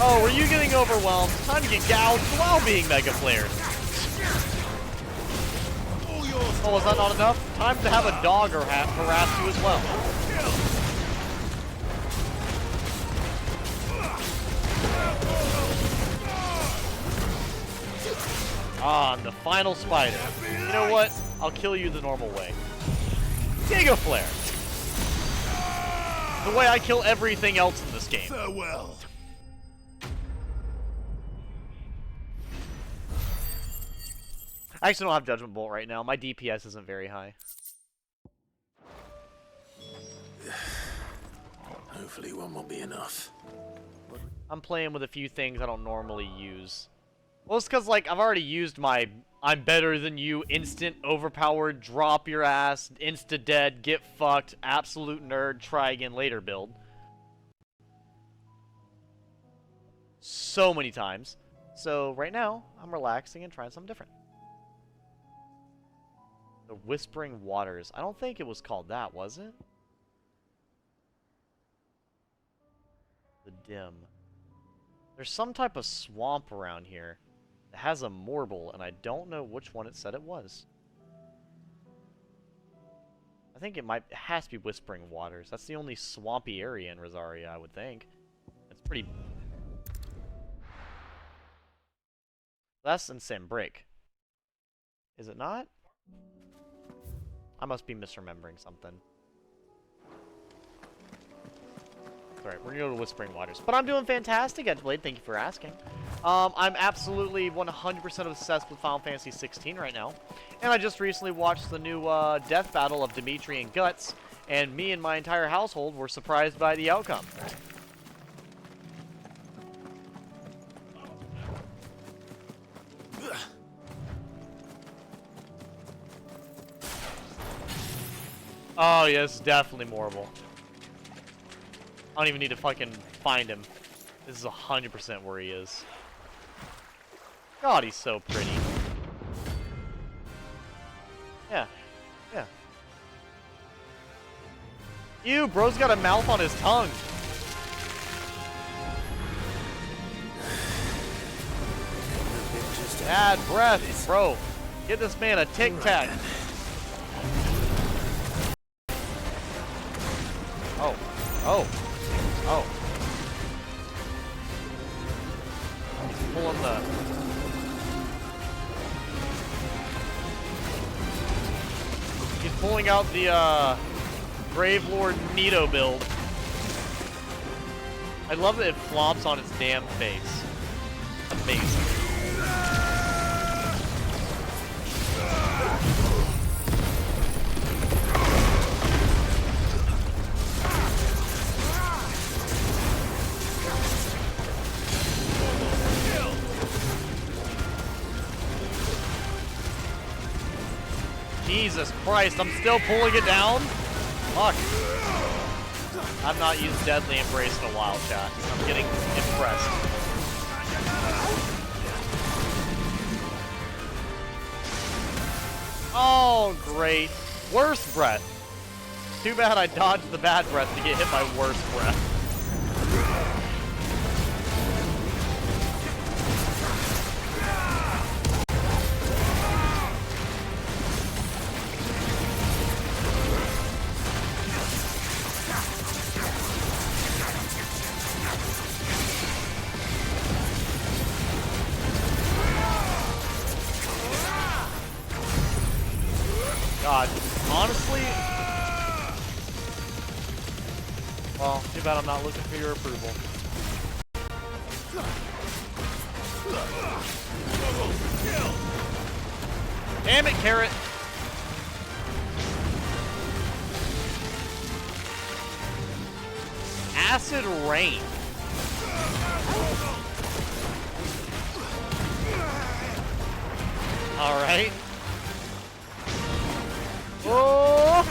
Oh, were you getting overwhelmed? Time to get gouged while being Mega Player. Oh, was that not enough? Time to have a dog harass you as well. Ah, the final spider. You know what? I'll kill you the normal way. Giga Flare. The way I kill everything else in this game. Farewell. I actually don't have Judgment Bolt right now. My DPS isn't very high. Hopefully one will be enough. I'm playing with a few things I don't normally use. Well, it's because, like, I've already used my I'm better than you, instant overpowered, drop your ass, insta-dead, get fucked, absolute nerd, try again later build. So many times. So, right now, I'm relaxing and trying something different. The Whispering Waters. I don't think it was called that, was it? The Dim. There's some type of swamp around here that has a Morble, and I don't know which one it said it was. I think it has to be Whispering Waters. That's the only swampy area in Rosaria, I would think. It's pretty... That's in Sambrick. Is it not? I must be misremembering something. Alright, we're gonna go to Whispering Waters. But I'm doing fantastic, Edgeblade. Thank you for asking. I'm absolutely 100% obsessed with Final Fantasy XVI right now. And I just recently watched the new death battle of Dimitri and Guts. And me and my entire household were surprised by the outcome. Oh, yes, definitely Morble. I don't even need to fucking find him. This is 100% where he is. God, he's so pretty. Yeah. Yeah. Ew, bro's got a mouth on his tongue. Bad breath, bro. Get this man a Tic Tac. Oh. Oh. Oh. He's pulling the... He's pulling out the, Grave Lord Nito build. I love that it flops on its damn face. Amazing. Jesus Christ, I'm still pulling it down? Fuck. I've not used Deadly Embrace in a while, chat. I'm getting impressed. Oh, great. Worst breath. Too bad I dodged the bad breath to get hit by worst breath. God, honestly, well, too bad I'm not looking for your approval. Damn it, Carrot! Acid Rain. All right. Oh!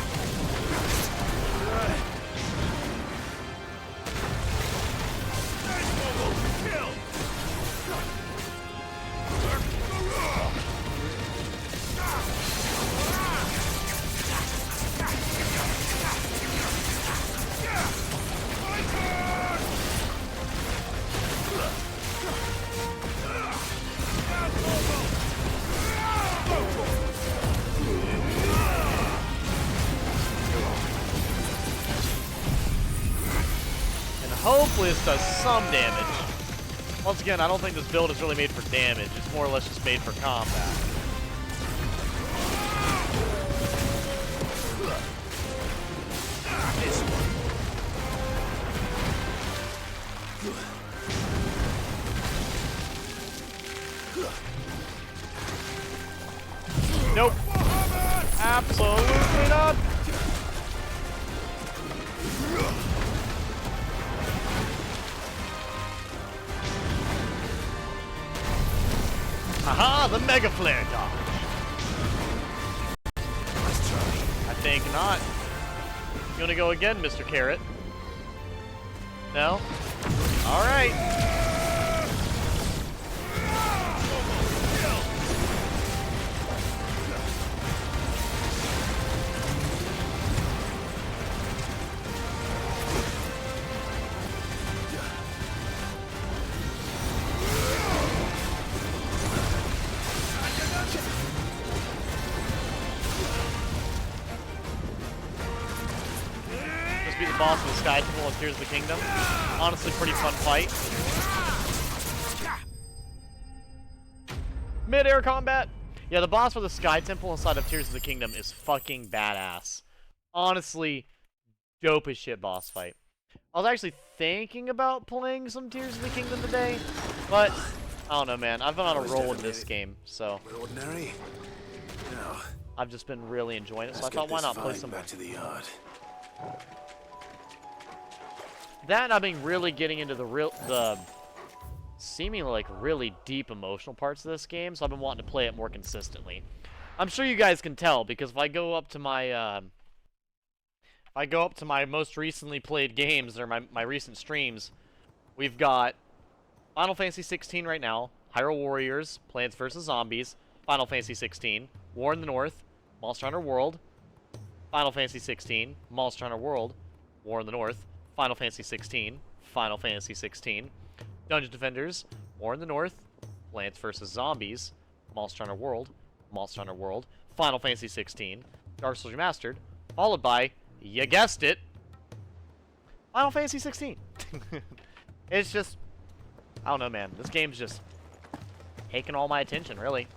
Hopefully this does some damage. Once again, I don't think this build is really made for damage. It's more or less just made for combat. Nope. Absolutely not. Aha, the Mega Flare dodge. I think not. You wanna go again, Mr. Carrot? No? Alright. The boss of the Sky Temple and Tears of the Kingdom. Honestly, pretty fun fight. Mid-air combat. Yeah, the boss for the Sky Temple inside of Tears of the Kingdom is fucking badass. Honestly, dope as shit boss fight. I was actually thinking about playing some Tears of the Kingdom today, but I don't know, man. I've been on a roll in this game, so ordinary. Now, I've just been really enjoying it. So I thought, why not play some more? Back to the yard. That and I've been really getting into the seemingly like really deep emotional parts of this game, so I've been wanting to play it more consistently. I'm sure you guys can tell because if I go up to my most recently played games or my recent streams, we've got Final Fantasy XVI right now. Hyrule Warriors, Plants vs. Zombies, Final Fantasy XVI, War in the North, Monster Hunter World, Final Fantasy XVI, Monster Hunter World, War in the North, Final Fantasy XVI, Final Fantasy XVI, Dungeon Defenders, War in the North, Plants vs. Zombies, Monster Hunter World, Monster Hunter World, Final Fantasy XVI, Dark Souls Remastered, followed by, you guessed it, Final Fantasy XVI. It's just, I don't know, man. This game's just taking all my attention, really.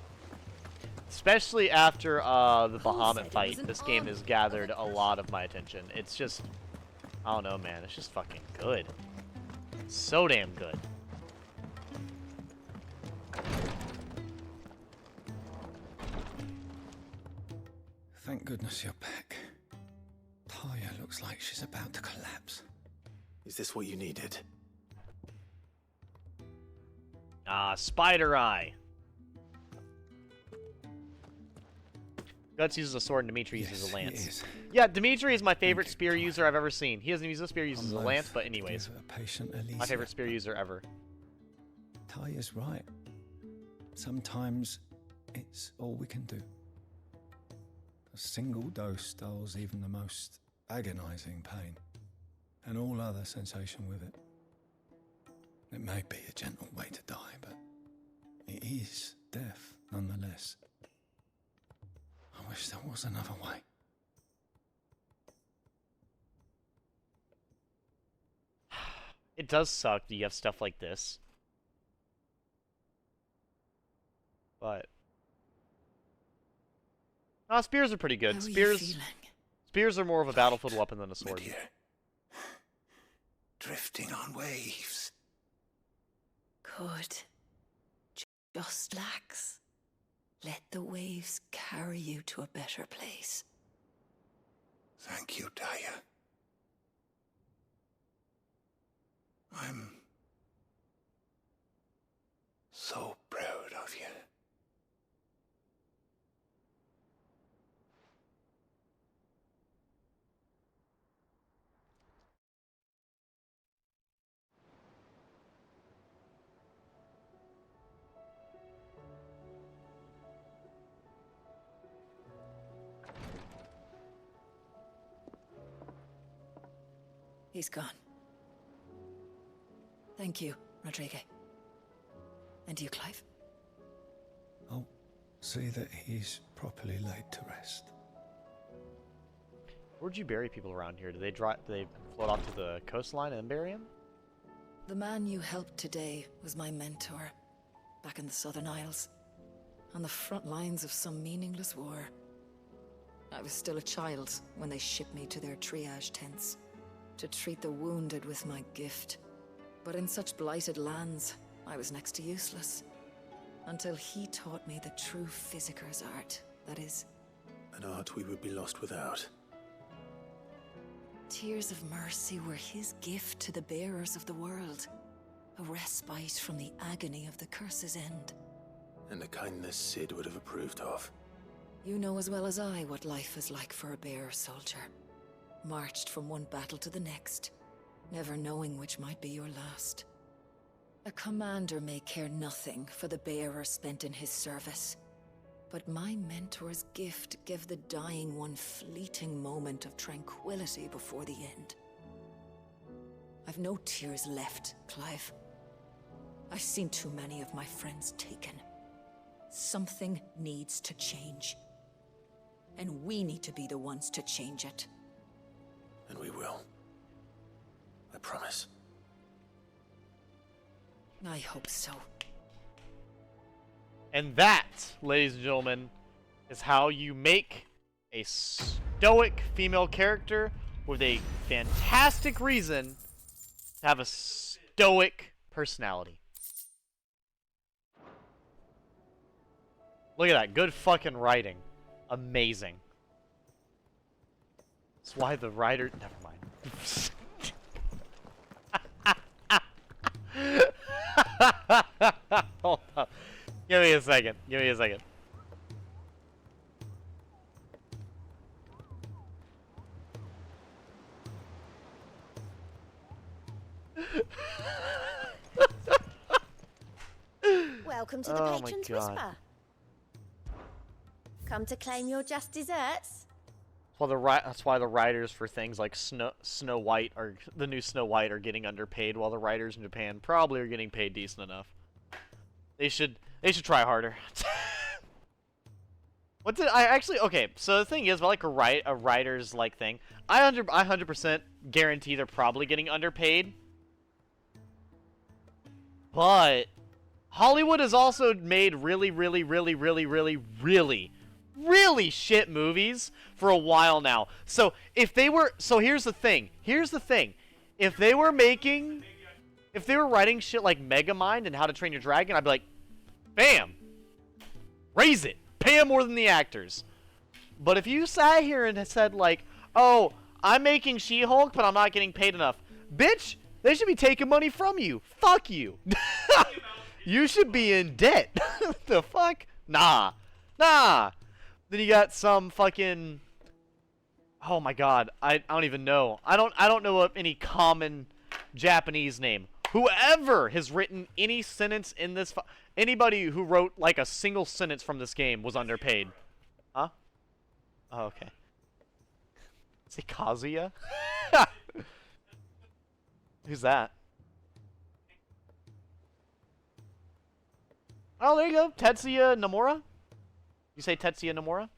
Especially after the Bahamut fight, this game has gathered a lot of my attention. It's just, I don't know, man. It's just fucking good. So damn good. Thank goodness you're back. Talia looks like she's about to collapse. Is this what you needed? Spider Eye. Guts uses a sword and Dimitri uses a lance. Yeah, Dimitri is my favorite spear user I've ever seen. He doesn't use a spear, he uses a lance, but anyways. My favorite spear user ever. Talia's right. Sometimes it's all we can do. A single dose dulls even the most agonizing pain, and all other sensation with it. It may be a gentle way to die, but it is death nonetheless. I wish there was another way. It does suck that you have stuff like this. But spears are pretty good. Spears are more of a battlefield weapon than a sword. Drifting on waves. Good. Just relax. Let the waves carry you to a better place. Thank you, Daya. I'm so proud of you. He's gone. Thank you, Rodrigue. And you, Clive? I'll see that he's properly laid to rest. Where'd you bury people around here? Do they float off to the coastline and bury him? The man you helped today was my mentor, back in the Southern Isles, on the front lines of some meaningless war. I was still a child when they shipped me to their triage tents, to treat the wounded with my gift. But in such blighted lands, I was next to useless. Until he taught me the true physicker's art, that is. An art we would be lost without. Tears of mercy were his gift to the bearers of the world. A respite from the agony of the curse's end. And a kindness Sid would have approved of. You know as well as I what life is like for a bearer soldier. Marched from one battle to the next, never knowing which might be your last. A commander may care nothing for the bearer spent in his service, but my mentor's gift gave the dying one fleeting moment of tranquility before the end. I've no tears left, Clive. I've seen too many of my friends taken. Something needs to change. And we need to be the ones to change it. And we will. I promise. I hope so. And that, ladies and gentlemen, is how you make a stoic female character with a fantastic reason to have a stoic personality. Look at that. Good fucking writing. Amazing. That's why the writer... Never mind. Hold up. Give me a second. Give me a second. Welcome to the Oh my Patron's God. Whisper. Come to claim your just desserts? Well, that's why the writers for things like Snow White or the new Snow White are getting underpaid, while the writers in Japan probably are getting paid decent enough. They should try harder. What did I actually? Okay, so the thing is, like a writer's like thing, I 100% guarantee they're probably getting underpaid. But Hollywood has also made really shit movies for a while now. So if they were, here's the thing. If they were writing shit like Megamind and How to Train Your Dragon, I'd be like, bam, raise it, pay them more than the actors. But if you sat here and said like, oh, I'm making She-Hulk, but I'm not getting paid enough, bitch, they should be taking money from you. Fuck you. You should be in debt. The fuck? Nah. Then you got some fucking, oh my god, I don't even know. I don't know of any common Japanese name. Whoever has written any sentence in this, anybody who wrote like a single sentence from this game was underpaid. Huh? Oh, okay. Is it Kazuya? Who's that? Oh, there you go. Tetsuya Nomura? You say Tetsuya Nomura?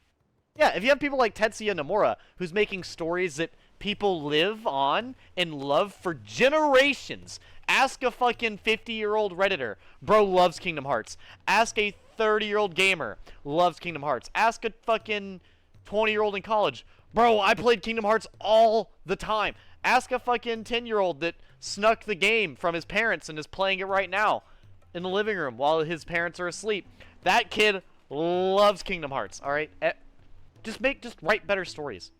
Yeah, if you have people like Tetsuya Nomura, who's making stories that people live on and love for generations. Ask a fucking 50-year-old Redditor. Bro loves Kingdom Hearts. Ask a 30-year-old gamer. Loves Kingdom Hearts. Ask a fucking 20-year-old in college. Bro, I played Kingdom Hearts all the time. Ask a fucking 10-year-old that snuck the game from his parents and is playing it right now in the living room while his parents are asleep. That kid loves Kingdom Hearts, alright? Just write better stories.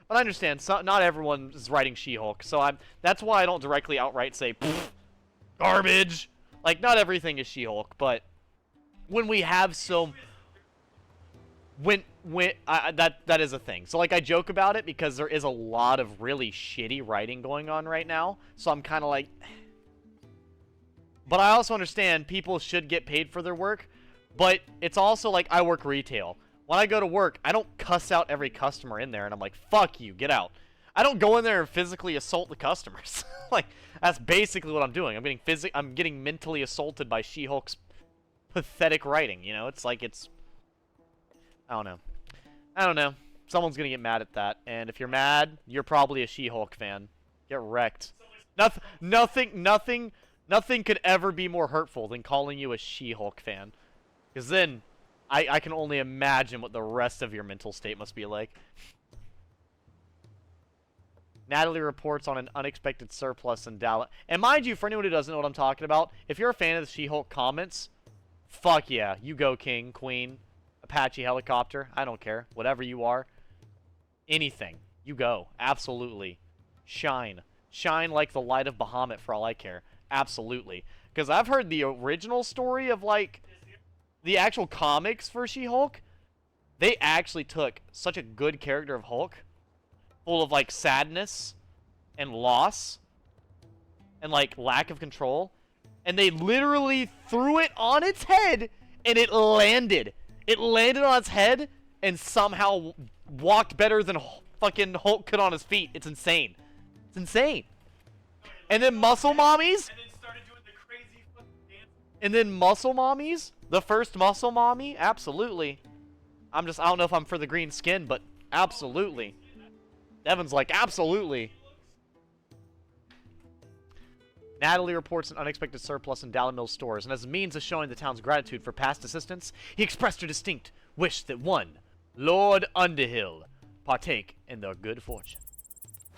But I understand, not everyone is writing She-Hulk, so that's why I don't directly outright say, garbage! Like, not everything is She-Hulk, but when we have that is a thing. So, like, I joke about it because there is a lot of really shitty writing going on right now, so I'm kind of like... But I also understand people should get paid for their work, but it's also like I work retail. When I go to work, I don't cuss out every customer in there, and I'm like, fuck you, get out. I don't go in there and physically assault the customers. Like, that's basically what I'm doing. I'm getting mentally assaulted by She-Hulk's pathetic writing, you know? It's like, I don't know. Someone's gonna get mad at that, and if you're mad, you're probably a She-Hulk fan. Get wrecked. Nothing could ever be more hurtful than calling you a She-Hulk fan. Because then, I can only imagine what the rest of your mental state must be like. Natalie reports on an unexpected surplus in Dallas. And mind you, for anyone who doesn't know what I'm talking about, if you're a fan of the She-Hulk comments, fuck yeah. You go, King, Queen, Apache helicopter. I don't care. Whatever you are. Anything. You go. Absolutely. Shine. Shine like the light of Bahamut for all I care. Absolutely. Because I've heard the original story of, like, the actual comics for She-Hulk. They actually took such a good character of Hulk, full of, like, sadness and loss and, like, lack of control, and they literally threw it on its head, and it landed. It landed on its head and somehow walked better than fucking Hulk could on his feet. It's insane. It's insane. And then Muscle Mommies. And then Muscle Mommies. The first Muscle Mommy. Absolutely. I don't know if I'm for the green skin, but absolutely. Devin's like, absolutely. Natalie reports an unexpected surplus in Dallas stores, and as a means of showing the town's gratitude for past assistance, he expressed her distinct wish that one, Lord Underhill, partake in their good fortune.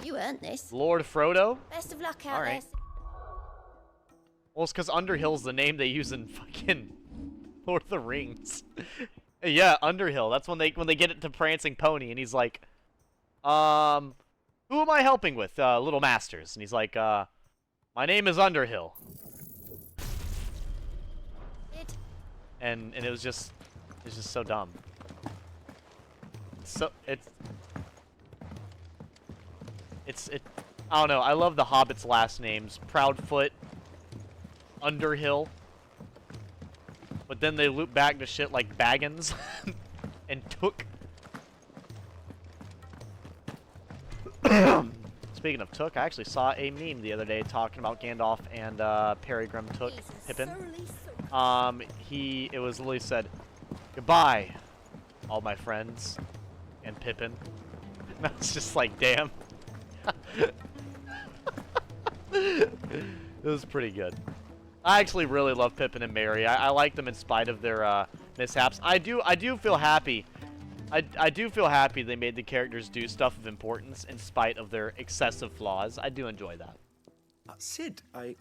You earned this. Lord Frodo? Best of luck out Alright. Well, it's because Underhill's the name they use in fucking Lord of the Rings. Yeah, Underhill. That's when they get it to Prancing Pony, and he's like, who am I helping with? Little Masters. And he's like, my name is Underhill. And it was just so dumb. I don't know. I love the Hobbits' last names. Proudfoot, Underhill. but then they loop back to shit like Baggins and Took. Speaking of Took, I actually saw a meme the other day talking about Gandalf and Peregrine Took Pippin. It was literally said, "Goodbye, all my friends," and Pippin. And I was just like, damn. It was pretty good. I actually really love Pippin and Merry. I like them in spite of their mishaps. I do feel happy. I do feel happy they made the characters do stuff of importance in spite of their excessive flaws. I do enjoy that. Sid, I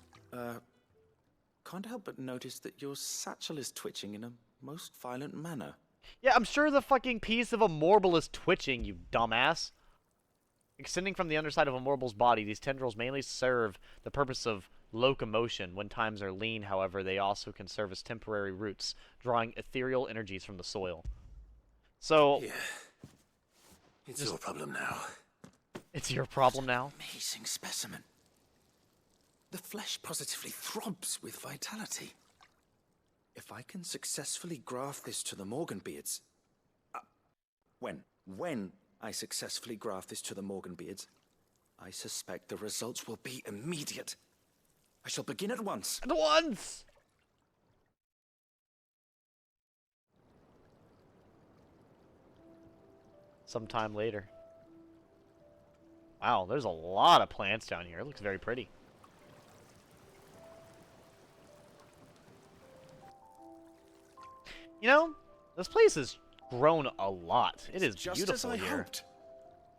can't help but notice that your satchel is twitching in a most violent manner. Yeah, I'm sure the fucking piece of a Morble is twitching, you dumbass. Extending from the underside of a Morble's body, these tendrils mainly serve the purpose of locomotion. When times are lean, however, they also can serve as temporary roots, drawing ethereal energies from the soil. So... Yeah. It's your problem now. It's your problem now? Amazing specimen. The flesh positively throbs with vitality. If I can successfully graft this to the Morganbeards... When I successfully graft this to the Morganbeards, I suspect the results will be immediate. I shall begin at once. At once! Sometime later. Wow, there's a lot of plants down here. It looks very pretty. You know, this place has grown a lot. It is just beautiful as I here. hoped.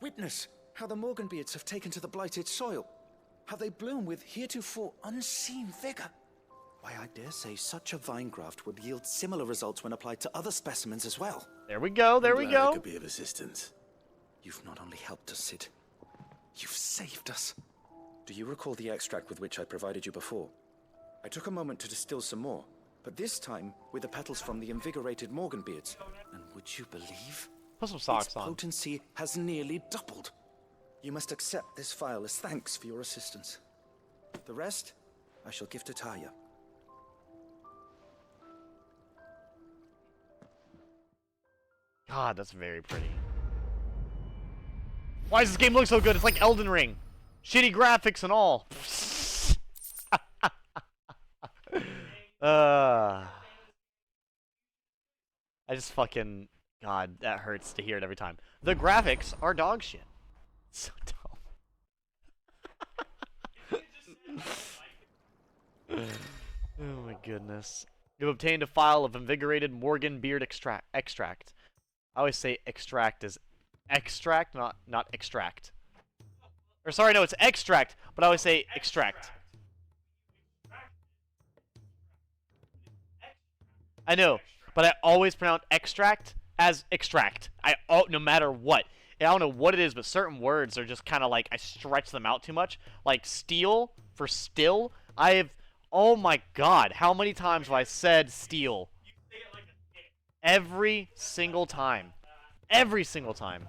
Witness how the Morganbeards have taken to the blighted soil. How they bloom with heretofore unseen vigor. Why, I dare say such a vine graft would yield similar results when applied to other specimens as well. There we go, there we go. I could be of assistance. You've not only helped us, Sid, you've saved us. Do you recall the extract with which I provided you before? I took a moment to distill some more, but this time with the petals from the invigorated Morganbeards. And would you believe? Put some socks its on. potency has nearly doubled. You must accept this file as thanks for your assistance. The rest, I shall give to Taya. God, that's very pretty. Why does this game look so good? It's like Elden Ring. Shitty graphics and all. I just fucking... God, that hurts to hear it every time. The graphics are dog shit. So dumb. Oh my goodness. You've obtained a file of invigorated Morgan beard extract. I always say extract as extract, not extract. Or sorry, no, it's extract, but I always say extract. I know, but I always pronounce extract as extract. No matter what. I don't know what it is, but certain words are just kind of like I stretch them out too much. Like steel for still. Oh my god, how many times have I said steel? Every single time. Every single time.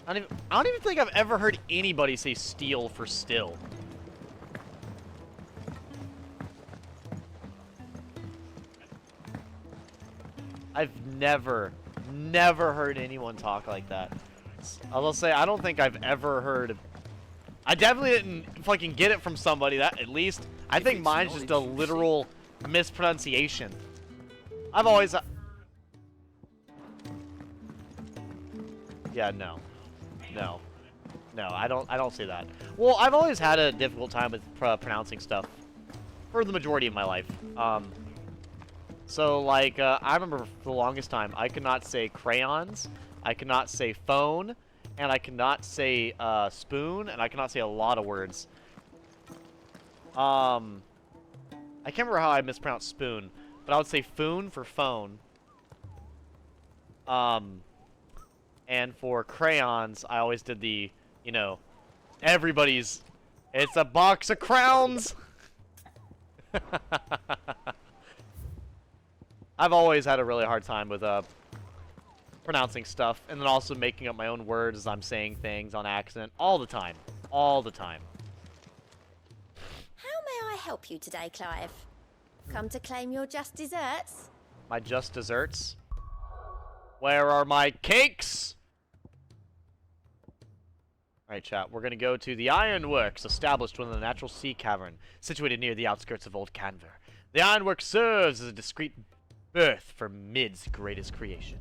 I don't even think I've ever heard anybody say steel for still. I've never heard anyone talk like that. I will say, I don't think I've ever heard... I definitely didn't fucking get it from somebody, that at least. I think mine's just a literal mispronunciation. I've always... Yeah, no. No, I don't say that. Well, I've always had a difficult time with pronouncing stuff for the majority of my life. So, like, I remember for the longest time, I could not say crayons, I could not say phone, and I could not say spoon, and I could not say a lot of words. I can't remember how I mispronounced spoon, but I would say foon for phone. And for crayons, I always did the, you know, everybody's, it's a box of crowns! I've always had a really hard time with pronouncing stuff, and then also making up my own words as I'm saying things on accident all the time. All the time. help you today, Clive? Come to claim your just desserts? My just desserts? Where are my cakes? Alright, chat. We're gonna go to the Ironworks, established within the natural sea cavern, situated near the outskirts of Old Canver. The Ironworks serves as a discreet birth for Mid's greatest creation.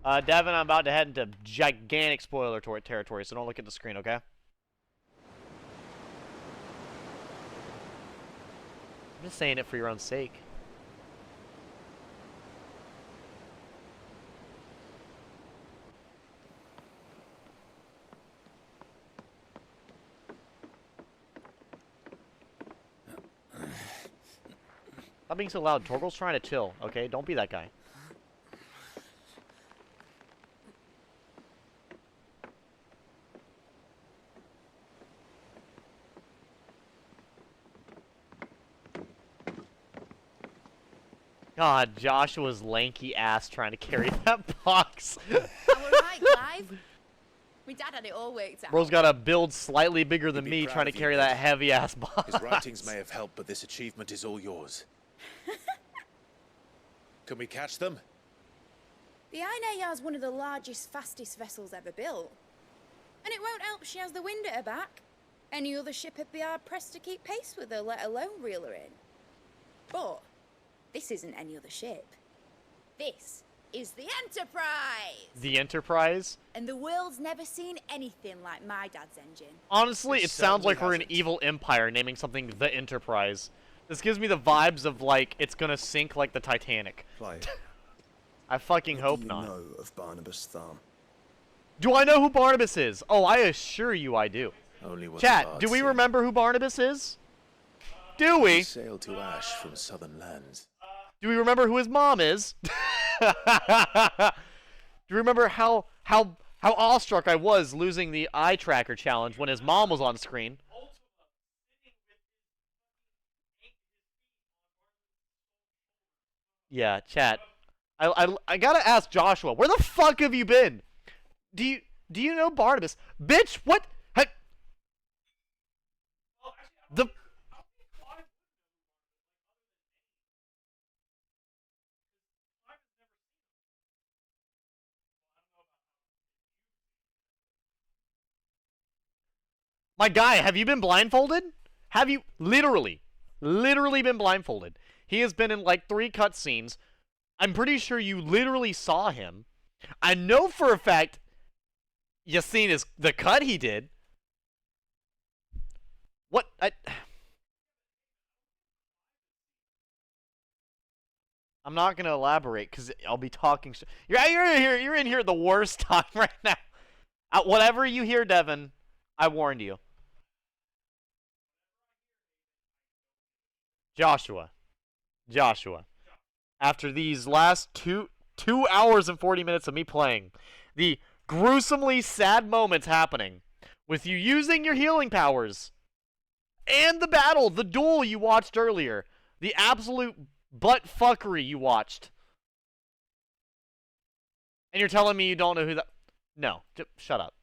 Devin, I'm about to head into gigantic spoiler territory, so don't look at the screen, okay? I'm just saying it for your own sake. Stop being so loud. Torgal's trying to chill, okay? Don't be that guy. God, Joshua's lanky ass trying to carry that box. I'm alright, Clive. My dad had it all worked out. Bro's got a build slightly bigger than me trying to carry that heavy ass box. His writings may have helped, but this achievement is all yours. Can we catch them? The Aina is one of the largest, fastest vessels ever built. And it won't help she has the wind at her back. Any other ship would be hard pressed to keep pace with her, let alone reel her in. But this isn't any other ship. This is the Enterprise! The Enterprise? And the world's never seen anything like my dad's engine. Honestly, it sounds like we're an evil empire naming something the Enterprise. This gives me the vibes of, like, it's gonna sink like the Titanic. Clive, I fucking hope not. do you know of Barnabas Thumb? Do I know who Barnabas is? Oh, I assure you I do. Only what Chat, do we remember who Barnabas is? Do we? He sailed to Ash from southern lands. Do we remember who his mom is? Do you remember how awestruck I was losing the eye tracker challenge when his mom was on screen? Yeah, chat. I gotta ask Joshua, where the fuck have you been? Do you know Barnabas? Bitch, what? The My guy, have you been blindfolded? Have you literally been blindfolded? He has been in like 3 cutscenes. I'm pretty sure you literally saw him. I know for a fact you seen the cut he did. What? I'm not gonna elaborate because I'll be talking. You're in here at the worst time right now. Whatever you hear, Devin, I warned you. Joshua, after these last two hours and 40 minutes of me playing, the gruesomely sad moments happening with you using your healing powers, and the duel you watched earlier, the absolute butt fuckery you watched, and you're telling me you don't know who that... No, shut up.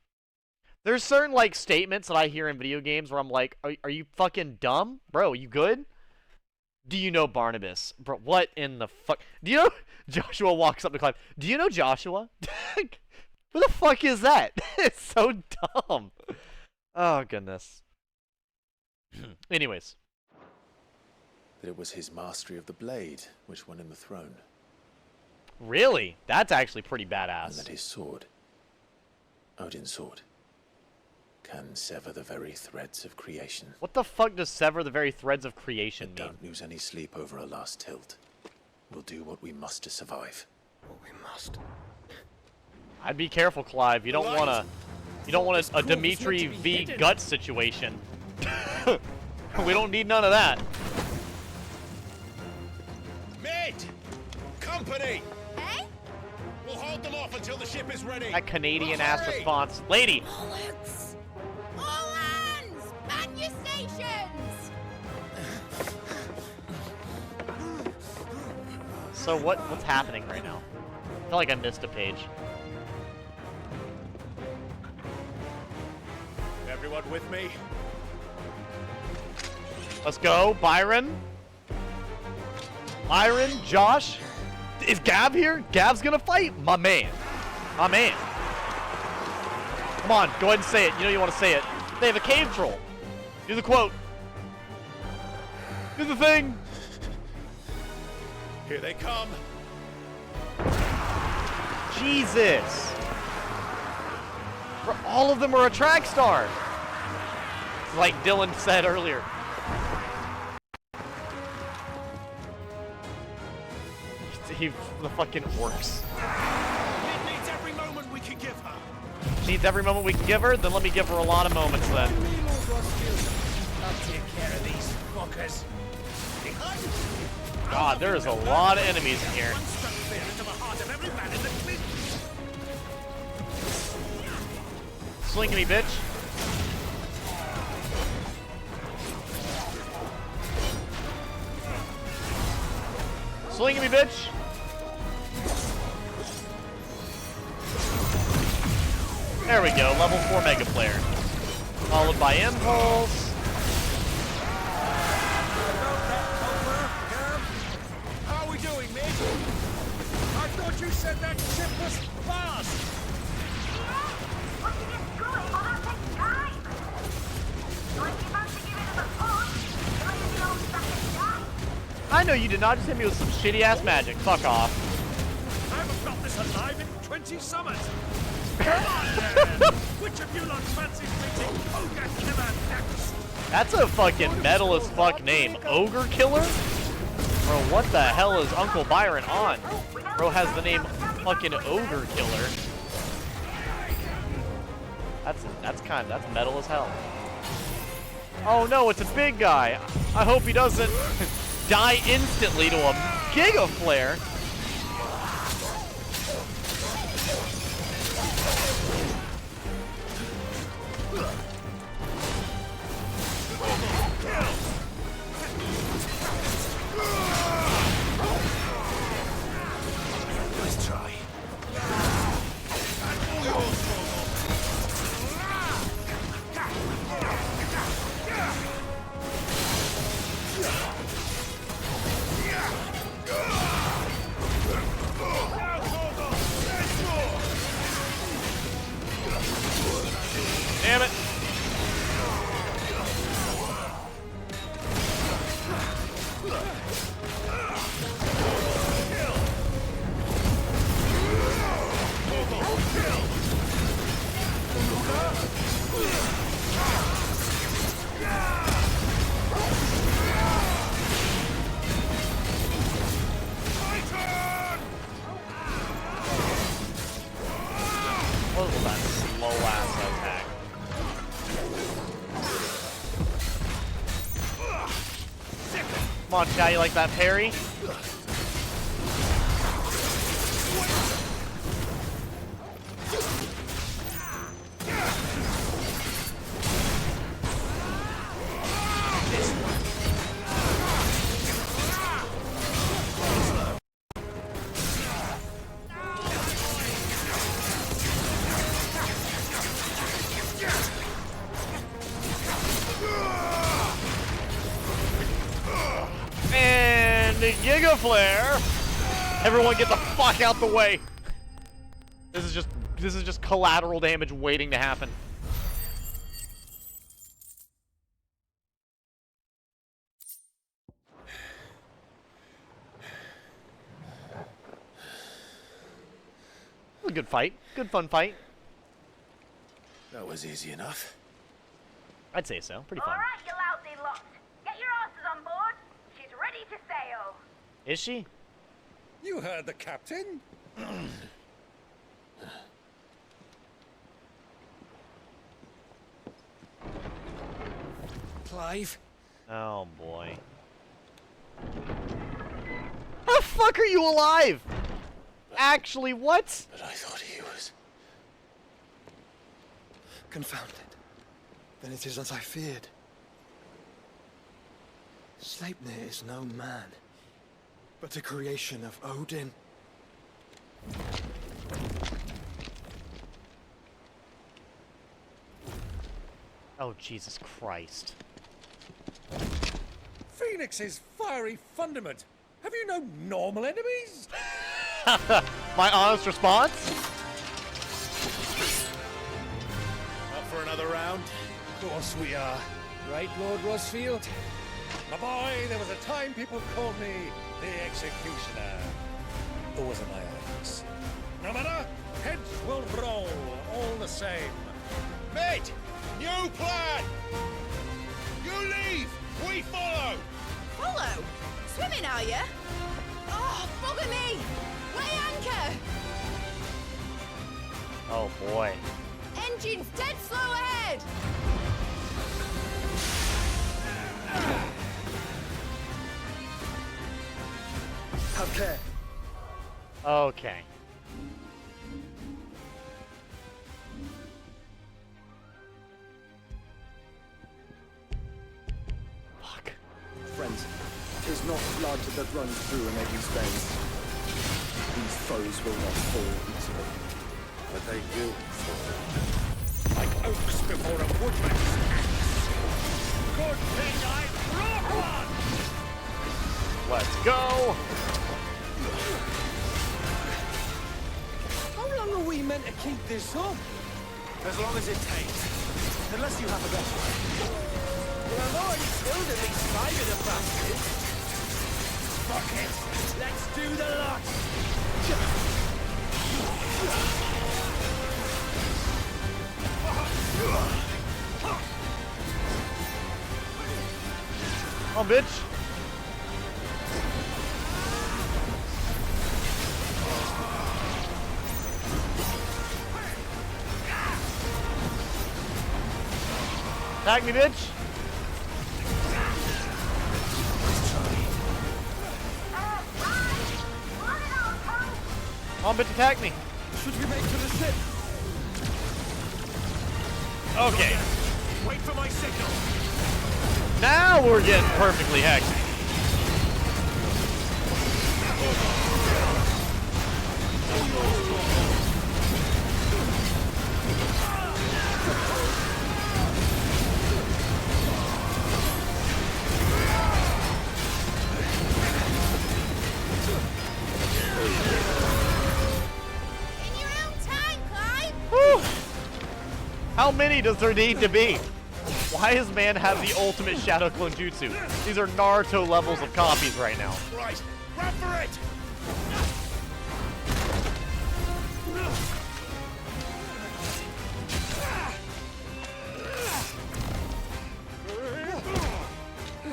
There's certain, like, statements that I hear in video games where I'm like, are you fucking dumb? Bro, you good? Do you know Barnabas? Bro, what in the fuck? Do you know... Joshua walks up to Clive. Do you know Joshua? Who the fuck is that? It's so dumb. Oh, goodness. Anyways. That it was his mastery of the blade which won him the throne. Really? That's actually pretty badass. And that his sword, Odin's sword, can sever the very threads of creation. What the fuck does sever the very threads of creation mean? Don't lose any sleep over our last tilt. We'll do what we must to survive. What we must. I'd be careful, Clive. You don't want a Dimitri v. Guts situation. We don't need none of that. Mid! Company! Hey? We'll hold them off until the ship is ready. That Canadian-ass response. Lady! All hands! Man your stations! So what's happening right now? I feel like I missed a page. Everyone with me? Let's go, Byron. Byron, Josh. Is Gav here? Gav's gonna fight? My man. My man. Come on, go ahead and say it. You know you want to say it. They have a cave troll. Do the quote. Do the thing. Here they come. Jesus. All of them are a track star. Like Dylan said earlier. The fucking orcs. It needs every moment we can give her. She needs every moment we can give her? Then let me give her a lot of moments then. I'll take care of these fuckers. God, there is a lot of enemies in here. Swing me, bitch. Swing me, bitch. There we go, level 4 Mega Player. Followed by Impulse. How are we doing, mate? I thought you said that ship was fast. I know you did not just hit me with some shitty ass magic. Fuck off. I haven't felt this alive in 20 summers. Come on, then. Which of you lot fancies meeting Ogre Killer next? That's a fucking metal as fuck name. Ogre Killer? Bro, what the hell is Uncle Byron on? Bro has the name fucking Ogre Killer. That's metal as hell. Oh no, it's a big guy. I hope he doesn't die instantly to a Giga Flare. Nice try. Damn it. What was that slow ass attack? Come on, chat, you like that parry? And the Giga Flare. Everyone get the fuck out the way. This is just collateral damage waiting to happen. A good fight. Good fun fight. That was easy enough. I'd say so. Pretty fun. All right, you lousy lot. Get your asses on board. She's ready to sail. Is she? You heard the captain. Clive? Oh boy. How the fuck are you alive? Actually, what? But I thought he was. Confounded. Then it is as I feared. Sleipnir is no man, but a creation of Odin. Oh, Jesus Christ. Phoenix's fiery fundament. Have you no normal enemies? My honest response? Up for another round? Of course we are. Right, Lord Rosfield? My boy, there was a time people called me the Executioner. Or was it my eyes? No matter, heads will roll all the same. Mate, new plan! You leave, we follow! Follow? Swimming, are you? Oh, bugger me! Weigh anchor! Oh boy. Engine's dead slow ahead! Have care. Okay. Fuck. Friends, 'tis not blood that runs through an enemy's veins. These foes will not fall easily, but they will fall. Like oaks before a woodman's axe. Good thing I brought one! Let's go! How long are we meant to keep this up? As long as it takes. Unless you have a better way. Well, I've already killed at least 5 of the bastards. Fuck it! Let's do the lot! Come on, bitch! Tag me, bitch! Come on, bitch, attack me! Should we make to the ship? Okay. Wait for my signal! Now we're getting perfectly hectic. How many does there need to be? Why does man have the ultimate Shadow Clone Jutsu? These are Naruto levels of copies right now. Right, grab for it!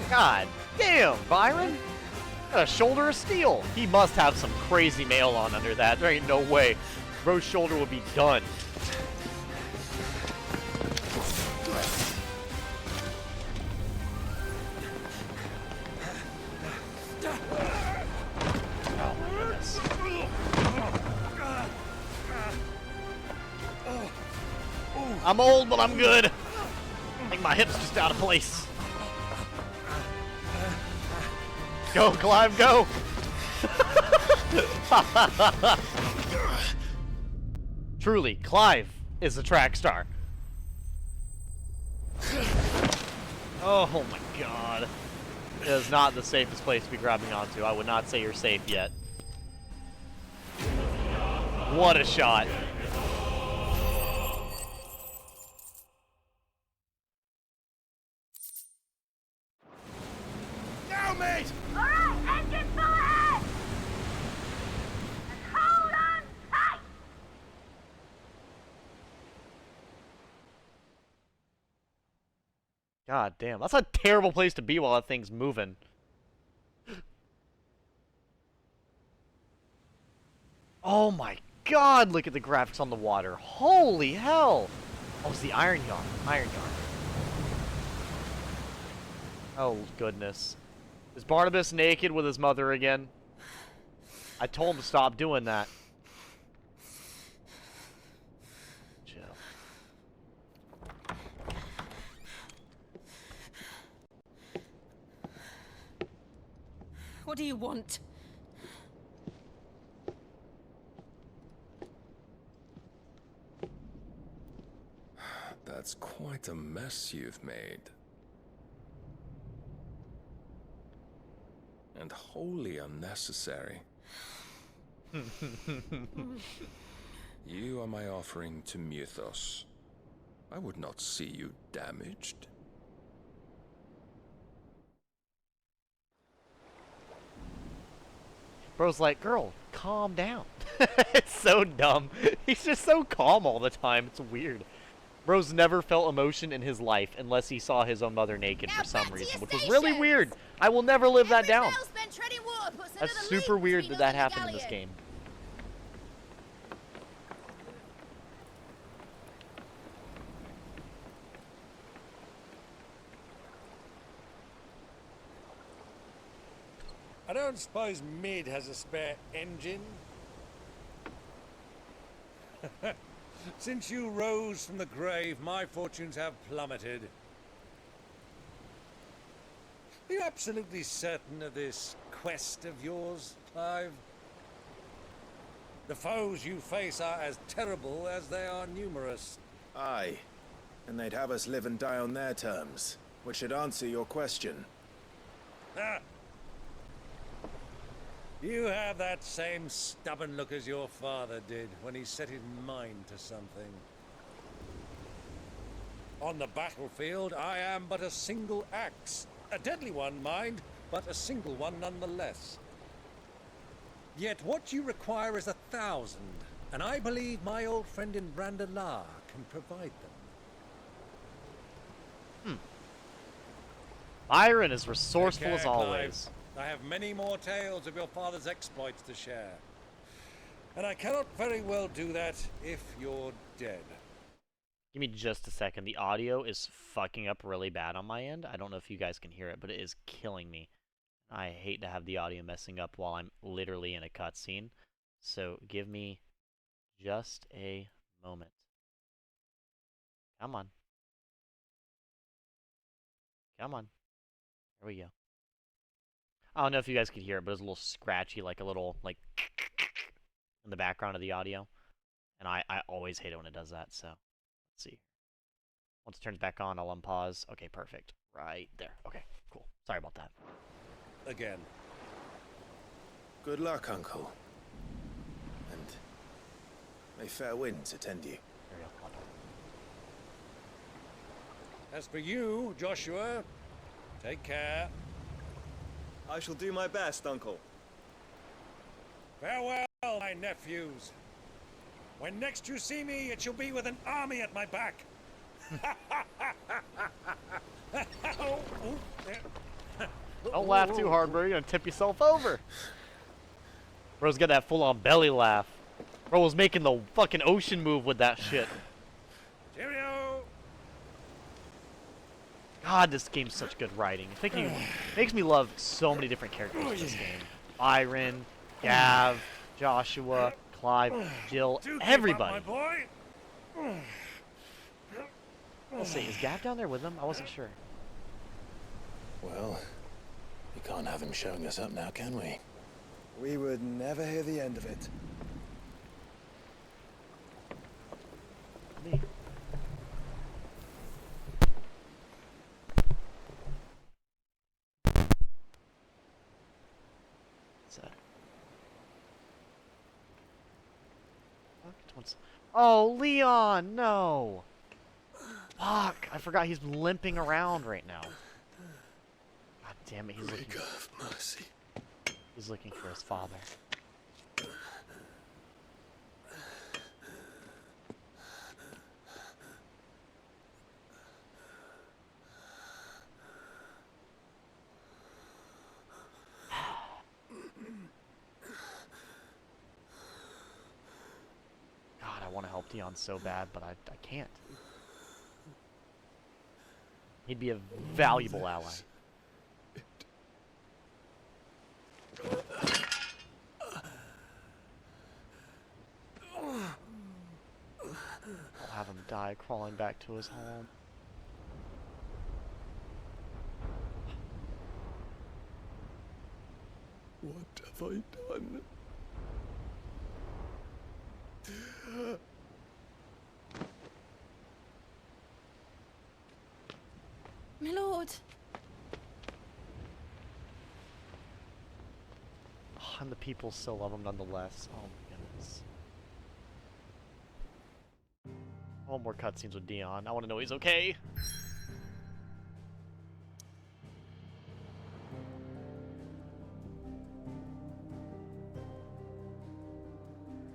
God damn, Byron! Got a shoulder of steel. He must have some crazy mail on under that. There ain't no way. Bro's shoulder would be done. Oh my goodness. I'm old, but I'm good. I think my hip's just out of place. Go, Clive, go! Truly, Clive is the track star. Oh my god. It is not the safest place to be grabbing onto. I would not say you're safe yet. What a shot. Now, mate! Alright, engine full ahead! And hold on tight! God damn, that's a terrible place to be while that thing's moving. Oh my god, look at the graphics on the water. Holy hell! Oh, it's the Iron Yarn. Iron Yarn. Oh, goodness. Is Barnabas naked with his mother again? I told him to stop doing that. Chill. What do you want? That's quite a mess you've made. and wholly unnecessary. You are my offering to Mythos. I would not see you damaged. Bro's like, girl, calm down. It's so dumb. He's just so calm all the time. It's weird. Bro's never felt emotion in his life unless he saw his own mother naked for some reason, which was really weird. I will never live that down. That's super weird that that happened in this game. I don't suppose Mid has a spare engine? Since you rose from the grave, my fortunes have plummeted. Are you absolutely certain of this quest of yours, Clive? The foes you face are as terrible as they are numerous. Aye. And they'd have us live and die on their terms, which should answer your question. Ah. You have that same stubborn look as your father did when he set his mind to something. On the battlefield, I am but a single axe. A deadly one, mind, but a single one nonetheless. Yet what you require is 1,000, and I believe my old friend in Brandalar can provide them. Byron is resourceful Take as care, always. Clive. I have many more tales of your father's exploits to share. And I cannot very well do that if you're dead. Give me just a second. The audio is fucking up really bad on my end. I don't know if you guys can hear it, but it is killing me. I hate to have the audio messing up while I'm literally in a cutscene. So give me just a moment. Come on. Come on. There we go. I don't know if you guys could hear it, but it's a little scratchy, like a little, like, in the background of the audio. And I always hate it when it does that, so let's see. Once it turns back on, I'll unpause. Okay, perfect. Right there. Okay, cool. Sorry about that. Again. Good luck, Uncle. And may fair winds attend you. There we go. As for you, Joshua, take care. I shall do my best, Uncle. Farewell, my nephews. When next you see me, it shall be with an army at my back. Don't laugh too hard, bro. You're gonna tip yourself over. Bro's got that full-on belly laugh. Bro was making the fucking ocean move with that shit. Cheerio. God, this game's such good writing. Makes me love so many different characters in this game. Byron, Gav, Joshua, Clive, Jill, everybody. Let's see, is Gav down there with them? I wasn't sure. Well, we can't have him showing us up now, can we? We would never hear the end of it. Me. Oh, Leon, no! Fuck, I forgot he's limping around right now. God damn it, he's looking for his father. I want to help Dion so bad, but I can't. He'd be a valuable ally. I'll have him die crawling back to his home. What have I done? My lord. and the people still love him nonetheless. Oh my goodness. I want more cutscenes with Dion. I want to know he's okay.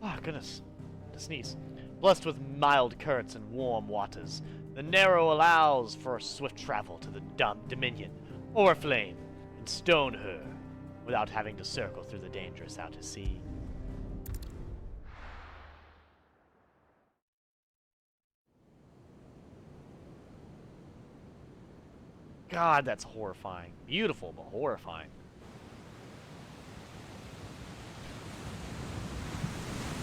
Ah, goodness. To sneeze. Blessed with mild currents and warm waters, the Narrow allows for swift travel to the Dominion, Oriflame, and Stoneher, without having to circle through the dangerous out to sea. God, that's horrifying. Beautiful, but horrifying.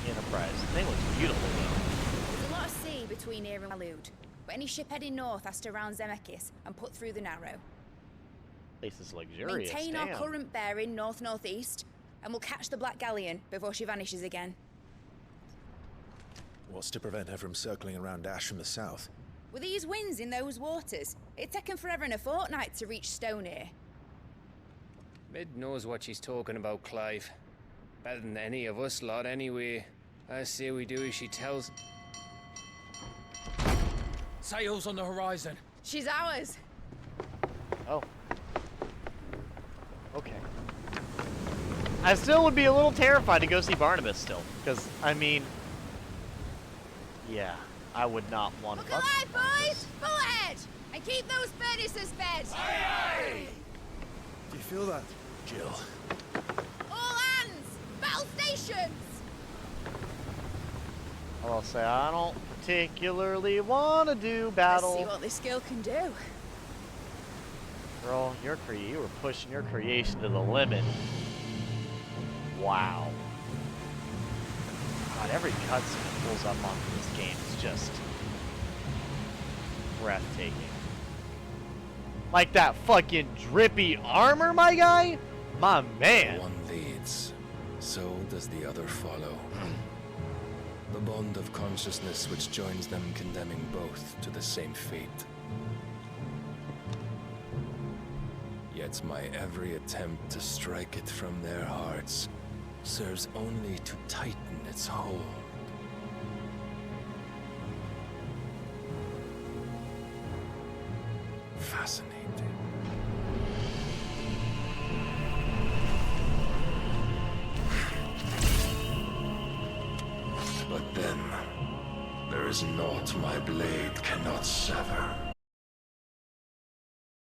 Enterprise. The thing looks beautiful, though. There's a lot of sea between here and Waloed, but any ship heading north has to round Zemeckis and put through the Narrow. Place is luxurious. Maintain our current bearing north-northeast, and we'll catch the Black Galleon before she vanishes again. What's to prevent her from circling around Ash from the south? With these winds in those waters, it'd taken forever and a fortnight to reach Stoneher. Mid knows what she's talking about, Clive. Better than any of us lot, anyway. I say we do as she tells. Sails on the horizon. She's ours. Oh. Okay. I still would be a little terrified to go see Barnabas still, because, I mean, yeah, I would not want to. Look alive, boys! Full ahead! And keep those furnaces fed! Aye, aye! Do you feel that, Jill? All hands! Battle stations! I'll say I don't particularly want to do battle. Let's see what this girl can do. Girl, you were pushing your creation to the limit. Wow. God, every cutscene that pulls up onto this game is just breathtaking. Like that fucking drippy armor, my guy? My man. One leads, so does the other follow. The bond of consciousness which joins them, condemning both to the same fate. Yet my every attempt to strike it from their hearts serves only to tighten its hold. Fascinating. But then, there is naught my blade cannot sever.